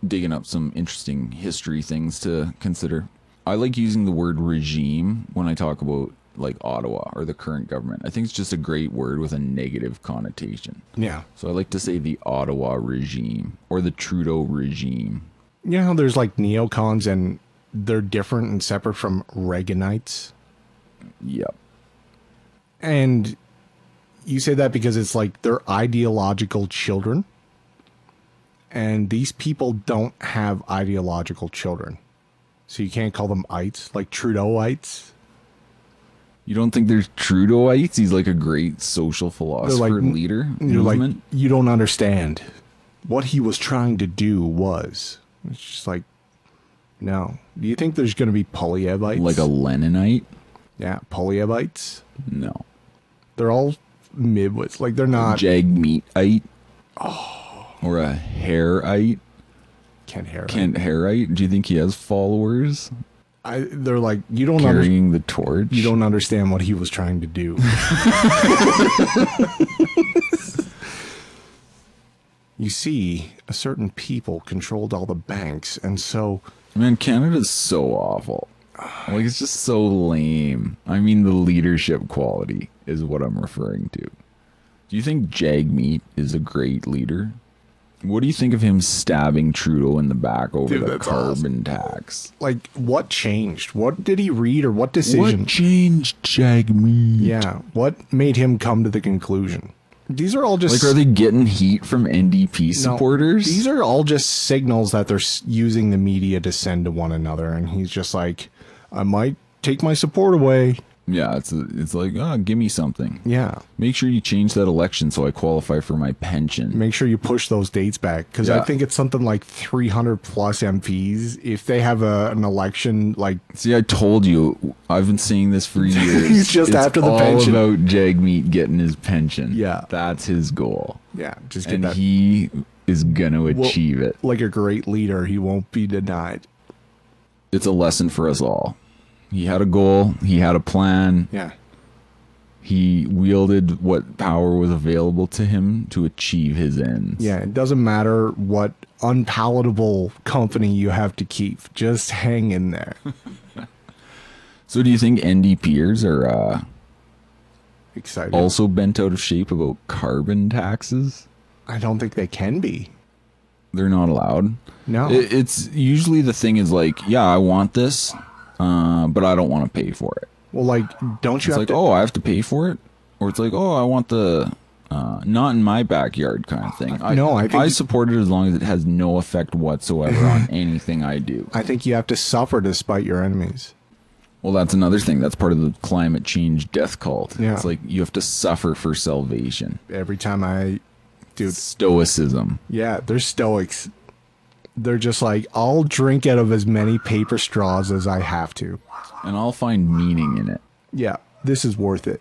digging up some interesting history things to consider. I like using the word regime when I talk about like Ottawa or the current government. I think it's just a great word with a negative connotation. Yeah. So I like to say the Ottawa regime or the Trudeau regime. You know how there's like neocons and they're different and separate from Reaganites? Yep. And you say that because it's like they're ideological children. And these people don't have ideological children. So you can't call them ites, like Trudeauites. You don't think there's Trudeauites? He's like a great social philosopher, leader, You're movement. like, you don't understand. What he was trying to do was... It's just like, no. Do you think there's going to be Polyevites? Like a Leninite? Yeah, Polyevites. No. They're all midwits. Like, they're not... Jagmeetite? Oh. Or a Hairite? Kent Harris. Kent Hairite? Do you think he has followers? They're like, you don't carrying the torch? You don't understand what he was trying to do. You see, a certain people controlled all the banks, and so... Man, Canada's so awful. Like, it's just so lame. I mean, the leadership quality is what I'm referring to. Do you think Jagmeet is a great leader? What do you think of him stabbing Trudeau in the back over the carbon tax? Like, what changed? What did he read, or what decision? What changed Jagmeet? Yeah, what made him come to the conclusion? These are all just... Like, are they getting heat from NDP supporters? No, these are all just signals that they're using the media to send to one another, and he's just like, I might take my support away. Yeah, it's like, give me something. Yeah. Make sure you change that election so I qualify for my pension. Make sure you push those dates back, because I think it's something like 300 plus MPs. If they have an election, like... See, I told you, I've been saying this for years. He's just after the pension. It's all about Jagmeet getting his pension. Yeah. That's his goal. Yeah, just get and that. He is going to achieve it. Like a great leader, he won't be denied. It's a lesson for us all. He had a goal. He had a plan. Yeah. He wielded what power was available to him to achieve his ends. Yeah, it doesn't matter what unpalatable company you have to keep. Just hang in there. So do you think NDPers are excited? Also bent out of shape about carbon taxes? I don't think they can be. They're not allowed. No. It's usually the thing is like, yeah, I want this. But I don't want to pay for it. Well, like, don't you it's have like, to... oh, I have to pay for it? Or it's like, oh, I want the not in my backyard kind of thing. I support it as long as it has no effect whatsoever on anything I do. I think you have to suffer to spite your enemies. Well, that's another thing. That's part of the climate change death cult. Yeah. It's like you have to suffer for salvation. Every time I... Dude. Stoicism. Yeah, they're stoics. They're just like, I'll drink out of as many paper straws as I have to. And I'll find meaning in it. Yeah, this is worth it.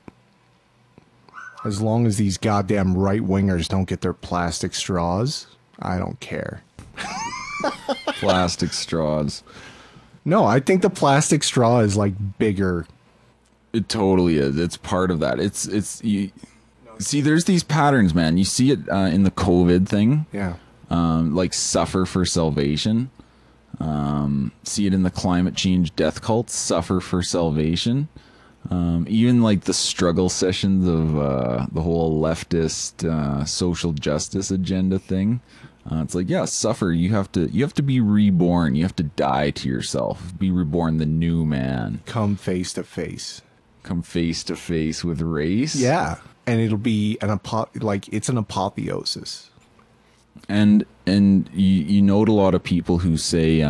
As long as these goddamn right-wingers don't get their plastic straws, I don't care. Plastic straws. No, I think the plastic straw is like bigger. It totally is. It's part of that. See, there's these patterns, man. You see it in the COVID thing. Yeah. Like suffer for salvation. See it in the climate change death cult, suffer for salvation. Even like the struggle sessions of the whole leftist social justice agenda thing. It's like, yeah, suffer. You have to be reborn. You have to die to yourself. Be reborn, the new man. Come face to face. Come face to face with race. Yeah. and it'll be it's an apotheosis. And you note a lot of people who say,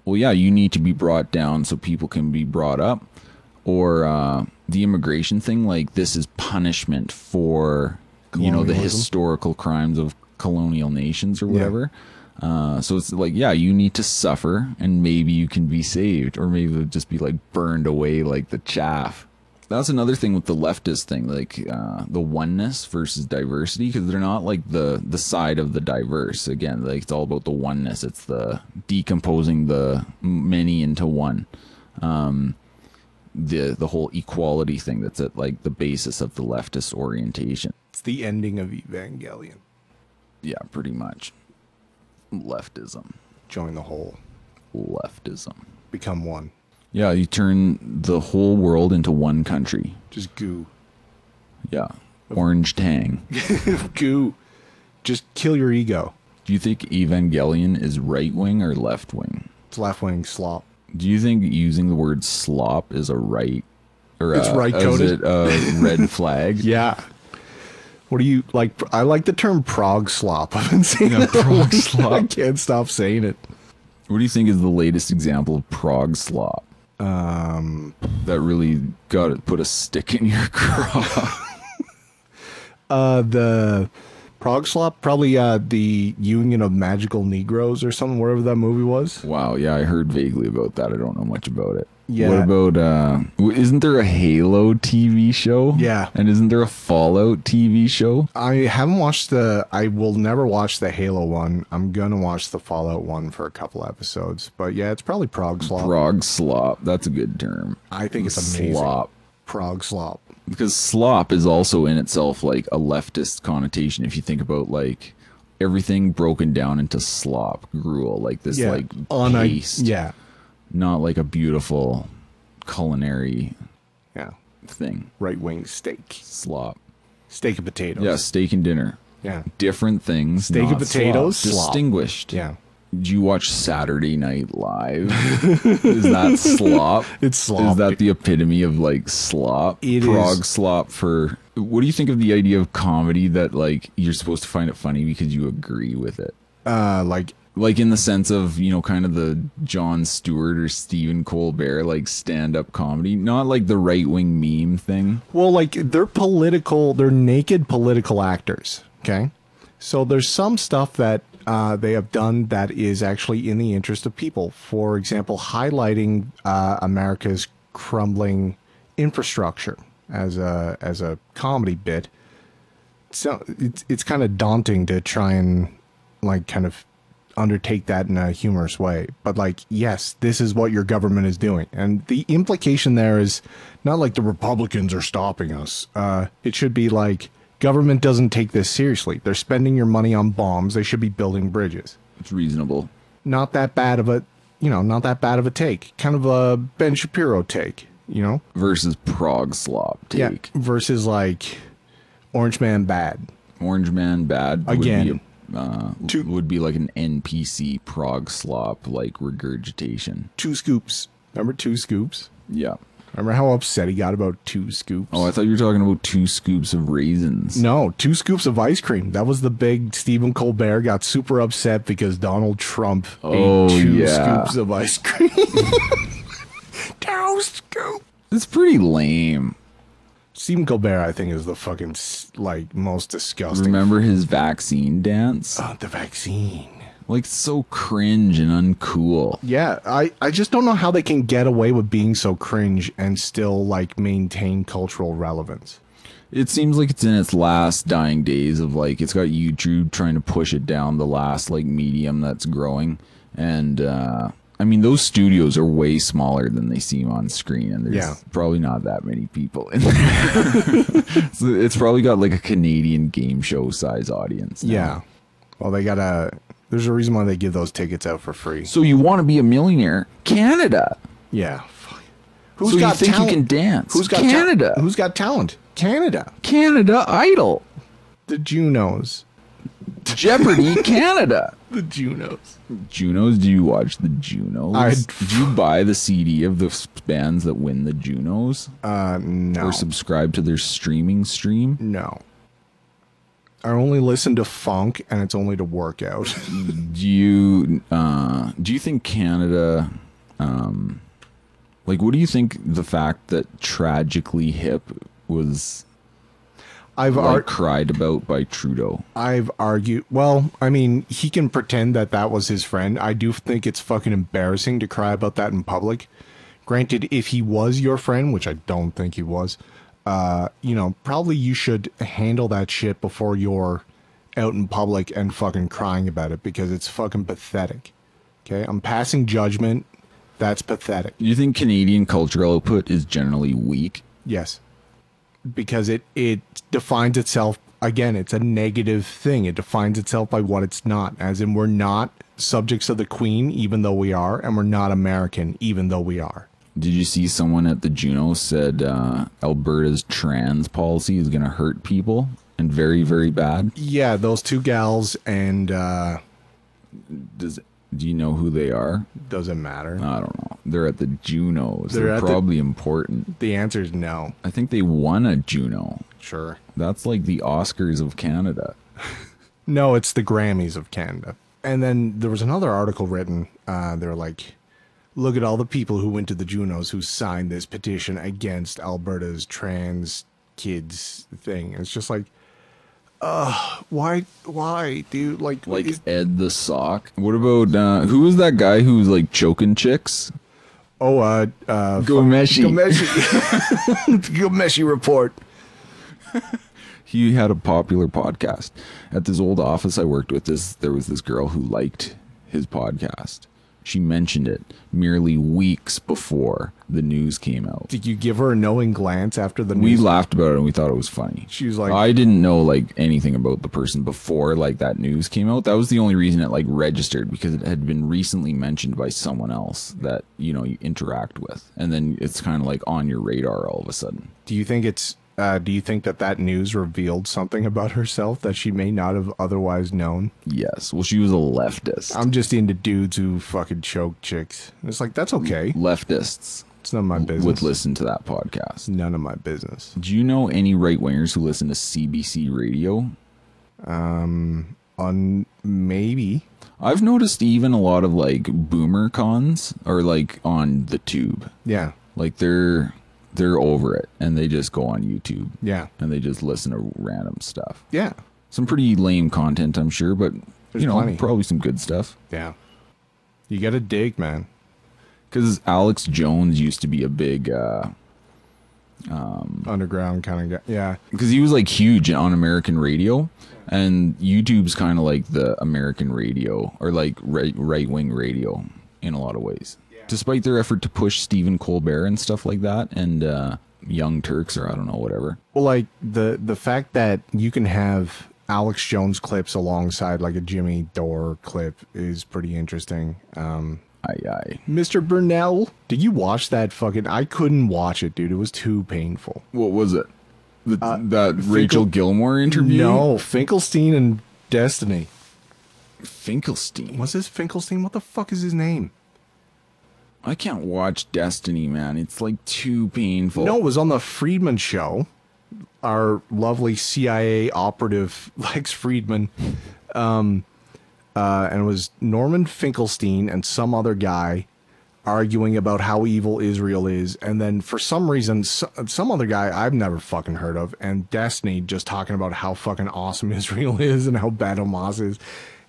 well, yeah, you need to be brought down so people can be brought up, or the immigration thing, like this is punishment for the historical crimes of colonial nations or whatever. So it's like, yeah, you need to suffer and maybe you can be saved, or maybe it'll just be like burned away like the chaff. That's another thing with the leftist thing, like the oneness versus diversity, because they're not like the side of the diverse. Again, like it's all about the oneness. It's the decomposing the many into one. The whole equality thing that's at like the basis of the leftist orientation. It's the ending of Evangelion. Yeah, pretty much. Leftism. Join the whole. Leftism. Become one. Yeah, you turn the whole world into one country. Just goo. Yeah. Orange tang. Goo. Just kill your ego. Do you think Evangelion is right wing or left wing? It's left wing slop. Do you think using the word slop is a right, or it's right coded? Is it a red flag? Yeah. What do you like? I like the term prog slop. I've been saying prog slop. I can't stop saying it. What do you think is the latest example of prog slop? That really put a stick in your craw. The prog slop, probably the Union of Magical Negroes or something, wherever that movie was. Wow, yeah, I heard vaguely about that. I don't know much about it. Yeah. What about, isn't there a Halo TV show? Yeah. And isn't there a Fallout TV show? I haven't watched I will never watch the Halo one. I'm going to watch the Fallout one for a couple episodes. But yeah, it's probably prog slop. Prog slop. That's a good term. I think it's amazing. Slop. Prog slop. Because slop is also in itself like a leftist connotation. If you think about like everything broken down into slop, gruel, like this like paste. Yeah. Not like a beautiful culinary thing. Right wing steak. Slop. Steak and potatoes. Yeah, steak and dinner. Yeah. Different things. Steak and potatoes. Slop. Distinguished. Yeah. Did you watch Saturday Night Live? Is that slop? It's slop. Is that the epitome of like slop? It Prog is. slop for... What do you think of the idea of comedy that like you're supposed to find it funny because you agree with it? Like in the sense of, kind of the Jon Stewart or Stephen Colbert, like stand-up comedy, not like the right-wing meme thing. Well, like they're naked political actors. Okay. So there's some stuff that they have done that is actually in the interest of people. For example, highlighting America's crumbling infrastructure as a comedy bit. So it's kind of daunting to try and like kind of undertake that in a humorous way, but like, yes, this is what your government is doing, and the implication there is not like the Republicans are stopping us. It should be like, government doesn't take this seriously. They're spending your money on bombs. They should be building bridges. It's reasonable. Not that bad of a take. Kind of a Ben Shapiro take, versus prog slop take. Yeah, versus like Orange Man Bad. Orange Man Bad again. Would be like an NPC prog slop, like regurgitation. 2 scoops. Remember 2 scoops? Yeah. Remember how upset he got about 2 scoops? Oh, I thought you were talking about 2 scoops of raisins. No, 2 scoops of ice cream. That was the big Stephen Colbert got super upset because Donald Trump ate 2 scoops of ice cream. 2 scoops. It's pretty lame. Stephen Colbert, I think, is the fucking, like, most disgusting. Remember his vaccine dance? Oh, the vaccine. Like, so cringe and uncool. Yeah, I just don't know how they can get away with being so cringe and still, like, maintain cultural relevance. It seems like it's in its last dying days of, like, it's got YouTube trying to push it down the last, like, medium that's growing. And, I mean, those studios are way smaller than they seem on screen, and there's probably not that many people in there. So it's probably got like a Canadian game show size audience now. Yeah. Well, there's a reason why they give those tickets out for free. So you want to be a millionaire? Canada. Yeah. Who's so got you think talent? You can dance? Who's got Canada? Who's got talent? Canada. Canada Idol. The Junos. Jeopardy Canada. The Junos. Junos? Do you watch the Junos? Did you buy the CD of the bands that win the Junos? No. Or subscribe to their stream? No. I only listen to funk, and it's only to work out. Do you think Canada, like, what do you think the fact that Tragically Hip was cried about by Trudeau? I've argued, well, I mean, he can pretend that that was his friend. I do think it's fucking embarrassing to cry about that in public. Granted, if he was your friend, which I don't think he was, you know, probably you should handle that shit before you're out in public and fucking crying about it, because it's fucking pathetic. Okay, I'm passing judgment. That's pathetic. You think Canadian cultural output is generally weak? Yes. Because it defines itself, again, it's a negative thing. It defines itself by what it's not. As in, we're not subjects of the Queen, even though we are, and we're not American, even though we are. Did you see someone at the Juno said Alberta's trans policy is going to hurt people, and very, very bad? Yeah, those two gals, and do you know who they are? Doesn't matter. I don't know. They're at the Junos. They're probably important. The answer is no. I think they won a Juno. Sure. That's like the Oscars of Canada. No, it's the Grammys of Canada. And then there was another article written. They were like, look at all the people who went to the Junos who signed this petition against Alberta's trans kids thing. It's just like, why, dude? Like Ed the Sock. What about who was that guy who was like choking chicks? Oh, Gomeshi. Gomeshi report. He had a popular podcast. At this old office I worked with, there was this girl who liked his podcast. She mentioned it merely weeks before the news came out. Did you give her a knowing glance after the news? We laughed about it and we thought it was funny. She was like, I didn't know like anything about the person before like that news came out. That was the only reason it like registered, because it had been recently mentioned by someone else that, you know, you interact with, and then it's kind of like on your radar all of a sudden. Do you think that news revealed something about herself that she may not have otherwise known? Yes. Well, she was a leftist. I'm just into dudes who fucking choke chicks. It's like, that's okay. Leftists. It's none of my business. Would listen to that podcast. None of my business. Do you know any right-wingers who listen to CBC radio? Maybe. I've noticed even a lot of like boomer cons are like on the tube. Yeah. Like they're over it and they just go on YouTube. Yeah. And they just listen to random stuff. Yeah. Some pretty lame content, I'm sure, but there's plenty. Probably some good stuff. Yeah. You gotta dig, man. Because Alex Jones used to be a big underground kind of guy. Yeah. Because he was like huge on American radio, and YouTube's kind of like the American radio, or like right-wing radio in a lot of ways. Despite their effort to push Stephen Colbert and stuff like that, and Young Turks, or I don't know, whatever. Well, like the fact that you can have Alex Jones clips alongside like a Jimmy Dore clip is pretty interesting. Aye. Mr. Burnell, did you watch that fucking... I couldn't watch it, dude. It was too painful. What was it? That Rachel Gilmore interview? No, Finkelstein and Destiny. Finkelstein? What's this Finkelstein? What the fuck is his name? I can't watch Destiny, man. It's like too painful. No, it was on the Friedman show. Our lovely CIA operative, Lex Friedman. And it was Norman Finkelstein and some other guy arguing about how evil Israel is. And then for some reason, some other guy I've never fucking heard of, and Destiny just talking about how fucking awesome Israel is and how bad Hamas is.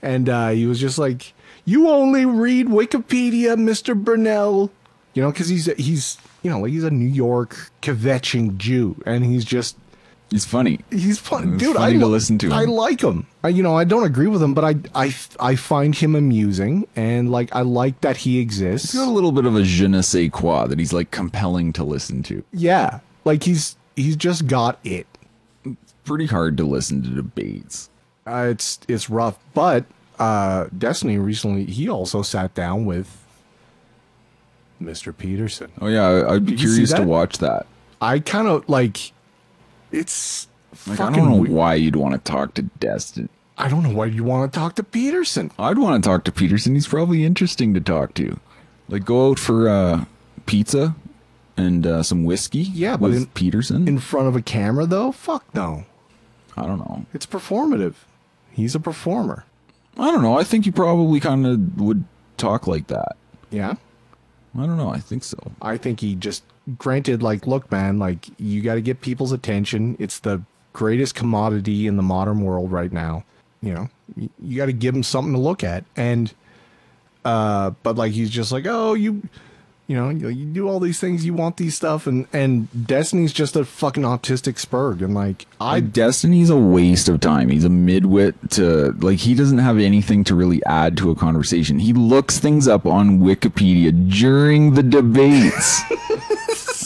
And he was just like, you only read Wikipedia, Mr. Burnell. You know, because he's you know, like he's a New York kvetching Jew, and he's funny. He's fun, dude. Funny to listen to him. I like him. I don't agree with him, but I find him amusing, and like I like that he exists. He's got a little bit of a je ne sais quoi that he's like compelling to listen to. Yeah, like he's just got it. It's pretty hard to listen to debates. It's rough, but Destiny recently he also sat down with Mr. Peterson. Oh yeah, I'd be curious to watch that. I kind of like. It's like, I don't know why you'd want to talk to Destiny. I don't know why you want to talk to Peterson. I'd want to talk to Peterson. He's probably interesting to talk to. Like, go out for pizza and some whiskey. Yeah, but with Peterson in front of a camera, though. Fuck no. I don't know. It's performative. He's a performer. I don't know. I think you probably kind of would talk like that. Yeah. I don't know. I think so. I think he just granted, like, look, man, like, you got to get people's attention. It's the greatest commodity in the modern world right now. You know, you got to give him something to look at. And, but like, he's just like, oh, you know, you do all these things, you want these stuff. And Destiny's just a fucking autistic spurg. And like, Destiny's a waste of time. He's a midwit to, like, he doesn't have anything to really add to a conversation. He looks things up on Wikipedia during the debates.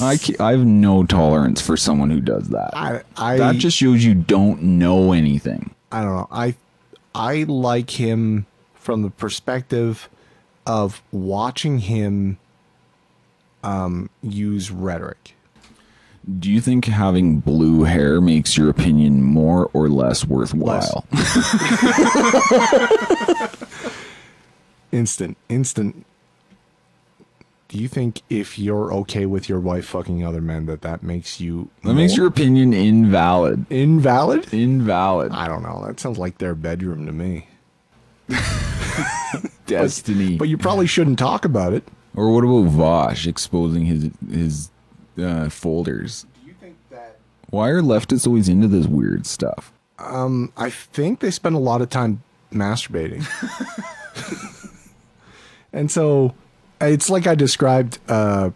I have no tolerance for someone who does that. That just shows you don't know anything. I don't know. I like him from the perspective of watching him use rhetoric. Do you think having blue hair makes your opinion more or less worthwhile? Instant. Do you think if you're okay with your wife fucking other men, that makes you... That makes your opinion invalid. Invalid? Invalid. I don't know. That sounds like their bedroom to me. Destiny. But you probably shouldn't talk about it. Or what about Vosh exposing his folders? Do you think that... Why are leftists always into this weird stuff? I think they spend a lot of time masturbating. And so... It's like I described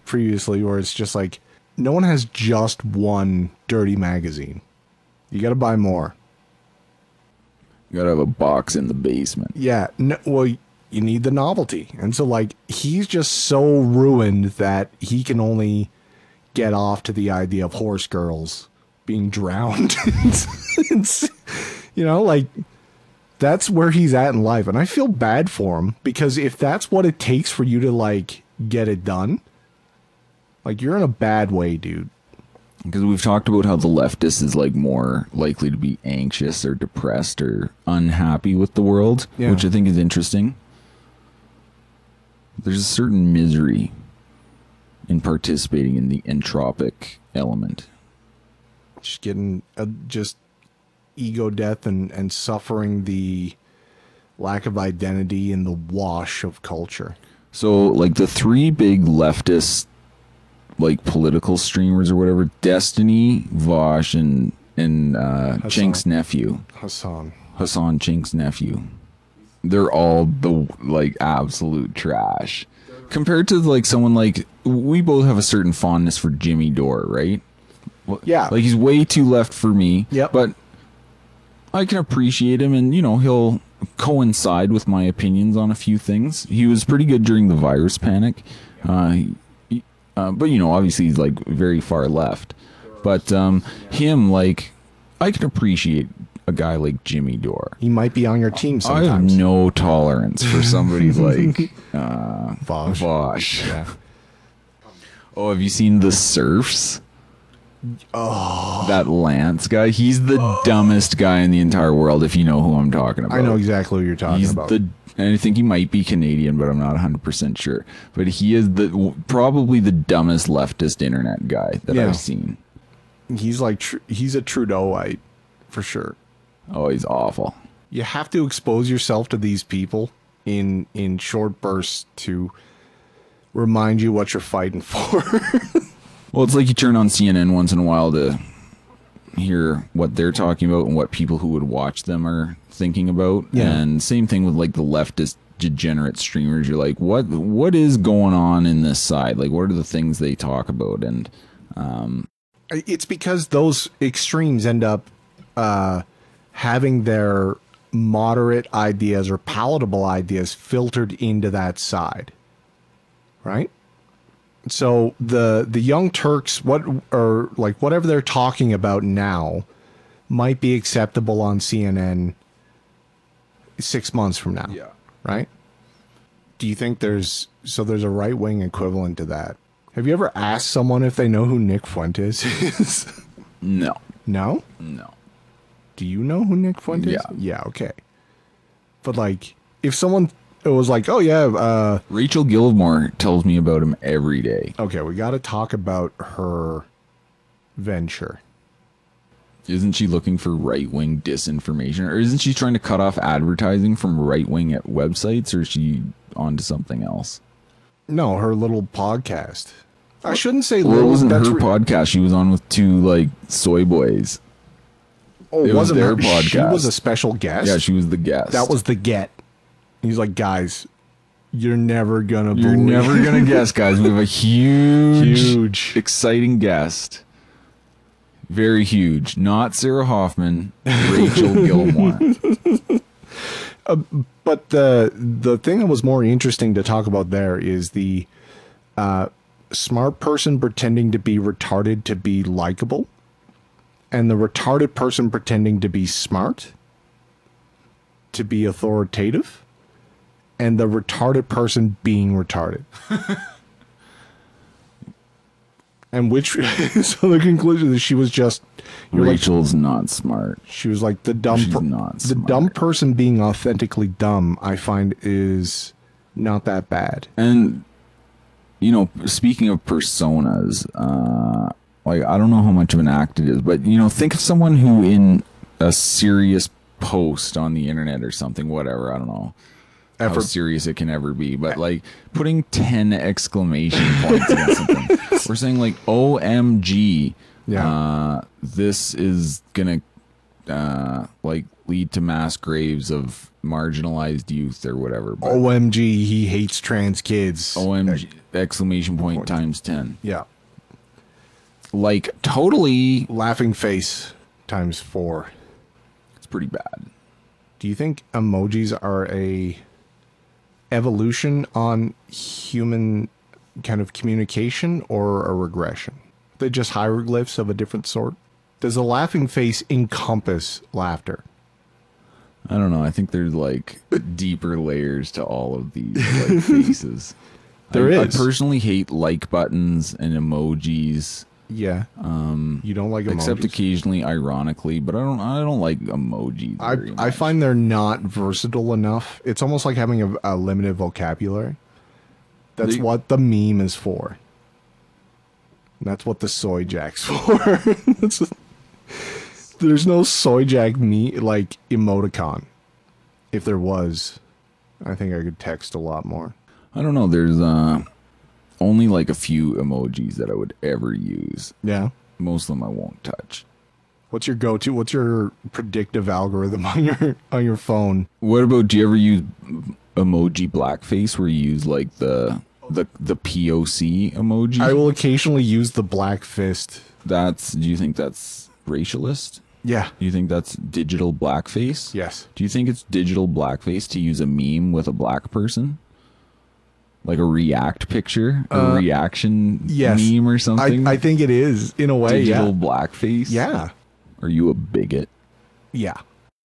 previously, where it's just like, no one has just one dirty magazine. You got to buy more. You got to have a box in the basement. Yeah. No, well, you need the novelty. And so, like, he's just so ruined that he can only get off to the idea of horse girls being drowned. You know, like... That's where he's at in life. And I feel bad for him, because if that's what it takes for you to, like, get it done, like, you're in a bad way, dude. Because we've talked about how the leftist is, like, more likely to be anxious or depressed or unhappy with the world, which I think is interesting. There's a certain misery in participating in the entropic element. Just getting, just... ego death and suffering the lack of identity in the wash of culture. So, like, the three big leftist, like, political streamers or whatever, Destiny, Vosh, and Chink's nephew. Hassan Chink's nephew. They're all the, like, absolute trash. Compared to, like, someone like, we both have a certain fondness for Jimmy Dore, right? Well, yeah. Like, he's way too left for me. Yep. But I can appreciate him, and, you know, he'll coincide with my opinions on a few things. He was pretty good during the virus panic. But, you know, obviously he's, like, very far left. But him, like, I can appreciate a guy like Jimmy Dore. He might be on your team sometimes. I have no tolerance for somebody like Vosh. Yeah. Oh, have you seen The Surfs? Oh, that Lance guy. He's the dumbest guy in the entire world, if you know who I'm talking about. I know exactly who you're talking about. And I think he might be Canadian, but I'm not 100% sure. But he is probably the dumbest leftist internet guy that I've seen. He's like, he's a Trudeauite, for sure. Oh, he's awful. You have to expose yourself to these people in short bursts to remind you what you're fighting for. Well, it's like you turn on CNN once in a while to hear what they're talking about and what people who would watch them are thinking about. Yeah. And same thing with, like, the leftist degenerate streamers. You're like, what is going on in this side? Like, what are the things they talk about? And it's because those extremes end up having their moderate ideas or palatable ideas filtered into that side, right? So the Young Turks, whatever they're talking about now, might be acceptable on CNN 6 months from now. Yeah. Right? Do you think there's a right wing equivalent to that? Have you ever asked someone if they know who Nick Fuentes is? No. No? No. Do you know who Nick Fuentes? Yeah. Yeah. Okay. But like, if someone was like, "Oh yeah," Rachel Gilmore tells me about him every day. okay, we got to talk about her venture. Isn't she looking for right-wing disinformation? Or isn't she trying to cut off advertising from right-wing websites? Or is she onto something else? No, her little podcast. I shouldn't say Well, it little. wasn't her that's podcast. She was on with two, like, Soyboys. Oh, it wasn't was her their She podcast. was a special guest. Yeah, she was the guest. That was the get. He's like, guys, you're never gonna. You're never going to guess, guys. We have a huge, exciting guest. Very huge. Not Sarah Hoffman, Rachel Gilmore. But the thing that was more interesting to talk about there is the smart person pretending to be retarded to be likable, and the retarded person pretending to be smart to be authoritative, and the retarded person being retarded. And which, so the conclusion is she was just, Rachel's not smart. she was like the dumb, She's not the smart. dumb person being authentically dumb, I find is not that bad. And, you know, speaking of personas, like, I don't know how much of an act it is, but, you know, think of someone who in a serious post on the internet or something, whatever, I don't know how serious it can ever be, but like putting 10 exclamation points against something. We're saying like, OMG, this is gonna like lead to mass graves of marginalized youth or whatever. But OMG, he hates trans kids. OMG, exclamation point times 10. Yeah. Like, totally. Laughing face times 4. It's pretty bad. Do you think emojis are a evolution on human kind of communication or a regression? They're just hieroglyphs of a different sort. Does a laughing face encompass laughter? I don't know. I think there's like deeper layers to all of these like faces. There I is. personally hate like buttons and emojis. Yeah. You don't like emojis? Except occasionally, ironically, but I don't like emojis. very I much. find they're not versatile enough. It's almost like having a limited vocabulary. That's what the meme is for. That's what the soy jack's for. There's no soy jack like emoticon. If there was, I think I could text a lot more. I don't know. There's only like a few emojis that I would ever use. Yeah. Most of them I won't touch. What's your go-to? What's your predictive algorithm on your phone? What about, do you ever use emoji blackface where you use like the POC emoji? I will occasionally use the black fist. Do you think that's racialist? Yeah. Do you think that's digital blackface? Yes. Do you think it's digital blackface to use a meme with a black person? Like a react picture? A reaction meme or something? I think it is, in a way, digital blackface? Yeah. Are you a bigot? Yeah.